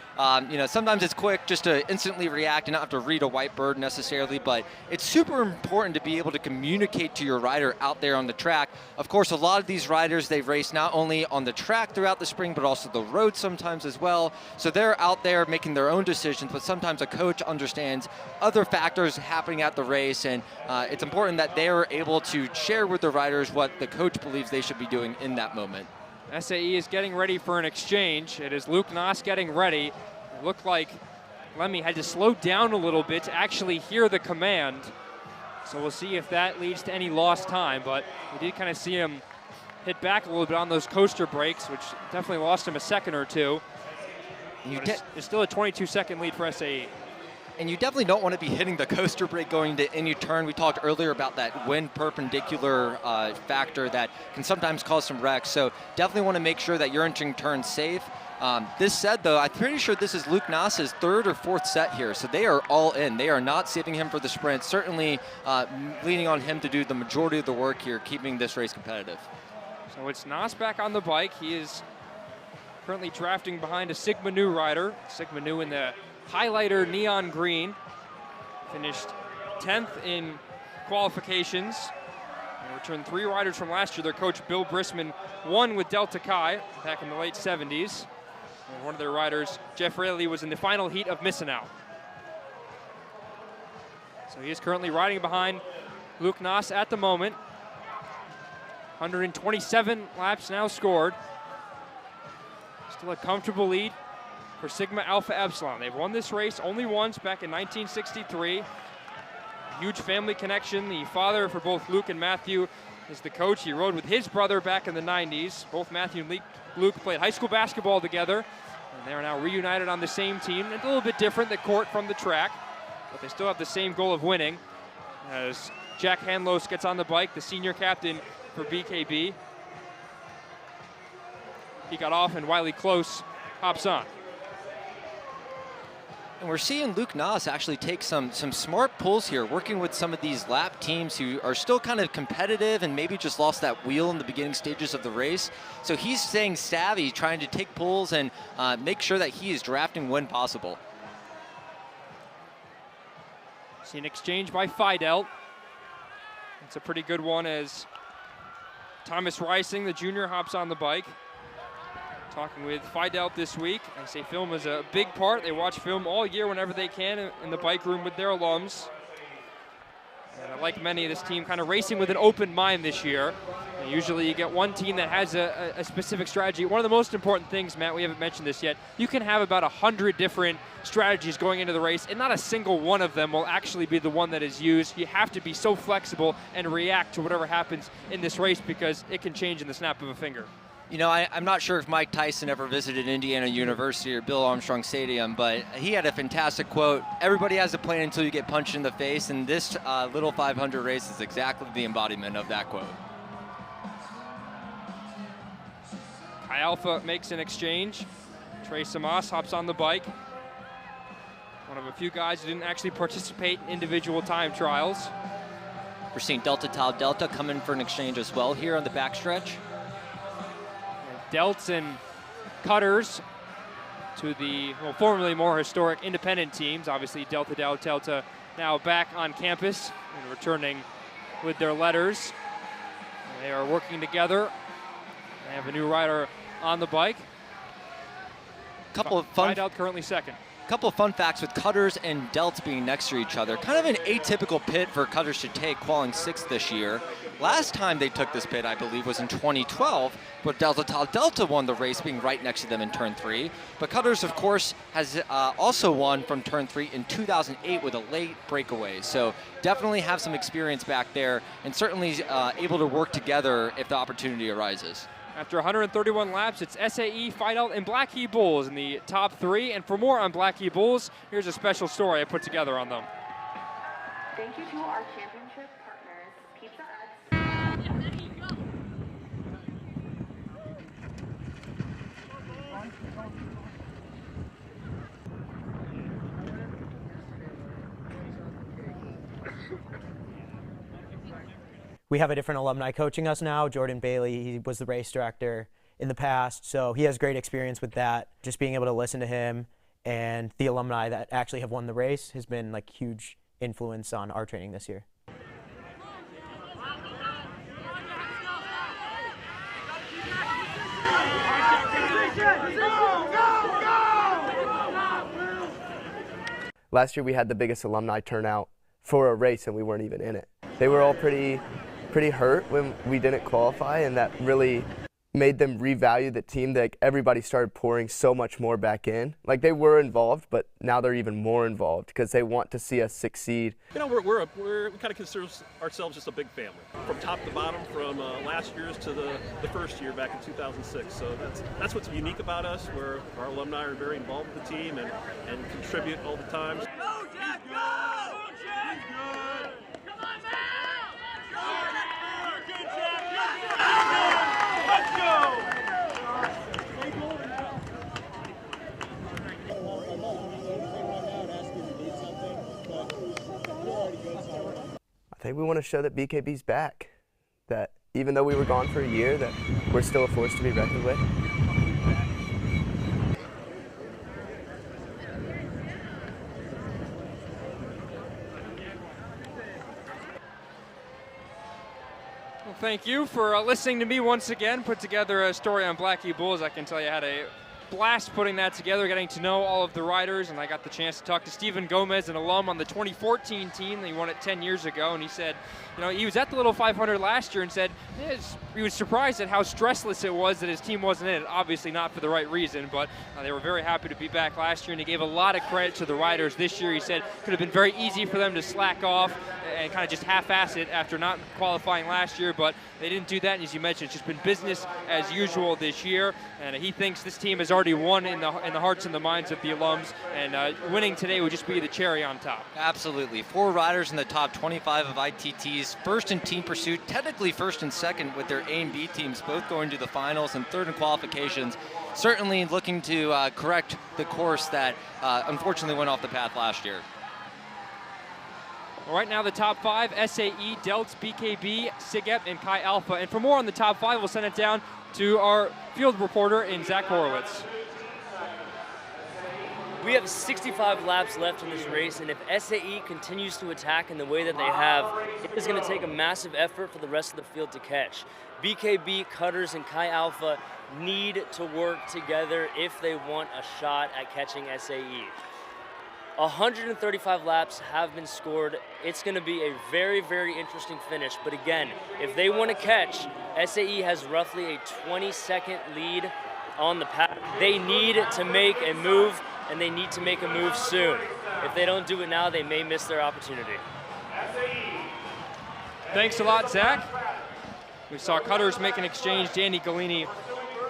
sometimes it's quick just to instantly react and not have to read a whiteboard necessarily, but it's super important to be able to communicate to your rider out there on the track. Of course, a lot of these riders, they've raced not only on the track throughout the spring, but also the road sometimes as well. So they're out there making their own decisions, but sometimes a coach understands other factors happening at the race, and it's important that they're able to share with the riders what the coach believes they should be doing in that moment.
SAE is getting ready for an exchange. It is Luke Noss getting ready. It looked like Lemmy had to slow down a little bit to actually hear the command. So we'll see if that leads to any lost time, but we did kind of see him hit back a little bit on those coaster brakes, which definitely lost him a second or two. It's still a 22-second lead for SAE.
And you definitely don't want to be hitting the coaster brake going to any turn. We talked earlier about that wind perpendicular factor that can sometimes cause some wrecks. So definitely want to make sure that you're entering turns safe. This said, though, I'm pretty sure this is Luke Noss's third or fourth set here. So they are all in. They are not saving him for the sprint. Certainly leaning on him to do the majority of the work here, keeping this race competitive.
So it's Noss back on the bike. He is currently drafting behind a Sigma Nu rider. Sigma Nu in the highlighter neon green. Finished 10th in qualifications. They returned 3 riders from last year. Their coach, Bill Brisman, won with Delta Chi back in the late 70s. And one of their riders, Jeff Rayleigh, was in the final heat of missing out. So he is currently riding behind Luke Noss at the moment. 127 laps now scored. Still a comfortable lead for Sigma Alpha Epsilon. They've won this race only once back in 1963. Huge family connection. The father for both Luke and Matthew is the coach. He rode with his brother back in the 90s. Both Matthew and Luke played high school basketball together, and they are now reunited on the same team. It's a little bit different, the court from the track, but they still have the same goal of winning. As Jack Hanlos gets on the bike, the senior captain for BKB. He got off, and Wiley Close hops on.
And we're seeing Luke Noss actually take some smart pulls here, working with some of these lap teams who are still kind of competitive and maybe just lost that wheel in the beginning stages of the race. So he's staying savvy, trying to take pulls and make sure that he is drafting when possible.
See an exchange by Fidel. It's a pretty good one as Thomas Reising, the junior, hops on the bike. Talking with Fidel this week. I say film is a big part. They watch film all year whenever they can in the bike room with their alums. And like many, this team kind of racing with an open mind this year. And usually you get one team that has a specific strategy. One of the most important things, Matt, we haven't mentioned this yet, you can have about 100 different strategies going into the race, and not a single one of them will actually be the one that is used. You have to be so flexible and react to whatever happens in this race because it can change in the snap of a finger.
You know, I'm not sure if Mike Tyson ever visited Indiana University or Bill Armstrong Stadium, but he had a fantastic quote. Everybody has a plan until you get punched in the face, and this little 500 race is exactly the embodiment of that quote.
Chi Alpha makes an exchange. Trey Samas hops on the bike. One of a few guys who didn't actually participate in individual time trials.
We're seeing Delta Tau Delta come in for an exchange as well here on the backstretch.
Delts and Cutters to the formerly more historic independent teams. Obviously Delta Tau Delta now back on campus and returning with their letters. They are working together. They have a new rider on the bike.
Couple of fun.
Fidel currently second.
Couple of fun facts with Cutters and Delts being next to each other. Kind of an atypical pit for Cutters to take, qualifying 6th this year. Last time they took this pit, I believe, was in 2012, but Delta Tau Delta won the race, being right next to them in turn 3. But Cutters, of course, has also won from turn 3 in 2008 with a late breakaway. So definitely have some experience back there, and certainly able to work together if the opportunity arises.
After 131 laps, it's SAE, Fidel, and Black Key Bulls in the top 3. And for more on Black Key Bulls, here's a special story I put together on them.
Thank you to our championship partners, Pizza Hut.
We have a different alumni coaching us now. Jordan Bailey, he was the race director in the past, so he has great experience with that. Just being able to listen to him and the alumni that actually have won the race has been like huge influence on our training this year.
Last year we had the biggest alumni turnout for a race and we weren't even in it. They were all pretty hurt when we didn't qualify, and that really made them revalue the team. That everybody started pouring so much more back in. Like, they were involved, but now they're even more involved because they want to see us succeed.
You know, we kind of consider ourselves just a big family, from top to bottom, from last year's to the first year back in 2006. So that's what's unique about us. Where our alumni are very involved with the team and contribute all the time.
Go, Jack, go! Go, Jack! He's good! Come on, man!
I think we want to show that BKB's back, that even though we were gone for a year, that we're still a force to be reckoned with.
Well, thank you for listening to me once again. Put together a story on Black Key Bulls. I can tell you had a blast putting that together, getting to know all of the riders, and I got the chance to talk to Stephen Gomez, an alum on the 2014 team. He won it 10 years ago, and he said, you know, he was at the Little 500 last year and said he was surprised at how stressless it was that his team wasn't in it. Obviously not for the right reason, but they were very happy to be back last year, and he gave a lot of credit to the riders this year. He said it could have been very easy for them to slack off and kind of just half-ass it after not qualifying last year, but they didn't do that, and as you mentioned, it's just been business as usual this year, and he thinks this team has already won in the hearts and the minds of the alums, and winning today would just be the cherry on top.
Absolutely. 4 riders in the top 25 of ITTs, first in team pursuit, technically first and second with their A and B teams, both going to the finals, and third in qualifications. Certainly looking to correct the course that unfortunately went off the path last year.
Right now, the top 5, SAE, Delts, BKB, SIGEP, and Chi Alpha. And for more on the top 5, we'll send it down to our field reporter in Zach Horowitz.
We have 65 laps left in this race, and if SAE continues to attack in the way that they have, it is going to take a massive effort for the rest of the field to catch. BKB, Cutters, and Chi Alpha need to work together if they want a shot at catching SAE. 135 laps have been scored. It's going to be a very, very interesting finish. But again, if they want to catch, SAE has roughly a 20-second lead on the pack. They need to make a move, and they need to make a move soon. If they don't do it now, they may miss their opportunity.
Thanks a lot, Zach. We saw Cutters make an exchange. Danny Galini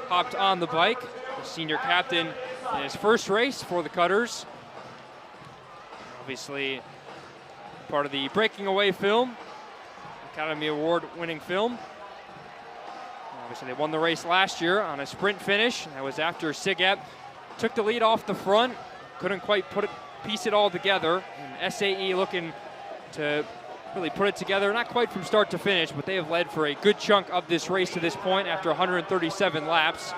hopped on the bike, the senior captain in his first race for the Cutters. Obviously part of the Breakaway film, Academy Award winning film. Obviously they won the race last year on a sprint finish. That was after SIGEP took the lead off the front, couldn't quite piece it all together. And SAE looking to really put it together, not quite from start to finish, but they have led for a good chunk of this race to this point after 137 laps.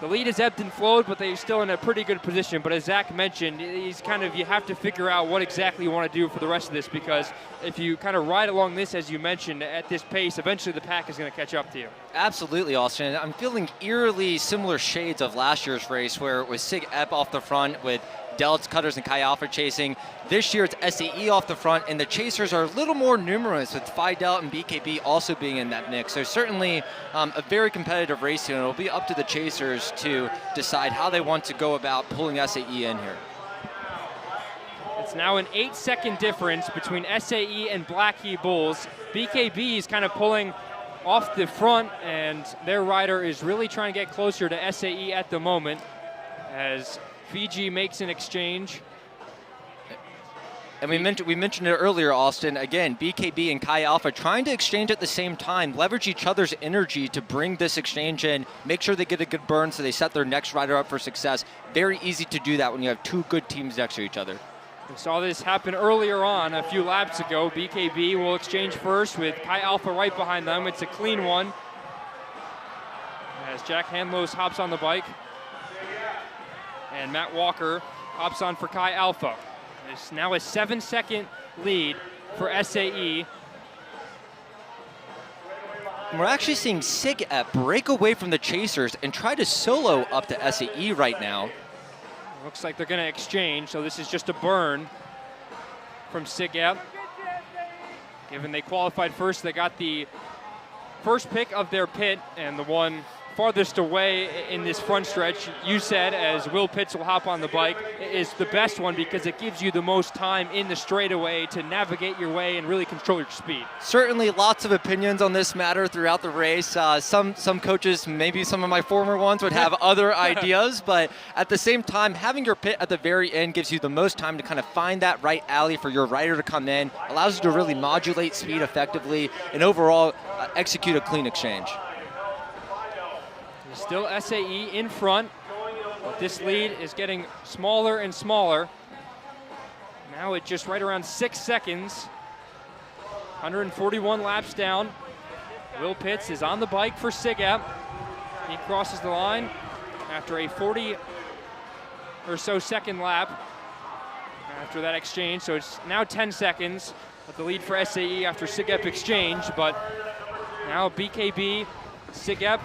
The lead has ebbed and flowed, but they're still in a pretty good position. But as Zach mentioned, you have to figure out what exactly you want to do for the rest of this, because if you kind of ride along this, as you mentioned, at this pace, eventually the pack is going to catch up to you. Absolutely,
Austin. I'm feeling eerily similar shades of last year's race, where it was SIGEP off the front with Delts, Cutters, and Chi Alpha chasing. This year it's SAE off the front, and the chasers are a little more numerous, with Fidel and BKB also being in that mix. So certainly a very competitive race here, and it'll be up to the chasers to decide how they want to go about pulling SAE in here.
It's now an 8-second difference between SAE and Blackheath Bulls. BKB is kind of pulling off the front, and their rider is really trying to get closer to SAE at the moment as Fiji makes an exchange.
And we mentioned it earlier, Austin. Again, BKB and Chi Alpha trying to exchange at the same time, leverage each other's energy to bring this exchange in, make sure they get a good burn so they set their next rider up for success. Very easy to do that when you have two good teams next to each other.
We saw this happen earlier on a few laps ago. BKB will exchange first with Chi Alpha right behind them. It's a clean one as Jack Hanlos hops on the bike. And Matt Walker hops on for Chi Alpha. It's now a 7-second lead for SAE.
We're actually seeing SIGEP break away from the chasers and try to solo up to SAE right now.
Looks like they're going to exchange, so this is just a burn from SIGEP. Given they qualified first, they got the first pick of their pit, and the one farthest away in this front stretch, you said, as Will Pitts will hop on the bike, is the best one because it gives you the most time in the straightaway to navigate your way and really control your speed.
Certainly lots of opinions on this matter throughout the race. Some coaches, maybe some of my former ones, would have other ideas, but at the same time, having your pit at the very end gives you the most time to kind of find that right alley for your rider to come in, allows you to really modulate speed effectively, and overall execute a clean exchange.
Still SAE in front, but this lead is getting smaller and smaller. Now it's just right around 6 seconds. 141 laps down. Will Pitts is on the bike for SIGEP. He crosses the line after a 40 or so second lap after that exchange. So it's now 10 seconds with the lead for SAE after SIGEP exchange, but now BKB, SIGEP,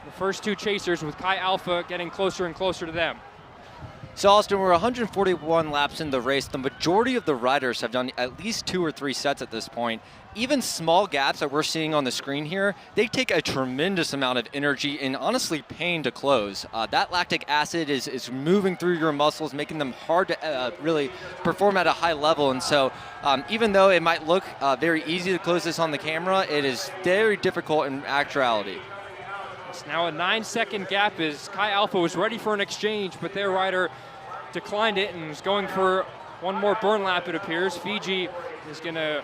the first two chasers, with Chi Alpha getting closer and closer to them.
So Austin, we're 141 laps in the race. The majority of the riders have done at least 2 or 3 sets at this point. Even small gaps that we're seeing on the screen here, they take a tremendous amount of energy and honestly pain to close. That lactic acid is moving through your muscles, making them hard to really perform at a high level. And so even though it might look very easy to close this on the camera, it is very difficult in actuality.
It's now a 9-second gap as Chi Alpha was ready for an exchange, but their rider declined it and is going for one more burn lap, it appears. Fiji is going to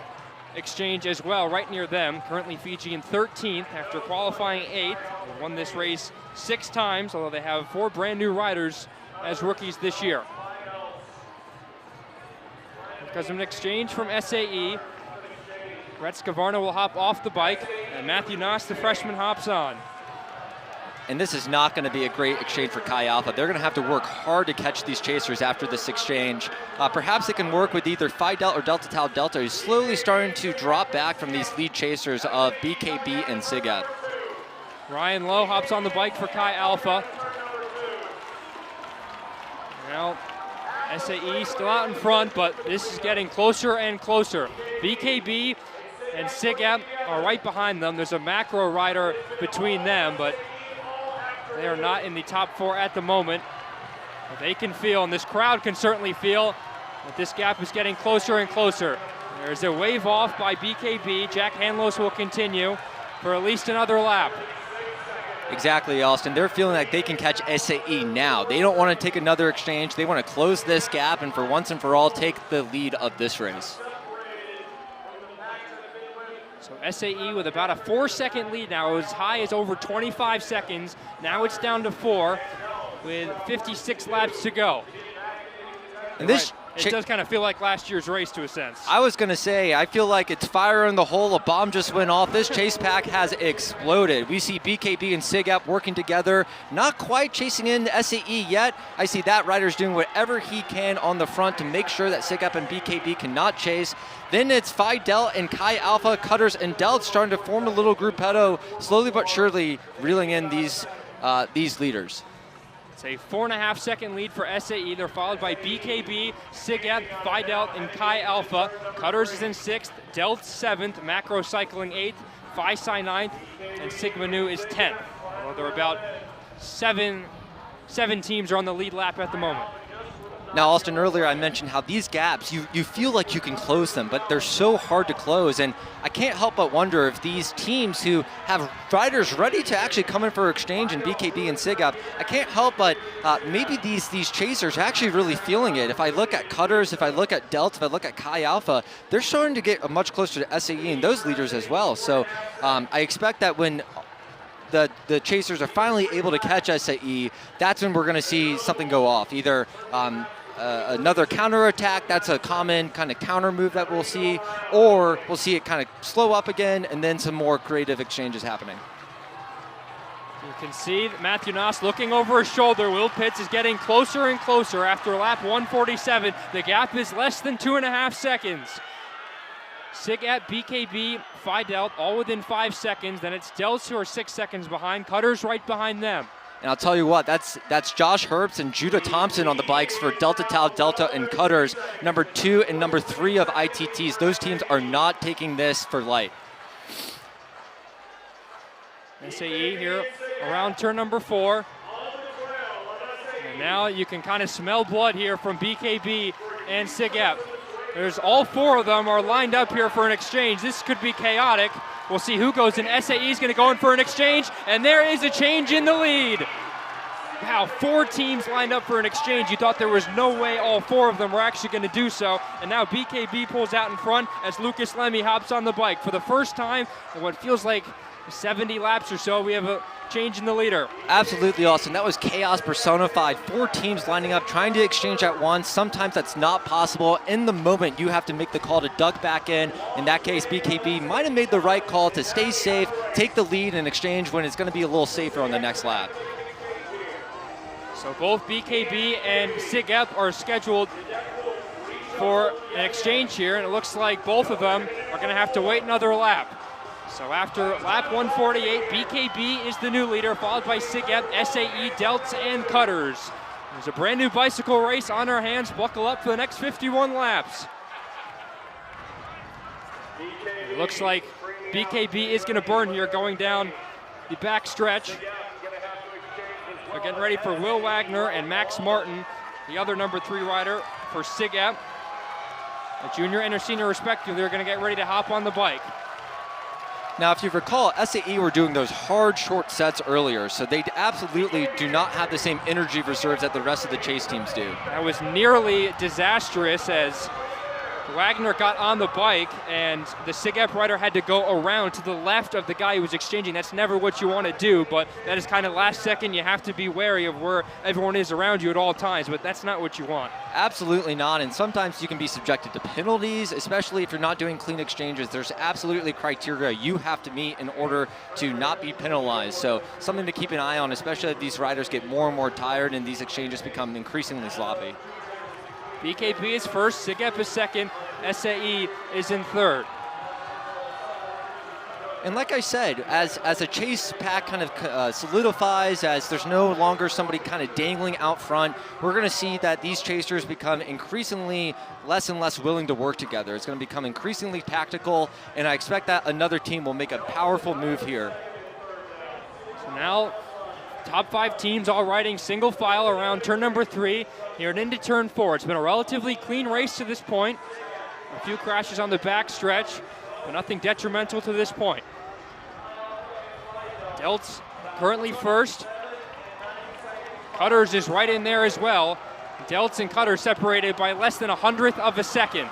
exchange as well, right near them. Currently Fiji in 13th after qualifying 8th. They won this race 6 times, although they have 4 brand new riders as rookies this year. Because of an exchange from SAE, Brett Scavarna will hop off the bike, and Matthew Noss, the freshman, hops on.
And this is not going to be a great exchange for Chi Alpha. They're going to have to work hard to catch these chasers after this exchange. Perhaps it can work with either Phi Delta or Delta Tau Delta, who's slowly starting to drop back from these lead chasers of BKB and SIGEP.
Ryan Lowe hops on the bike for Chi Alpha. Now, SAE still out in front, but this is getting closer and closer. BKB and SIGEP are right behind them. There's a macro rider between them, but they are not in the top 4 at the moment. But they can feel, and this crowd can certainly feel, that this gap is getting closer and closer. There's a wave off by BKB. Jack Hanlos will continue for at least another lap.
Exactly, Austin. They're feeling like they can catch SAE now. They don't want to take another exchange. They want to close this gap and for once and for all take the lead of this race.
So SAE with about a 4-second lead now, as high as over 25 seconds. Now it's down to 4 with 56 laps to go.
And this
it does kind of feel like last year's race to a sense.
I was going to say, I feel like it's fire in the hole. A bomb just went off. This chase pack has exploded. We see BKB and SIGEP working together, not quite chasing in SAE yet. I see that rider's doing whatever he can on the front to make sure that SIGEP and BKB cannot chase. Then it's Phi Del and Chi Alpha, Cutters and Delt starting to form a little gruppetto, slowly but surely reeling in these leaders.
It's a 4.5-second lead for SAE. They're followed by BKB, SIGEP, Phi Delt, and Chi Alpha. Cutters is in 6th, Delt 7th, Macro Cycling 8th, Phi Psi 9th, and Sigma Nu is 10th. Well, they're about seven teams are on the lead lap at the moment.
Now, Austin, earlier I mentioned how these gaps, you feel like you can close them, but they're so hard to close. And I can't help but wonder if these teams who have riders ready to actually come in for exchange in BKB and SIGEP, I can't help but maybe these chasers are actually really feeling it. If I look at Cutters, if I look at Delta, if I look at Chi Alpha, they're starting to get much closer to SAE and those leaders as well. So I expect that when the chasers are finally able to catch SAE, that's when we're going to see something go off. Either another counter attack, that's a common kind of counter move that we'll see, or we'll see it kind of slow up again and then some more creative exchanges happening.
You can see Matthew Noss looking over his shoulder. Will Pitts is getting closer and closer after lap 147. The gap is less than 2.5 seconds. SIGEP, BKB, Phi Delt, all within 5 seconds. Then it's Delts who are 6 seconds behind. Cutters right behind them.
And I'll tell you what, that's Josh Herbst and Judah Thompson on the bikes for Delta Tau Delta and Cutters, number 2 and number 3 of ITTs. Those teams are not taking this for light.
SAE here around turn number 4. And now you can kind of smell blood here from BKB and SIGEP. There's all 4 of them are lined up here for an exchange. This could be chaotic. We'll see who goes in. SAE is going to go in for an exchange, and there is a change in the lead. Wow, 4 teams lined up for an exchange. You thought there was no way all 4 of them were actually going to do so, and now BKB pulls out in front as Lucas Lemmy hops on the bike. For the first time in what feels like 70 laps or so, we have a change in the leader.
Absolutely, Austin. That was chaos personified. 4 teams lining up, trying to exchange at once. Sometimes that's not possible. In the moment, you have to make the call to duck back in. In that case, BKB might have made the right call to stay safe, take the lead and exchange when it's going to be a little safer on the next lap.
So both BKB and SIGEP are scheduled for an exchange here, and it looks like both of them are going to have to wait another lap. So after lap 148, BKB is the new leader, followed by SIG Ep, SAE, Delts, and Cutters. There's a brand new bicycle race on our hands. Buckle up for the next 51 laps. It looks like BKB is going to burn here going down the back stretch. They're getting ready for Will Wagner and Max Martin, the other number 3 rider for SIG Ep. A junior and a senior respectively, they're going to get ready to hop on the bike.
Now, if you recall, SAE were doing those hard, short sets earlier, so they absolutely do not have the same energy reserves that the rest of the chase teams do.
That was nearly disastrous as Wagner got on the bike and the SIG Ep rider had to go around to the left of the guy who was exchanging. That's never what you want to do, but that is kind of last second. You have to be wary of where everyone is around you at all times, but that's not what you want.
Absolutely not, and sometimes you can be subjected to penalties, especially if you're not doing clean exchanges. There's absolutely criteria you have to meet in order to not be penalized, so something to keep an eye on, especially as these riders get more and more tired and these exchanges become increasingly sloppy.
BKB is first, SIG Ep is second, SAE is in third.
And like I said, as a chase pack kind of solidifies, as there's no longer somebody kind of dangling out front, we're going to see that these chasers become increasingly less and less willing to work together. It's going to become increasingly tactical, and I expect that another team will make a powerful move here.
So now, top 5 teams all riding single file around turn number 3 here and into turn 4. It's been a relatively clean race to this point. A few crashes on the back stretch, but nothing detrimental to this point. Delts currently first. Cutters is right in there as well. Delts and Cutters separated by less than 100th of a second.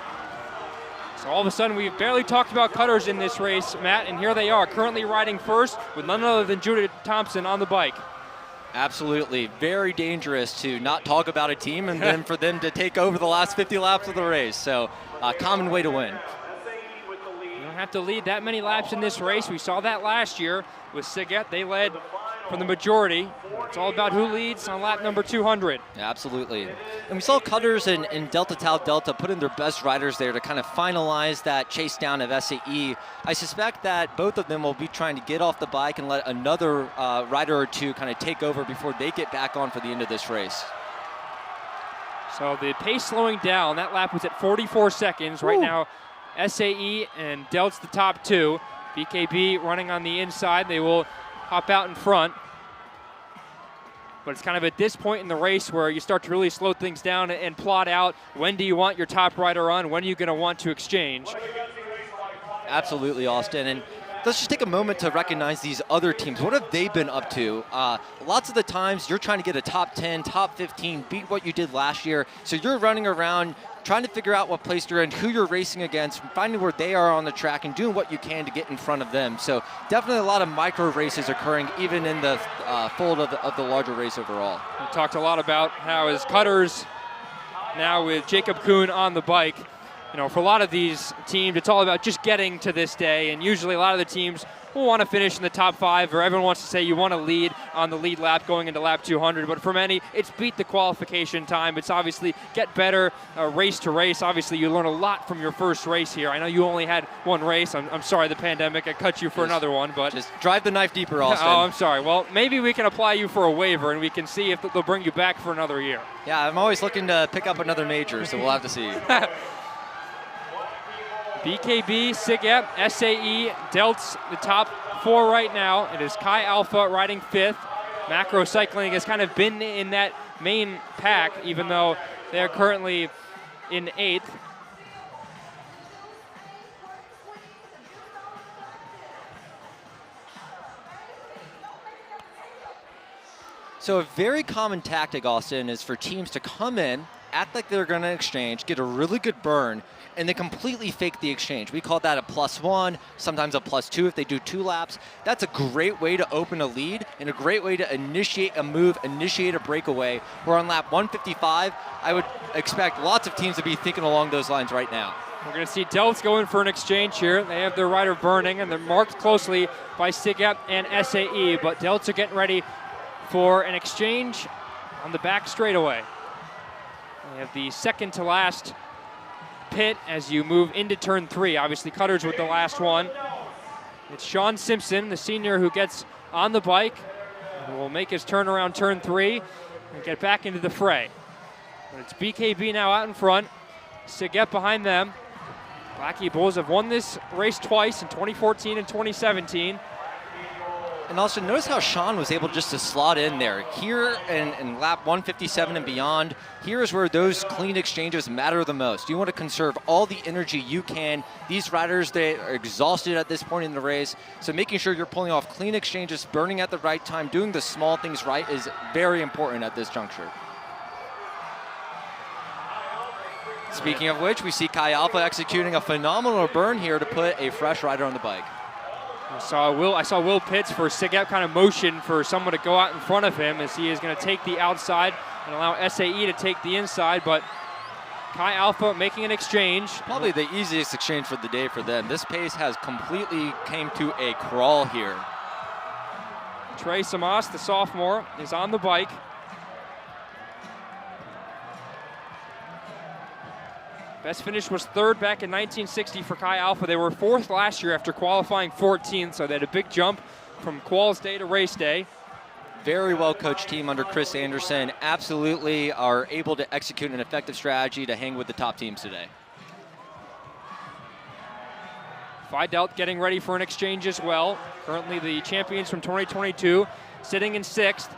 So all of a sudden, we've barely talked about Cutters in this race, Matt, and here they are, currently riding first with none other than Judith Thompson on the bike.
Absolutely. Very dangerous to not talk about a team and then for them to take over the last 50 laps of the race. So a common way to win.
You don't have to lead that many laps in this race. We saw that last year with SIG Ep. They led from the majority. It's all about who leads on lap number 200.
Absolutely. And we saw Cutters and Delta Tau Delta put in their best riders there to kind of finalize that chase down of SAE. I suspect that both of them will be trying to get off the bike and let another rider or two kind of take over before they get back on for the end of this race.
So the pace slowing down. That lap was at 44 seconds. Right now, SAE and Delt's the top 2. BKB running on the inside. They will hop out in front. But it's kind of at this point in the race where you start to really slow things down and plot out when do you want your top rider on, when are you going to want to exchange.
Absolutely, Austin. And let's just take a moment to recognize these other teams. What have they been up to? Lots of the times you're trying to get a top 10, top 15, beat what you did last year. So you're running around trying to figure out what place you're in, who you're racing against, finding where they are on the track and doing what you can to get in front of them. So definitely a lot of micro races occurring even in the fold of the larger race overall.
We talked a lot about how his Cutters now with Jacob Kuhn on the bike. You know, for a lot of these teams, it's all about just getting to this day, and usually a lot of the teams will want to finish in the top 5, or everyone wants to say you want to lead on the lead lap going into lap 200, but for many, it's beat the qualification time. It's obviously get better race to race. Obviously, you learn a lot from your first race here. I know you only had one race. I'm sorry, the pandemic, I cut you for another one, but...
Just drive the knife deeper, Austin.
Oh, I'm sorry. Well, maybe we can apply you for a waiver, and we can see if they'll bring you back for another year.
Yeah, I'm always looking to pick up another major, so we'll have to see.
BKB, SIG Ep, SAE, Delts, the top 4 right now. It is Chi Alpha riding 5th. Macro Cycling has kind of been in that main pack, even though they're currently in 8th.
So a very common tactic, Austin, is for teams to come in, act like they're going to exchange, get a really good burn, and they completely fake the exchange. We call that a +1, sometimes a +2 if they do 2 laps. That's a great way to open a lead and a great way to initiate a move, initiate a breakaway. We're on lap 155. I would expect lots of teams to be thinking along those lines right now.
We're going to see Delts going for an exchange here. They have their rider burning, and they're marked closely by SIG Ep and SAE, but Delts are getting ready for an exchange on the back straightaway. We have the second to last pit as you move into turn 3. Obviously, Cutters with the last one. It's Sean Simpson, the senior, who gets on the bike and will make his turn around turn 3 and get back into the fray. But it's BKB now out in front. Sigep behind them. Blackie Bulls have won this race twice in 2014 and 2017.
And also notice how Sean was able just to slot in there. Here in lap 157 and beyond, here is where those clean exchanges matter the most. You want to conserve all the energy you can. These riders, they are exhausted at this point in the race. So making sure you're pulling off clean exchanges, burning at the right time, doing the small things right is very important at this juncture. Speaking of which, we see Kai Alpha executing a phenomenal burn here to put a fresh rider on the bike.
I saw Will Pitts for Sigep kind of motion for someone to go out in front of him as he is going to take the outside and allow SAE to take the inside, but Kai Alpha making an exchange.
Probably the easiest exchange for the day for them. This pace has completely came to a crawl here.
Trey Samas, the sophomore, is on the bike. Best finish was 3rd back in 1960 for Kai Alpha. They were 4th last year after qualifying 14th, so they had a big jump from quals day to race day.
Very well coached team under Chris Anderson. Absolutely are able to execute an effective strategy to hang with the top teams today.
Fidelt getting ready for an exchange as well. Currently the champions from 2022 sitting in 6th.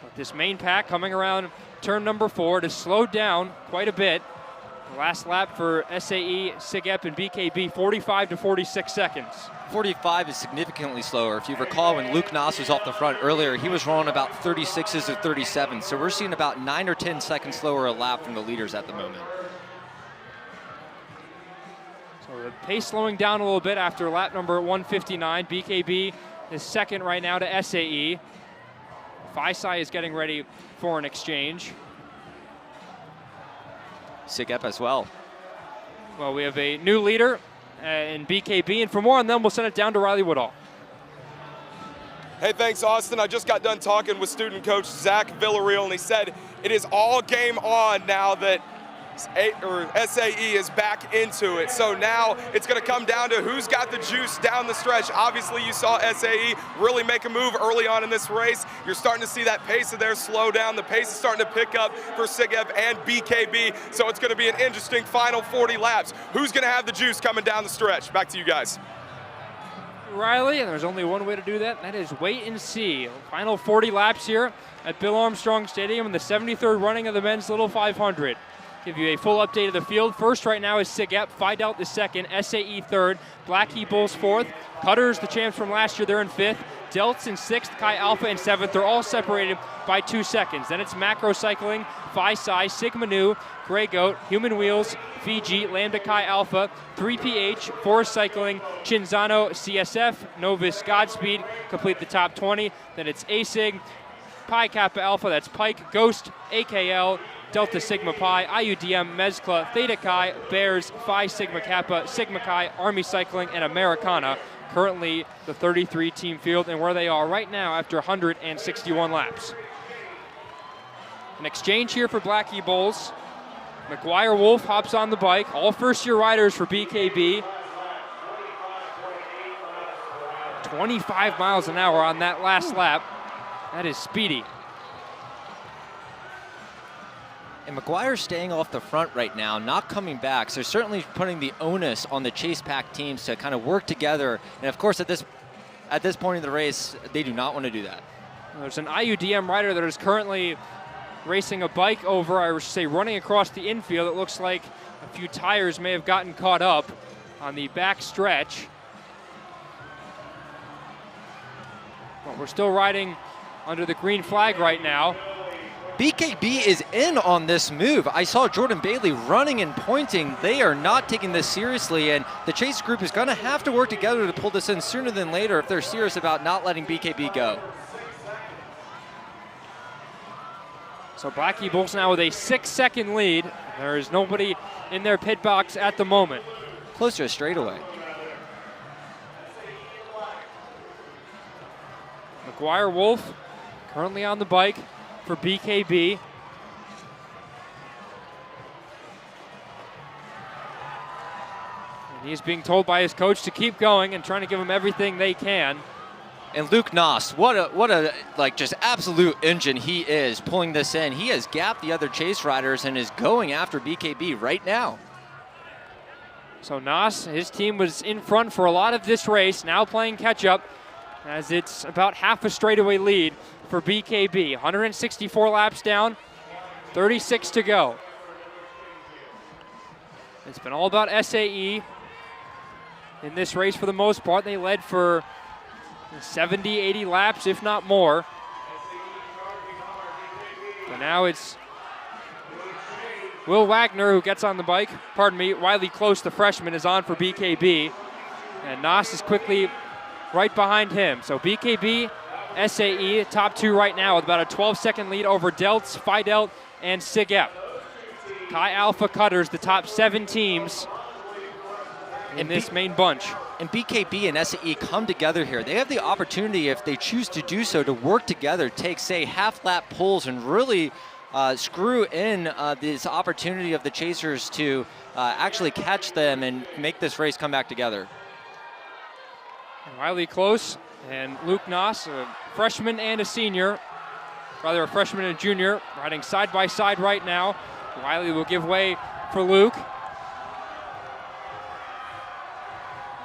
But this main pack coming around turn number 4 to slow down quite a bit. The last lap for SAE, Sigep, and BKB, 45 to 46 seconds.
45 is significantly slower. If you recall, when Luke Noss was off the front earlier, he was rolling about 36s or 37s. So we're seeing about 9 or 10 seconds slower a lap from the leaders at the moment.
So the pace slowing down a little bit after lap number 159. BKB is 2nd right now to SAE. Faisai is getting ready for an exchange.
Sigep as well.
Well, we have a new leader in BKB, and for more on them, we'll send it down to Riley Woodall.
Hey, thanks, Austin. I just got done talking with student coach Zach Villarreal, and he said it is all game on now that SAE is back into it. So now it's going to come down to who's got the juice down the stretch. Obviously, you saw SAE really make a move early on in this race. You're starting to see that pace of theirs slow down. The pace is starting to pick up for Sigep and BKB. So it's going to be an interesting final 40 laps. Who's going to have the juice coming down the stretch? Back to you guys.
Riley, and there's only one way to do that, and that is wait and see. Final 40 laps here at Bill Armstrong Stadium in the 73rd running of the men's Little 500. Give you a full update of the field. First right now is Sigep, Fidelt is 2nd, SAE 3rd, Blackie Bulls 4th, Cutters, the champs from last year, they're in 5th, Delts in 6th, Kai Alpha in 7th. They're all separated by 2 seconds. Then it's Macro Cycling, Phi-Psi, Sigma Nu, Grey Goat, Human Wheels, Fiji, Lambda Chi Alpha, 3PH, Forest Cycling, Chinzano, CSF, Novus, Godspeed, complete the top 20. Then it's ASIG, Pi Kappa Alpha, that's Pike, Ghost, AKL, Delta Sigma Pi, IUDM, Mezcla, Theta Chi, Bears, Phi Sigma Kappa, Sigma Chi, Army Cycling, and Americana. Currently the 33 team field and where they are right now after 161 laps. An exchange here for Blackie Bulls. McGuire Wolf hops on the bike. All first-year riders for BKB. 25 miles an hour on that last lap. That is speedy.
And McGuire's staying off the front right now, not coming back. So certainly putting the onus on the Chase Pack teams to kind of work together. And of course, at this point in the race, they do not want to do that.
There's an IUDM rider that is currently racing a bike over, I would say running across the infield. It looks like a few tires may have gotten caught up on the back stretch. But we're still riding under the green flag right now.
BKB is in on this move. I saw Jordan Bailey running and pointing. They are not taking this seriously, and the Chase group is going to have to work together to pull this in sooner than later if they're serious about not letting BKB go.
So Blackie Bulls now with a 6-second lead. There is nobody in their pit box at the moment.
Close to a straightaway.
McGuire Wolf currently on the bike for BKB. And He's being told by his coach to keep going and trying to give him everything they can.
And Luke Noss, what a like just absolute engine he is pulling this in. He has gapped the other chase riders and is going after BKB right now.
So Noss, his team was in front for a lot of this race, now playing catch up as it's about half a straightaway lead for BKB. 164 laps down, 36 to go. It's been all about SAE in this race for the most part. They led for 70, 80 laps, if not more. But now it's Will Wagner who gets on the bike. Pardon me, Wiley Close, the freshman, is on for BKB. And Noss is quickly right behind him. So BKB, SAE, top two right now with about a 12-second lead over Delts, Fidelt, and SIG-Ep. Chi Alpha Cutters, the top 7 teams in this main bunch.
And BKB and SAE come together here. They have the opportunity, if they choose to do so, to work together, take, say, half-lap pulls and really screw in this opportunity of the chasers to actually catch them and make this race come back together.
Wiley Close and Luke Noss, a freshman and a senior, rather a freshman and a junior, riding side by side right now. Wiley will give way for Luke.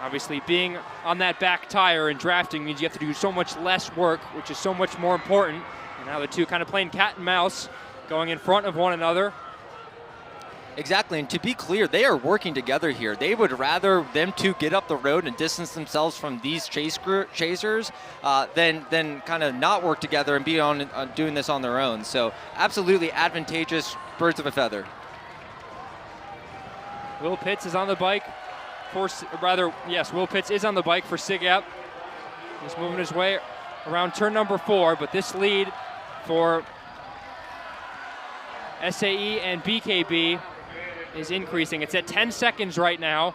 Obviously, being on that back tire and drafting means you have to do so much less work, which is so much more important. And now the two kind of playing cat and mouse, going in front of one another.
Exactly, and to be clear, they are working together here. They would rather them two get up the road and distance themselves from these chasers than kind of not work together and be on doing this on their own. So absolutely advantageous, birds of a feather.
Will Pitts is on the bike. Will Pitts is on the bike for SIG-Ep. He's moving his way around turn number 4, but this lead for SAE and BKB is increasing. It's at 10 seconds right now.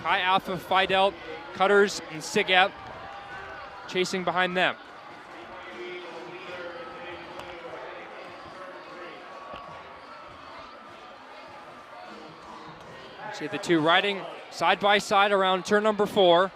Chi Alpha, Fidelt, Cutters, and SIG-Ep chasing behind them. See the two riding side by side around turn number 4.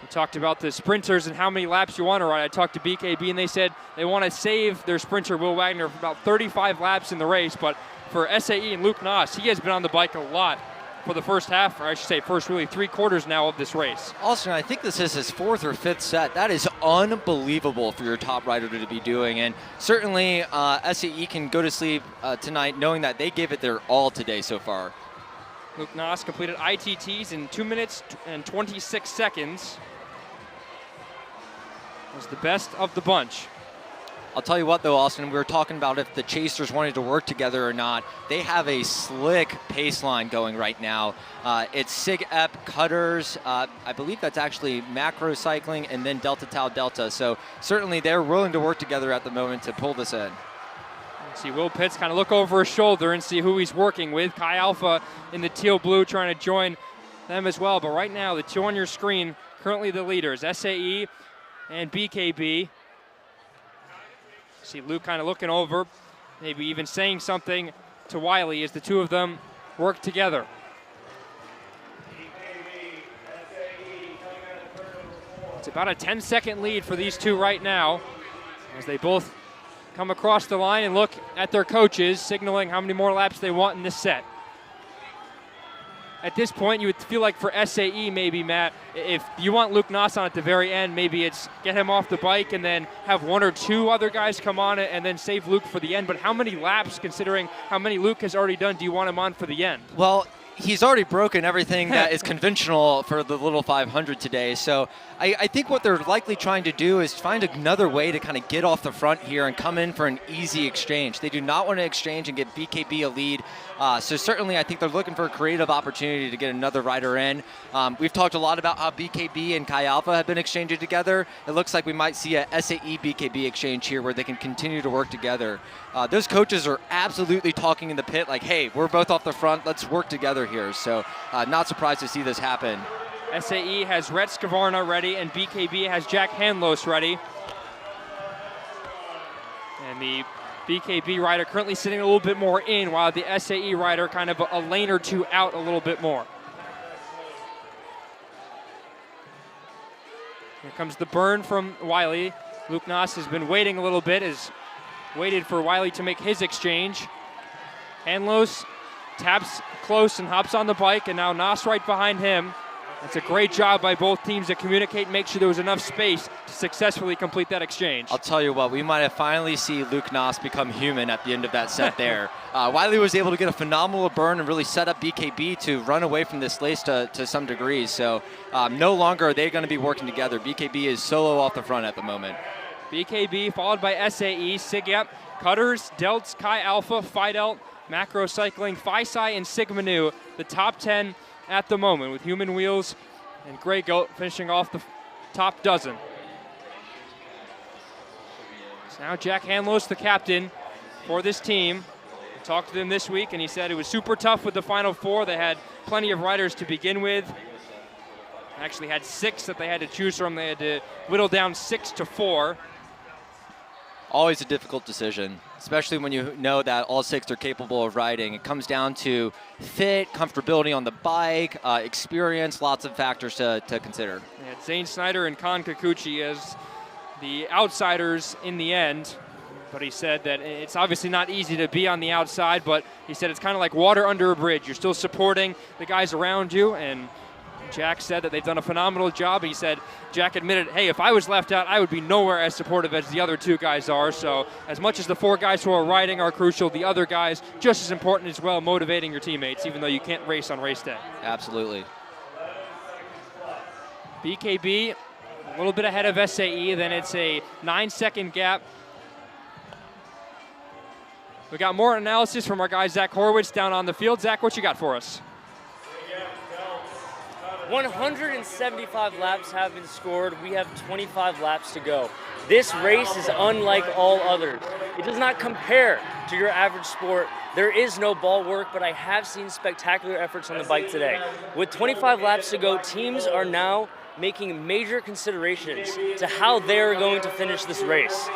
We talked about the sprinters and how many laps you want to ride. I talked to BKB and they said they want to save their sprinter Will Wagner for about 35 laps in the race, but for SAE and Luke Noss, he has been on the bike a lot for the first half, or I should say first really 3/4 now of this race.
Austin, I think this is his 4th or 5th set. That is unbelievable for your top rider to be doing, and certainly SAE can go to sleep tonight knowing that they gave it their all today so far.
Luke Noss completed ITTs in 2 minutes and 26 seconds. Was the best of the bunch.
I'll tell you what though, Austin, we were talking about if the chasers wanted to work together or not. They have a slick pace line going right now. It's SIG-Ep, Cutters, I believe that's actually Macro Cycling, and then Delta Tau Delta. So certainly they're willing to work together at the moment to pull this in.
See Will Pitts kind of look over his shoulder and see who he's working with. Chi Alpha in the teal blue trying to join them as well. But right now, the two on your screen, currently the leaders, SAE and BKB. See Luke kind of looking over, maybe even saying something to Wiley as the two of them work together. It's about a 10-second lead for these two right now as they both come across the line and look at their coaches, signaling how many more laps they want in this set. At this point, you would feel like for SAE maybe, Matt, if you want Luke Noss on at the very end, maybe it's get him off the bike and then have one or two other guys come on and then save Luke for the end. But how many laps, considering how many Luke has already done, do you want him on for the end?
Well, he's already broken everything that is conventional for the little 500 today. So I think what they're likely trying to do is find another way to kind of get off the front here and come in for an easy exchange. They do not want to exchange and get BKB a lead. So certainly I think they're looking for a creative opportunity to get another rider in. We've talked a lot about how BKB and Chi Alpha have been exchanging together. It looks like we might see a SAE BKB exchange here where they can continue to work together. Those coaches are absolutely talking in the pit like, hey, we're both off the front, let's work together here. So not surprised to see this happen.
SAE has Rhett Skavarna ready and BKB has Jack Hanlos ready. And the BKB rider currently sitting a little bit more in, while the SAE rider kind of a lane or two out a little bit more. Here comes the burn from Wiley. Luke Noss has been waiting a little bit, has waited for Wiley to make his exchange. Hanlos taps close and hops on the bike, and now Noss right behind him. It's a great job by both teams to communicate and make sure there was enough space to successfully complete that exchange.
I'll tell you what, we might have finally seen Luke Noss become human at the end of that set there. Wiley was able to get a phenomenal burn and really set up BKB to run away from this lace to some degrees. So no longer are they going to be working together. BKB is solo off the front at the moment.
BKB followed by SAE, SIGEP, Cutters, Delts, Chi Alpha, Phi Delt, Macro Cycling, Phi Psi, and Sigma Nu, the top 10 at the moment, with Human Wheels and Grey Goat finishing off the top dozen. So now Jack Hanlos, the captain for this team. I talked to them this week, and he said it was super tough with the Final Four. They had plenty of riders to begin with. Actually had 6 that they had to choose from. They had to whittle down 6 to 4.
Always a difficult decision, especially when you know that all 6 are capable of riding. It comes down to fit, comfortability on the bike, experience, lots of factors to consider.
They had Zane Snyder and Kon Kikuchi as the outsiders in the end, but he said that it's obviously not easy to be on the outside, but he said it's kind of like water under a bridge. You're still supporting the guys around you, and Jack said that they've done a phenomenal job. He said, Jack admitted, hey, if I was left out, I would be nowhere as supportive as the other 2 guys are. So as much as the 4 guys who are riding are crucial, the other guys just as important as well, motivating your teammates, even though you can't race on race day.
Absolutely.
BKB a little bit ahead of SAE, then it's a 9-second gap. We got more analysis from our guy Zach Horwitz down on the field. Zach, what you got for us?
175 laps have been scored. We have 25 laps to go. This race is unlike all others. It does not compare to your average sport. There is no ball work, but I have seen spectacular efforts on the bike today. With 25 laps to go, teams are now making major considerations to how they're going to finish this race.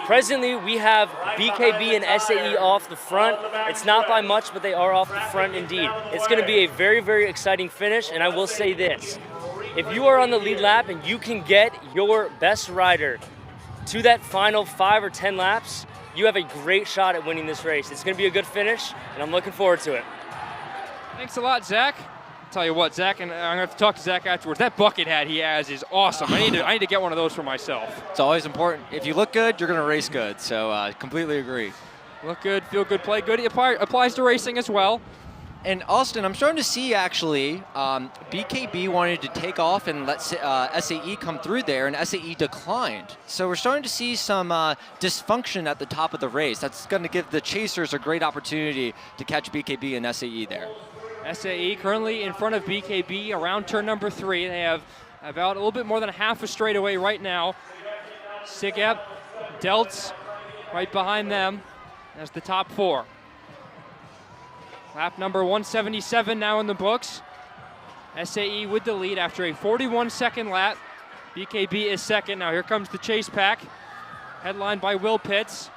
Presently, we have BKB and SAE off the front. It's not by much, but they are off the front indeed. It's going to be a very, very exciting finish, and I will say this. If you are on the lead lap and you can get your best rider to that final 5 or 10 laps, you have a great shot at winning this race. It's going to be a good finish, and I'm looking forward to it.
Thanks a lot, Zach. Tell you what, Zach, and I'm gonna have to talk to Zach afterwards. That bucket hat he has is awesome. I need to get one of those for myself.
It's always important. If you look good, you're gonna race good. So completely agree.
Look good, feel good, play good. It applies to racing as well.
And Austin, I'm starting to see actually BKB wanted to take off and let SAE come through there, and SAE declined. So we're starting to see some dysfunction at the top of the race. That's going to give the chasers a great opportunity to catch BKB and SAE there.
SAE currently in front of BKB around turn number 3. They have about a little bit more than half a straightaway right now. SIGEP, Delts right behind them as the top 4. Lap number 177 now in the books. SAE with the lead after a 41-second lap. BKB is second. Now here comes the chase pack, headlined by Will Pitts.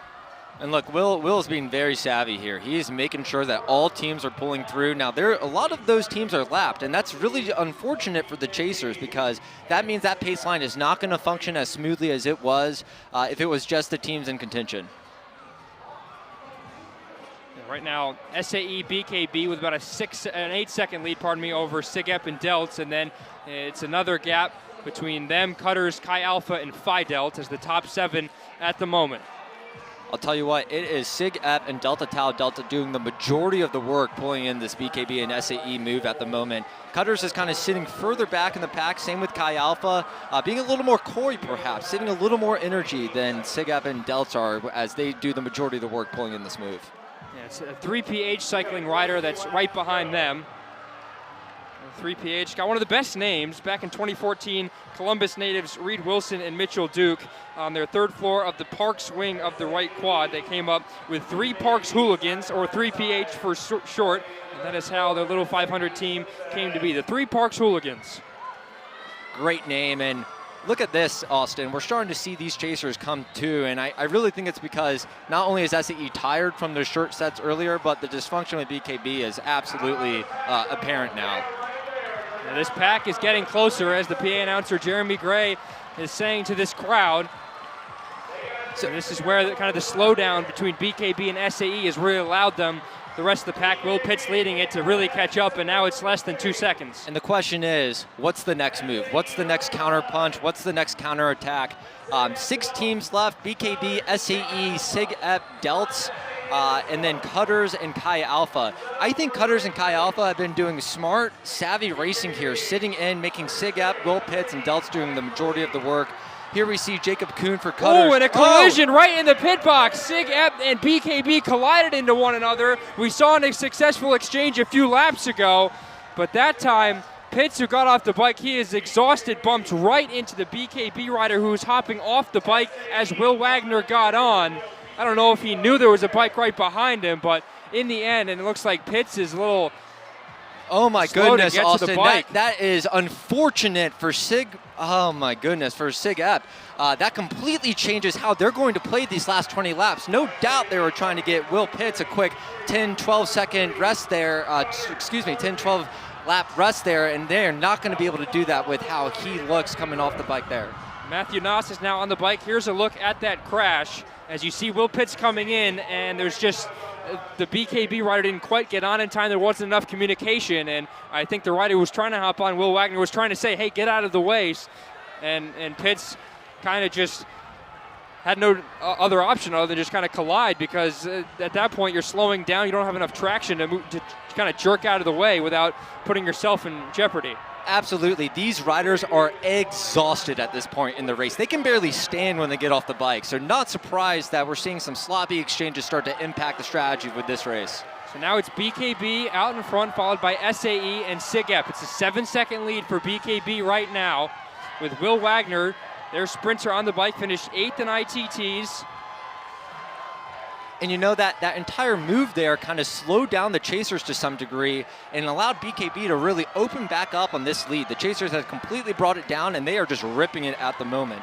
And look, Will's being very savvy here. He's making sure that all teams are pulling through. Now, a lot of those teams are lapped, and that's really unfortunate for the chasers because that means that pace line is not going to function as smoothly as it was if it was just the teams in contention.
Right now, SAE, BKB with about an 8-second lead, over SIGEP and Delts, and then it's another gap between them, Cutters, Chi Alpha, and Phi Delt as the top 7 at the moment.
I'll tell you what, it is SIGEP and Delta Tau Delta doing the majority of the work pulling in this BKB and SAE move at the moment. Cutters is kind of sitting further back in the pack, same with Chi Alpha, being a little more coy perhaps, saving a little more energy than SIGEP and Delta are as they do the majority of the work pulling in this move.
Yeah, it's a 3PH cycling rider that's right behind them. 3PH got one of the best names back in 2014. Columbus natives Reed Wilson and Mitchell Duke on their 3rd floor of the Parks wing of the right quad. They came up with 3 Parks Hooligans, or 3PH for short. And that is how their little 500 team came to be, the 3 Parks Hooligans.
Great name, and look at this, Austin. We're starting to see these chasers come too, and I really think it's because not only is SAE tired from their short sets earlier, but the dysfunction with BKB is absolutely apparent now.
Now this pack is getting closer, as the PA announcer Jeremy Gray is saying to this crowd. So this is where kind of the slowdown between BKB and SAE has really allowed them, the rest of the pack, Will Pitts leading it, to really catch up, and now it's less than 2 seconds.
And the question is, what's the next move? What's the next counter punch? What's the next counter attack? 6 teams left: BKB, SAE, SIG EP, Delts, and then Cutters and Chi Alpha. I think Cutters and Chi Alpha have been doing smart, savvy racing here, sitting in, making SIG EP, Will Pitts, and Delts doing the majority of the work. Here we see Jacob Kuhn for Cutters.
Oh, and a collision right in the pit box. SIG EP and BKB collided into one another. We saw a successful exchange a few laps ago, but that time, Pitts, who got off the bike, he is exhausted, bumped right into the BKB rider who was hopping off the bike as Will Wagner got on. I don't know if he knew there was a bike right behind him, but in the end, and it looks like Pitts is a little
Oh my goodness, Austin,
that
is unfortunate for SIG. Oh my goodness, for SIG EP. That completely changes how they're going to play these last 20 laps. No doubt they were trying to get Will Pitts a quick 10-12 second rest there, 10-12 lap rest there, and they're not going to be able to do that with how he looks coming off the bike there.
Matthew Noss is now on the bike. Here's a look at that crash. As you see Will Pitts coming in, and there's just the BKB rider didn't quite get on in time. There wasn't enough communication, and I think the rider who was trying to hop on, Will Wagner, was trying to say, hey, get out of the way. And Pitts kind of just had no other option other than just kind of collide, because at that point you're slowing down. You don't have enough traction to kind of jerk out of the way without putting yourself in jeopardy.
Absolutely. These riders are exhausted at this point in the race. They can barely stand when they get off the bike. So not surprised that we're seeing some sloppy exchanges start to impact the strategy with this race.
So now it's BKB out in front, followed by SAE and SIG EP. It's a 7-second lead for BKB right now, with Will Wagner, their sprinter on the bike, finished 8th in ITTs.
And you know that entire move there kind of slowed down the chasers to some degree and allowed BKB to really open back up on this lead. The chasers have completely brought it down, and they are just ripping it at the moment.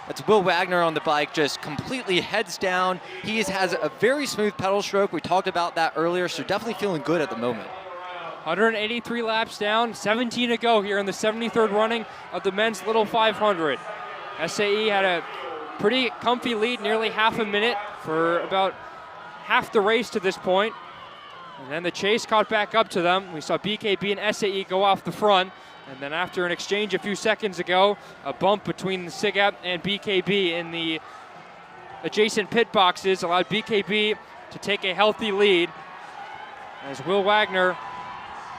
That's Will Wagner on the bike, just completely heads down. He has a very smooth pedal stroke. We talked about that earlier, so definitely feeling good at the moment.
183 laps down, 17 to go here in the 73rd running of the men's Little 500. SAE had a pretty comfy lead, nearly half a minute for about half the race to this point. And then the chase caught back up to them. We saw BKB and SAE go off the front. And then after an exchange a few seconds ago, a bump between the SIG EP and BKB in the adjacent pit boxes allowed BKB to take a healthy lead, as Will Wagner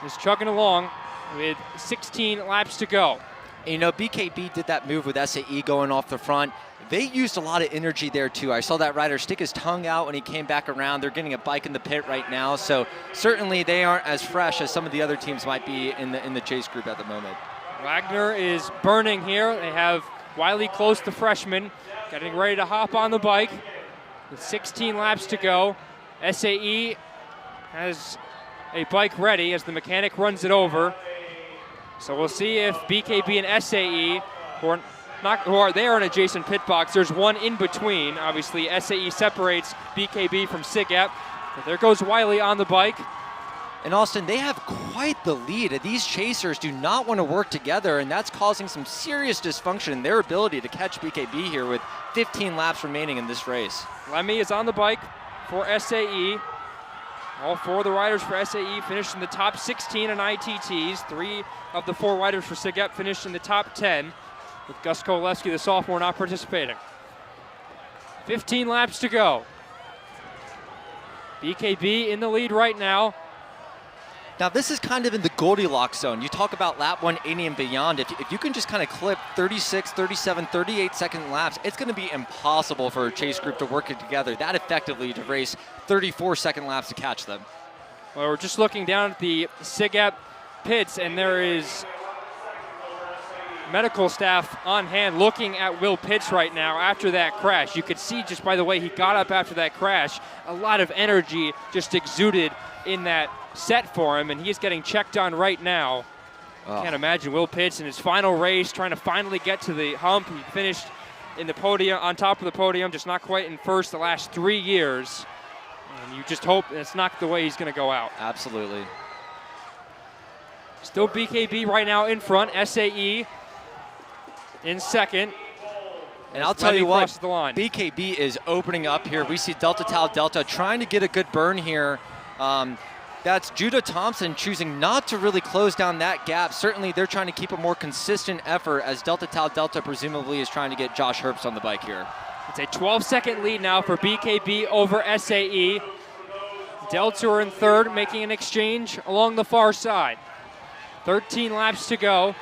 is chugging along with 16 laps to go.
And you know, BKB did that move with SAE going off the front. They used a lot of energy there too. I saw that rider stick his tongue out when he came back around. They're getting a bike in the pit right now, so certainly they aren't as fresh as some of the other teams might be in the chase group at the moment.
Wagner is burning here. They have Wiley Close, the freshman, getting ready to hop on the bike with 16 laps to go. SAE has a bike ready as the mechanic runs it over. So we'll see if BKB and SAE, who are there in adjacent pit box, there's one in between. Obviously, SAE separates BKB from SIG EP. But there goes Wiley on the bike.
And Austin, they have quite the lead. These chasers do not want to work together, and that's causing some serious dysfunction in their ability to catch BKB here with 15 laps remaining in this race.
Lemmy is on the bike for SAE. All 4 of the riders for SAE finished in the top 16 in ITTs. 3 of the 4 riders for SIG EP finished in the top 10, with Gus Koleski, the sophomore, not participating. 15 laps to go. BKB in the lead right now.
Now this is kind of in the Goldilocks zone. You talk about lap 180 and beyond. If you can just kind of clip 36, 37, 38 second laps, it's going to be impossible for a chase group to work it together that effectively to race 34 second laps to catch them.
Well, we're just looking down at the SIG EP pits, and there is medical staff on hand looking at Will Pitts right now after that crash. You could see just by the way he got up after that crash, a lot of energy just exuded in that set for him, and he's getting checked on right now. Can't imagine Will Pitts in his final race trying to finally get to the hump. He finished in the podium, on top of the podium, just not quite in first the last 3 years. And you just hope it's not the way he's going to go out.
Absolutely.
Still BKB right now in front. SAE in second.
And I'll tell you what,
the line.
BKB is opening up here. We see Delta Tau Delta trying to get a good burn here. That's Judah Thompson choosing not to really close down that gap. Certainly they're trying to keep a more consistent effort as Delta Tau Delta presumably is trying to get Josh Herbst on the bike here.
It's a 12-second lead now for BKB over SAE. Delta are in third, making an exchange along the far side. 13 laps to go.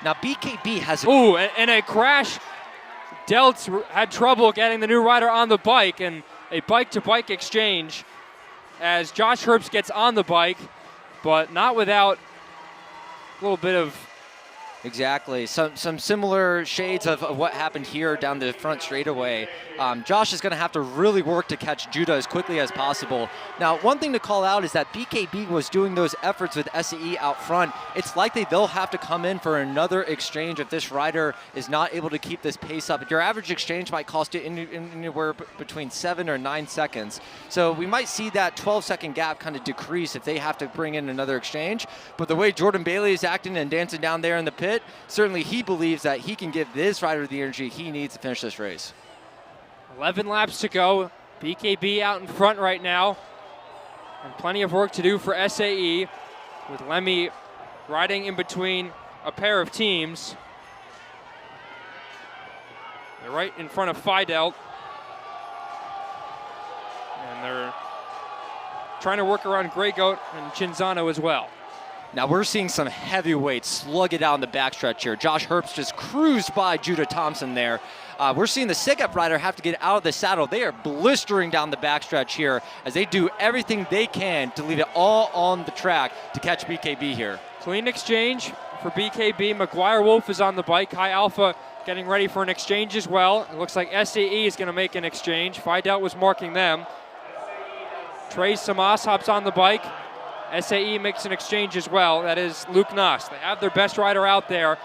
Now BKB has
and a crash. Delta had trouble getting the new rider on the bike, and a bike-to-bike exchange as Josh Herbst gets on the bike, but not without a little bit of...
Exactly. Some similar shades of what happened here down the front straightaway. Josh is going to have to really work to catch Judah as quickly as possible. Now, one thing to call out is that BKB was doing those efforts with SAE out front. It's likely they'll have to come in for another exchange if this rider is not able to keep this pace up. Your average exchange might cost you anywhere between 7 or 9 seconds. So we might see that 12-second gap kind of decrease if they have to bring in another exchange. But the way Jordan Bailey is acting and dancing down there in the pit, certainly he believes that he can give this rider the energy he needs to finish this race.
11 laps to go. BKB out in front right now. And plenty of work to do for SAE, with Lemmy riding in between a pair of teams. They're right in front of Fidel. And they're trying to work around Grey Goat and Cinzano as well.
Now we're seeing some heavyweights slug it out in the backstretch here. Josh Herbst just cruised by Judah Thompson there. We're seeing the SIGEP rider have to get out of the saddle. They are blistering down the backstretch here as they do everything they can to leave it all on the track to catch BKB here.
Clean exchange for BKB. McGuire Wolf is on the bike. High Alpha getting ready for an exchange as well. It looks like SAE is going to make an exchange. Fidel was marking them. Trey Samas hops on the bike. SAE makes an exchange as well. That is Luke Noss. They have their best rider out there.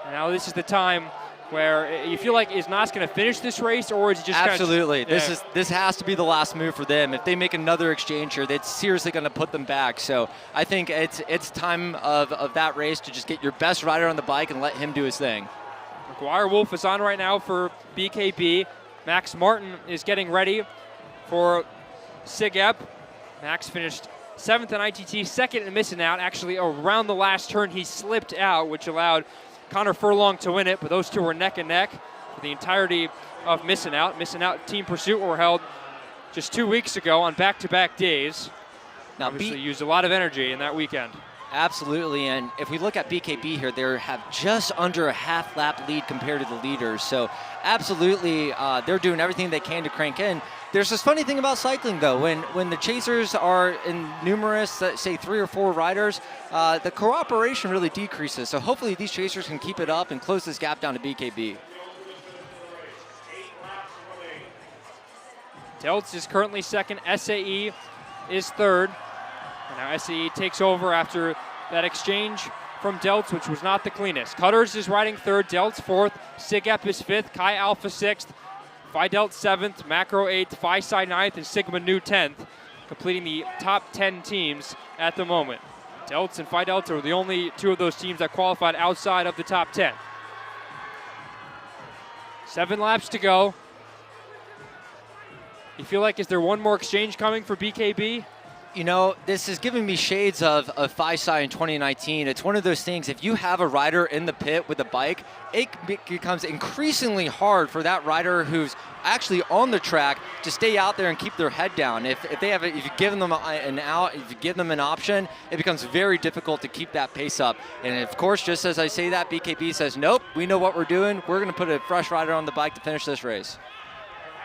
And now this is the time where you feel like, is Noss going to finish this race, or is he just
Absolutely.
Kind of,
This has to be the last move for them. If they make another exchange here, that's seriously going to put them back. So I think it's time of that race to just get your best rider on the bike and let him do his thing.
McGuire Wolf is on right now for BKB. Max Martin is getting ready for SIGEP. Max finished 7th in ITT, 2nd in missing out. Actually, around the last turn, he slipped out, which allowed Connor Furlong to win it, but those two were neck and neck for the entirety of missing out. Missing out Team Pursuit were held just 2 weeks ago on back-to-back days. Now, obviously used a lot of energy in that weekend.
Absolutely, and if we look at BKB here, they have just under a half lap lead compared to the leaders. So absolutely, they're doing everything they can to crank in. There's this funny thing about cycling, though. When the chasers are in numerous, say 3 or 4 riders, the cooperation really decreases. So hopefully these chasers can keep it up and close this gap down to BKB.
Deltz is currently 2nd. SAE is 3rd. And now SAE takes over after that exchange from Deltz, which was not the cleanest. Cutters is riding 3rd. Deltz 4th. SIGEP is 5th. Kai Alpha 6th. Fidel 7th, Macro 8th, Phi-Sci 9th, and Sigma Nu 10th, completing the top 10 teams at the moment. Deltz and Phi Delta were the only 2 of those teams that qualified outside of the top 10. 7 laps to go. You feel like, is there one more exchange coming for BKB?
You know, this is giving me shades of Phi-Sci in 2019. It's one of those things, if you have a rider in the pit with a bike, it becomes increasingly hard for that rider who's actually on the track to stay out there and keep their head down. If you give them if you give them an option, it becomes very difficult to keep that pace up. And of course, just as I say that, BKB says, nope, we know what we're doing. We're going to put a fresh rider on the bike to finish this race.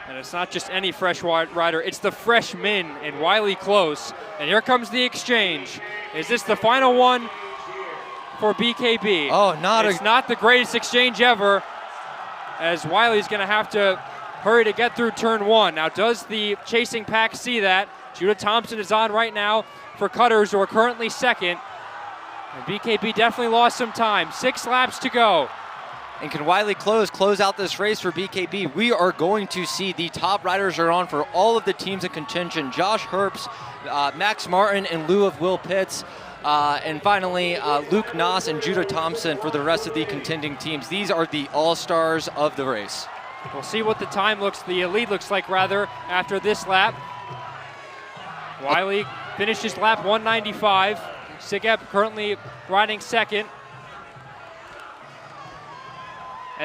And it's not just any fresh rider, it's the freshman in Wiley Close. And here comes the exchange. Is this the final one for BKB?
Oh,
it's not the greatest exchange ever, as Wiley's going to have to hurry to get through turn 1. Now, does the chasing pack see that? Judah Thompson is on right now for Cutters, who are currently 2nd. And BKB definitely lost some time. 6 laps to go.
And can Wiley close out this race for BKB? We are going to see the top riders are on for all of the teams in contention. Josh Herbst, Max Martin in lieu of Will Pitts, and finally Luke Noss and Judah Thompson for the rest of the contending teams. These are the all-stars of the race.
We'll see what the lead looks like rather after this lap. Wiley finishes lap 195. Sigep currently riding second.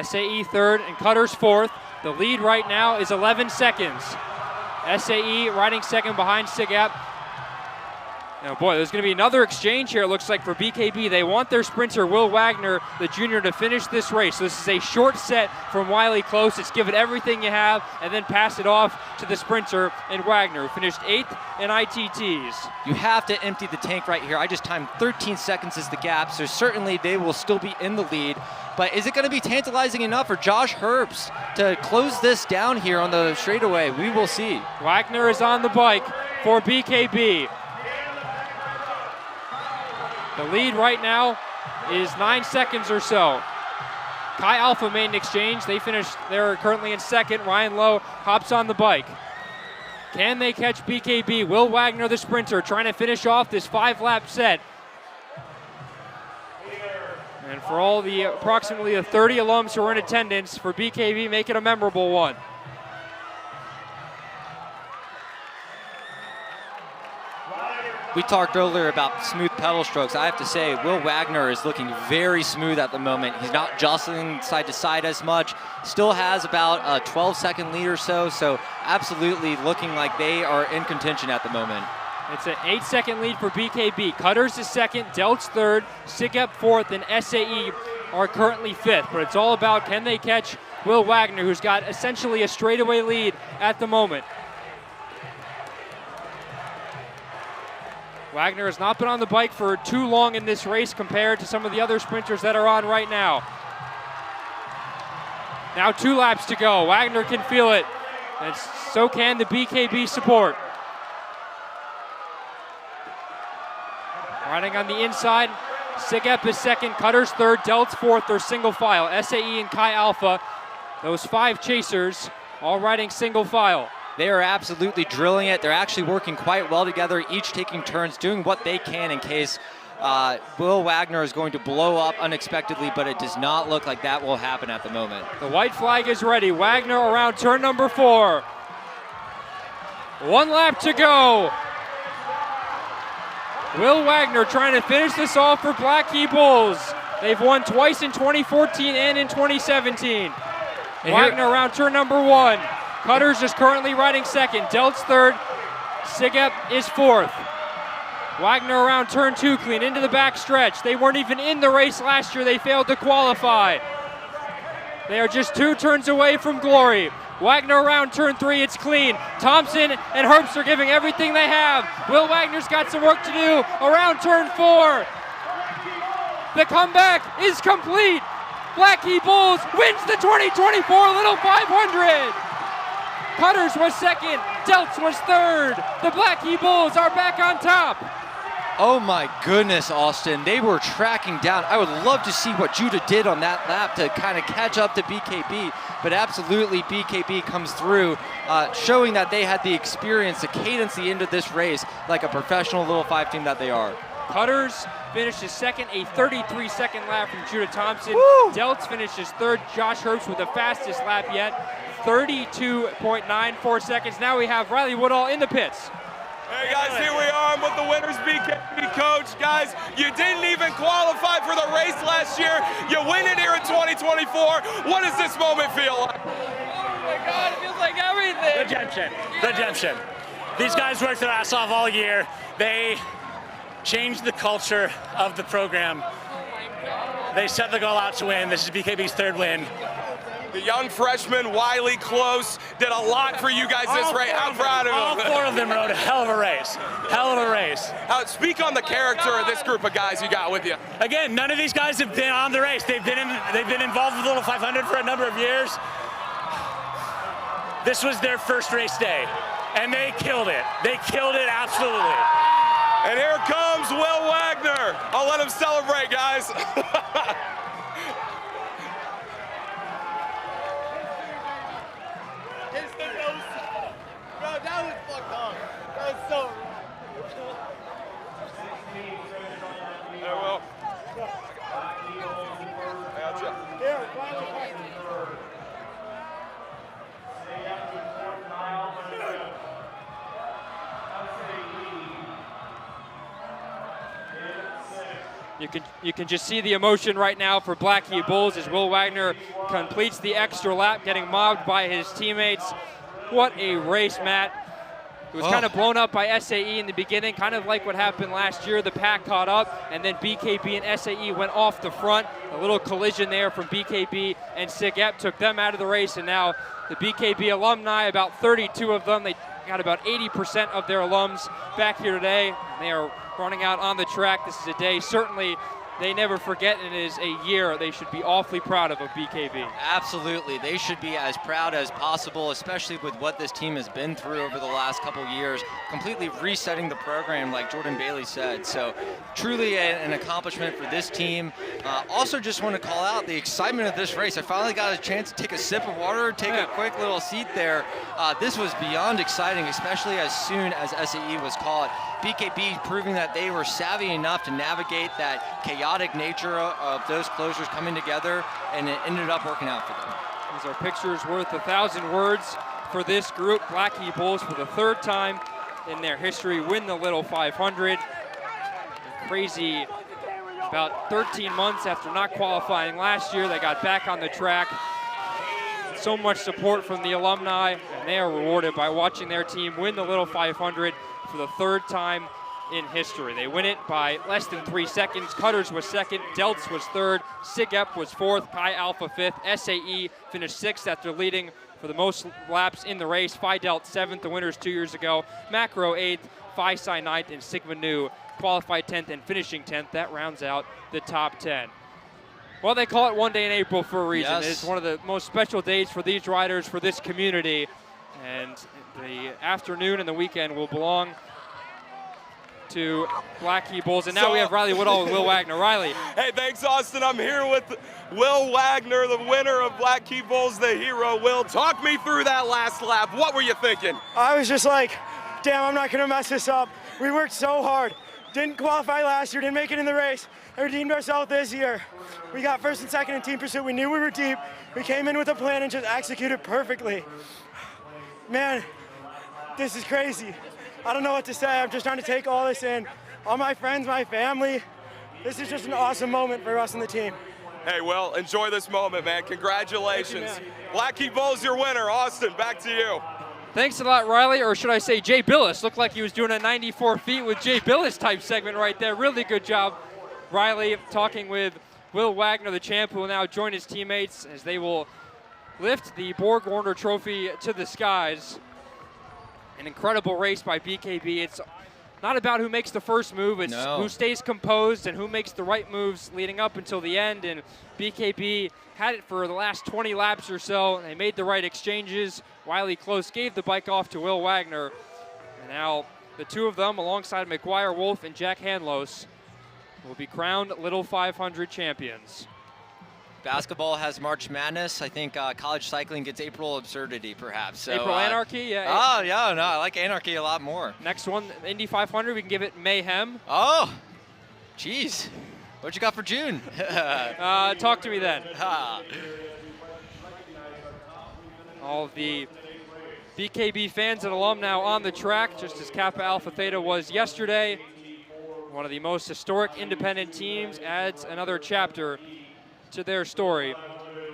SAE third and Cutters fourth. The lead right now is 11 seconds. SAE riding second behind Sigep. Now, boy, there's going to be another exchange here, it looks like, for BKB. They want their sprinter, Will Wagner, the junior, to finish this race. So this is a short set from Wiley Close. It's give it everything you have and then pass it off to the sprinter in Wagner, who finished 8th in ITTs.
You have to empty the tank right here. I just timed 13 seconds is the gap, so certainly they will still be in the lead. But is it going to be tantalizing enough for Josh Herbst to close this down here on the straightaway? We will see.
Wagner is on the bike for BKB. The lead right now is 9 seconds or so. Chi Alpha made an exchange. They're currently in second. Ryan Lowe hops on the bike. Can they catch BKB? Will Wagner, the sprinter, trying to finish off this 5-lap set. And for all the approximately 30 alums who are in attendance, for BKB, make it a memorable one.
We talked earlier about smooth pedal strokes. I have to say, Will Wagner is looking very smooth at the moment. He's not jostling side to side as much. Still has about a 12-second lead or so, so absolutely looking like they are in contention at the moment.
It's an 8-second lead for BKB. Cutters is second, Delt's third, Sigep fourth, and SAE are currently fifth. But it's all about, can they catch Will Wagner, who's got essentially a straightaway lead at the moment. Wagner has not been on the bike for too long in this race compared to some of the other sprinters that are on right now. Now 2 laps to go. Wagner can feel it, and so can the BKB support. Riding on the inside, Sigep is second, Cutters third, Delt's fourth. They're single file. SAE and Chi Alpha, those 5 chasers, all riding single file.
They are absolutely drilling it. They're actually working quite well together, each taking turns, doing what they can in case Will Wagner is going to blow up unexpectedly, but it does not look like that will happen at the moment.
The white flag is ready. Wagner around turn number 4. 1 lap to go. Will Wagner trying to finish this off for Black Key Bulls. They've won twice in 2014 and in 2017. Wagner around turn number 1. Cutters is currently riding second. Delt's third. Sigep is fourth. Wagner around turn 2, clean into the back stretch. They weren't even in the race last year. They failed to qualify. They are just 2 turns away from glory. Wagner around turn 3, it's clean. Thompson and Herbst are giving everything they have. Will Wagner's got some work to do around turn 4. The comeback is complete. Black Key Bulls wins the 2024 Little 500. Cutters was second, Deltz was third. The Black Key Bulls are back on top.
Oh my goodness, Austin. They were tracking down. I would love to see what Judah did on that lap to kind of catch up to BKB, but absolutely BKB comes through, showing that they had the experience to cadence the end of this race like a professional Little 5 team that they are.
Cutters finishes second, a 33-second lap from Judah Thompson. Deltz finishes third. Josh Herbst with the fastest lap yet, 32.94 seconds. Now we have Riley Woodall in the pits.
Hey guys, here we are. I'm with the winners BKB coach. Guys, you didn't even qualify for the race last year. You win it here in 2024. What does this moment feel like?
Oh my God, it feels like everything.
Redemption. Redemption. These guys worked their ass off all year. They changed the culture of the program. They set the goal out to win. This is BKB's 3rd win.
The young freshman, Wiley Close, did a lot for you guys this race. How proud of
all
him.
4 of them rode a hell of a race. Hell of a race.
Speak on the character of this group of guys you got with you.
Again, none of these guys have been on the race. They've been involved with Little 500 for a number of years. This was their first race day, and they killed it. They killed it absolutely.
And here comes comes Will Wagner. I'll let him celebrate, guys.
Bro, that was fucked up. That was so.
Hey, Will. Gotcha.
You can just see the emotion right now for Blackheath Bulls as Will Wagner completes the extra lap, getting mobbed by his teammates. What a race, Matt. It was kind of blown up by SAE in the beginning, kind of like what happened last year. The pack caught up, and then BKB and SAE went off the front. A little collision there from BKB and SIG Ep took them out of the race, and now the BKB alumni, about 32 of them, they got about 80% of their alums back here today. They are running out on the track. This is a day certainly they never forget, and it is a year they should be awfully proud of BKB.
Absolutely. They should be as proud as possible, especially with what this team has been through over the last couple years, completely resetting the program like Jordan Bailey said. So truly an accomplishment for this team. Also just want to call out the excitement of this race. I finally got a chance to take a sip of water, take a quick little seat there. This was beyond exciting, especially as soon as SAE was caught. BKB proving that they were savvy enough to navigate that chaotic nature of those closures coming together, and it ended up working out for them.
These are pictures worth 1,000 words for this group. Blackheath Bulls, for the third time in their history, win the Little 500. Crazy, about 13 months after not qualifying last year, they got back on the track. So much support from the alumni, and they are rewarded by watching their team win the Little 500 for the third time in history. They win it by less than 3 seconds. Cutters was second, Delts was third, SIG Ep was fourth, Pi Alpha fifth, SAE finished sixth after leading for the most laps in the race. Phi Delt seventh, the winners 2 years ago. Macro eighth, Phi Psi ninth, and Sigma Nu qualified 10th and finishing 10th. That rounds out the top 10. Well, they call it one day in April for a reason.
Yes.
It's one of the most special days for these riders, for this community. And the afternoon and the weekend will belong to Blackheath Bulls. And now we have Riley Woodall with Will Wagner. Riley.
Hey, thanks, Austin. I'm here with Will Wagner, the winner of Blackheath Bulls, the hero. Will, talk me through that last lap. What were you thinking?
I was just like, damn, I'm not going to mess this up. We worked so hard. Didn't qualify last year, didn't make it in the race. And redeemed ourselves this year. We got first and second in team pursuit. We knew we were deep. We came in with a plan and just executed perfectly. Man, this is crazy. I don't know what to say. I'm just trying to take all this in. All my friends, my family. This is just an awesome moment for us and the team.
Hey, Will, enjoy this moment, man. Congratulations.
Thank you, man.
Blackheath Bulls, your winner. Austin, back to you.
Thanks a lot, Riley, or should I say Jay Billis. Looked like he was doing a 94 feet with Jay Billis type segment right there. Really good job, Riley, talking with Will Wagner, the champ, who will now join his teammates as they will lift the Borg Warner Trophy to the skies. An incredible race by BKB. It's not about who makes the first move, it's who stays composed and who makes the right moves leading up until the end. And BKB had it for the last 20 laps or so. They made the right exchanges. Wiley Close gave the bike off to Will Wagner. And now the two of them, alongside McGuire Wolf and Jack Hanlos, will be crowned Little 500 champions.
Basketball has March Madness. I think college cycling gets April Absurdity, perhaps. So,
April Anarchy, yeah.
Oh, yeah, no, I like Anarchy a lot more.
Next one, Indy 500, we can give it Mayhem.
Oh, geez. What you got for June?
Talk to me then. All of the BKB fans and alum now on the track, just as Kappa Alpha Theta was yesterday. One of the most historic independent teams adds another chapter to their story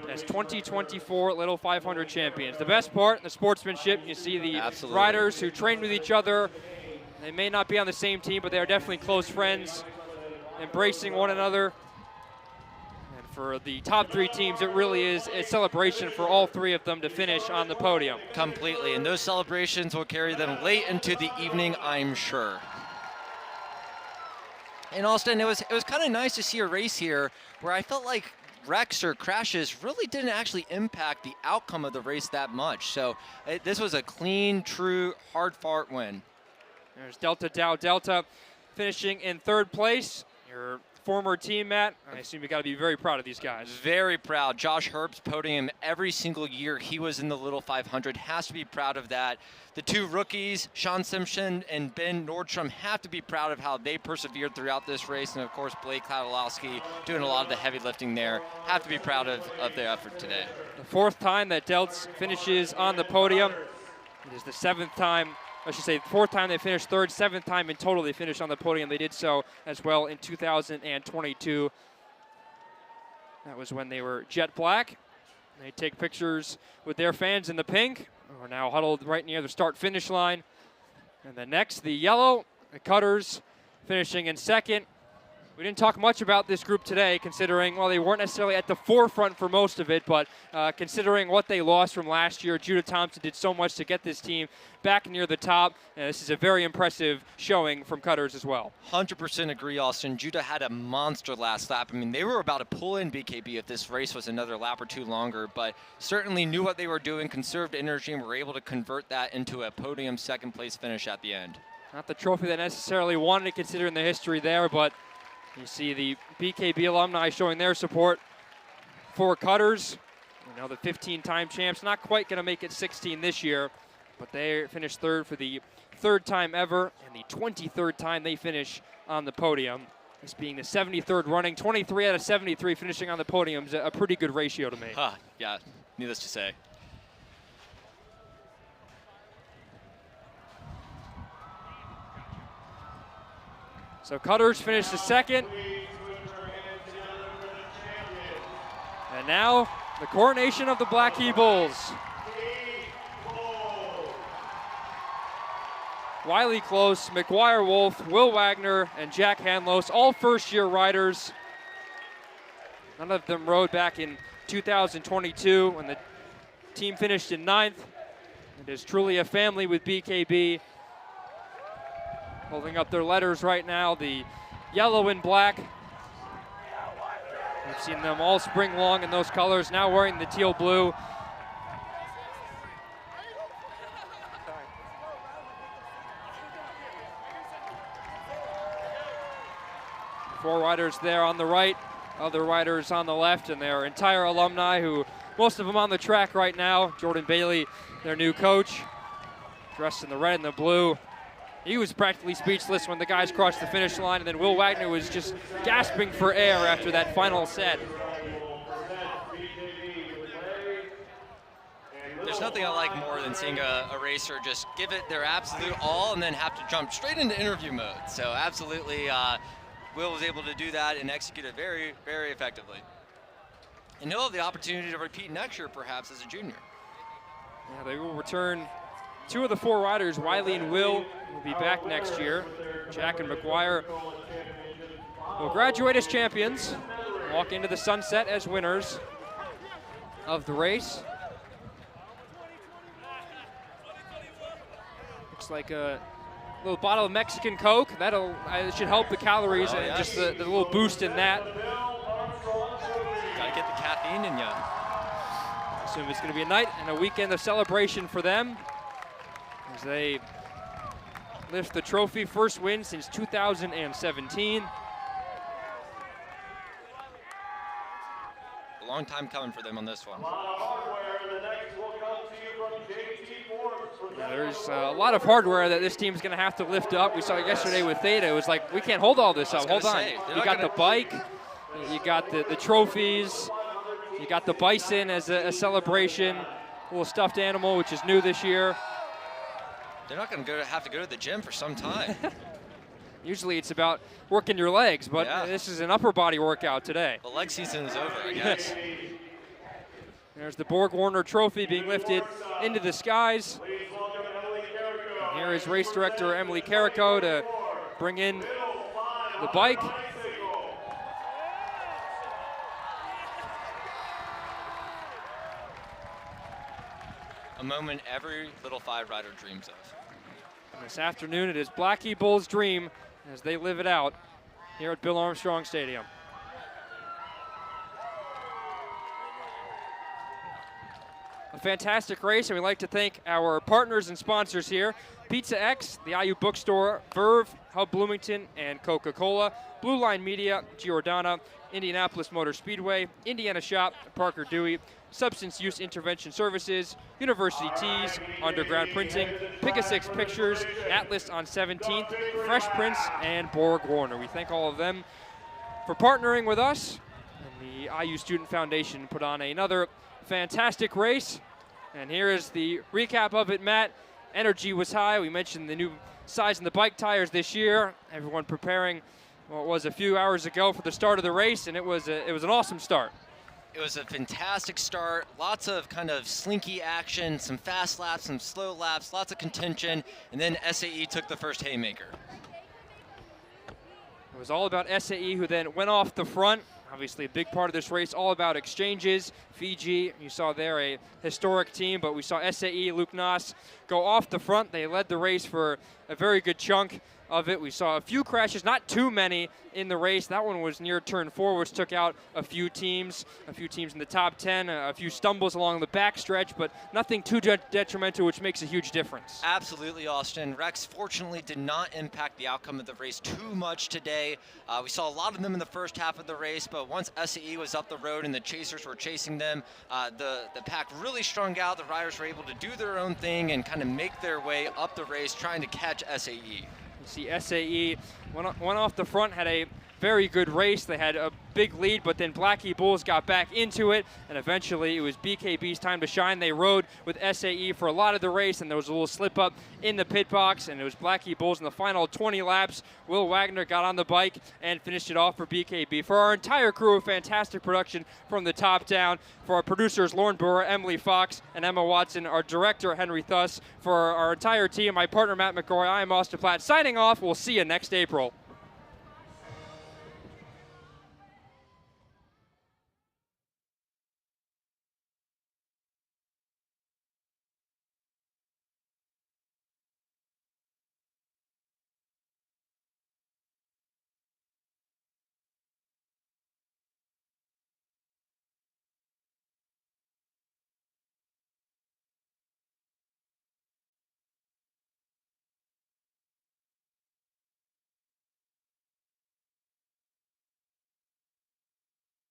as 2024 Little 500 champions. The best part, the sportsmanship. You see the riders who train with each other. They may not be on the same team, but they are definitely close friends, embracing one another. And for the top three teams, it really is a celebration for all three of them to finish on the podium.
Completely, and those celebrations will carry them late into the evening, I'm sure. And Austin, it was kind of nice to see a race here where I felt like wrecks or crashes really didn't actually impact the outcome of the race that much. So this was a clean, true, hard-fought win.
There's Delta Dow Delta finishing in 3rd place. Your former team, Matt. I assume you got to be very proud of these guys.
Very proud. Josh Herbst podium every single year he was in the Little 500. Has to be proud of that. The 2 rookies, Sean Simpson and Ben Nordstrom, have to be proud of how they persevered throughout this race. And of course, Blake Kladalowski doing a lot of the heavy lifting there. Have to be proud of their effort today.
The 4th time that Delts finishes on the podium. It is the 7th time, I should say 4th time they finished 3rd, 7th time in total they finished on the podium. They did so as well in 2022. That was when they were jet black. They take pictures with their fans in the pink, who are now huddled right near the start-finish line. And then next, the yellow, the Cutters, finishing in 2nd. We didn't talk much about this group today, considering, well, they weren't necessarily at the forefront for most of it, but considering what they lost from last year, Judah Thompson did so much to get this team back near the top. And this is a very impressive showing from Cutters as well.
100% agree, Austin. Judah had a monster last lap. I mean, they were about to pull in BKB if this race was another lap or 2 longer, but certainly knew what they were doing, conserved energy, and were able to convert that into a podium 2nd place finish at the end.
Not the trophy they necessarily wanted to consider in the history there, but you see the BKB alumni showing their support for Cutters. You know, the 15-time champs, not quite going to make it 16 this year, but they finished 3rd for the 3rd time ever, and the 23rd time they finish on the podium. This being the 73rd running, 23 out of 73 finishing on the podium is a pretty good ratio to me.
Yeah, needless to say.
So Cutters finished the 2nd. And now the coronation of the Black Eagles. Wiley Close, McGuire Wolf, Will Wagner, and Jack Hanlos, all first-year riders. None of them rode back in 2022 when the team finished in 9th. It is truly a family with BKB. Holding up their letters right now, the yellow and black. We've seen them all spring long in those colors, now wearing the teal blue. Four riders there on the right, other riders on the left, and their entire alumni, who most of them on the track right now. Jordan Bailey, their new coach, dressed in the red and the blue. He was practically speechless when the guys crossed the finish line, and then Will Wagner was just gasping for air after that final set.
There's nothing I like more than seeing a racer just give it their absolute all and then have to jump straight into interview mode. So absolutely, Will was able to do that and execute it very, very effectively. And he'll have the opportunity to repeat next year, perhaps, as a junior.
Yeah, they will return. Two of the four riders, Wiley and Will be back next year. Jack and McGuire will graduate as champions, walk into the sunset as winners of the race. Looks like a little bottle of Mexican Coke. That'll should help the calories and just the little boost in that.
Gotta get the caffeine in ya.
Assume it's gonna be a night and a weekend of celebration for them as they lift the trophy, first win since 2017.
A long time coming for them on this one.
Yeah, there's a lot of hardware that this team's going to have to lift up. We saw it yesterday with Theta. It was like, we can't hold all this up. Hold on. You got the bike, you got the trophies, you got the bison as a celebration, little stuffed animal, which is new this year.
They're not going to have to go to the gym for some time.
Usually it's about working your legs, but this is an upper body workout today.
The leg season is over, I guess.
There's the Borg Warner Trophy being lifted into the skies. And here is race director Emily Carrico to bring in the bike.
A moment every Little Five rider dreams of.
And this afternoon it is Blackie Bull's dream as they live it out here at Bill Armstrong Stadium. A fantastic race, and we'd like to thank our partners and sponsors here. Pizza X, the IU Bookstore, Verve, Hub Bloomington and Coca-Cola, Blue Line Media, Giordana, Indianapolis Motor Speedway, Indiana Shop, Parker Dewey, Substance Use Intervention Services, University Tees, Underground Printing, Pick-a-Six Pictures, Atlas on 17th, Fresh Prints, and Borg Warner. We thank all of them for partnering with us. And the IU Student Foundation put on another fantastic race. And here is the recap of it, Matt. Energy was high. We mentioned the new size in the bike tires this year. Everyone preparing what was a few hours ago for the start of the race, and it was an awesome start.
It was a fantastic start, lots of kind of slinky action, some fast laps, some slow laps, lots of contention, and then SAE took the first haymaker.
It was all about SAE, who then went off the front. Obviously a big part of this race, all about exchanges. Fiji, you saw there a historic team, but we saw SAE, Luke Noss, go off the front. They led the race for a very good chunk of it. We saw a few crashes, not too many in the race. That one was near turn 4, which took out a few teams in the top 10, a few stumbles along the backstretch, but nothing too detrimental, which makes a huge difference.
Absolutely, Austin. Rex fortunately did not impact the outcome of the race too much today. We saw a lot of them in the first half of the race, but once SAE was up the road and the chasers were chasing them, the pack really strung out. The riders were able to do their own thing and kind of make their way up the race, trying to catch SAE.
You see SAE went off the front, had a very good race. They had a big lead, but then Blackie Bulls got back into it, and eventually it was BKB's time to shine. They rode with SAE for a lot of the race, and there was a little slip up in the pit box, and it was Blackie Bulls in the final 20 laps. Will Wagner got on the bike and finished it off for BKB. For our entire crew, a fantastic production from the top down. For our producers, Lauren Burr, Emily Fox, and Emma Watson, our director, Henry Thuss. For our entire team, my partner, Matt McCoy, I am Austin Platt, signing off. We'll see you next April.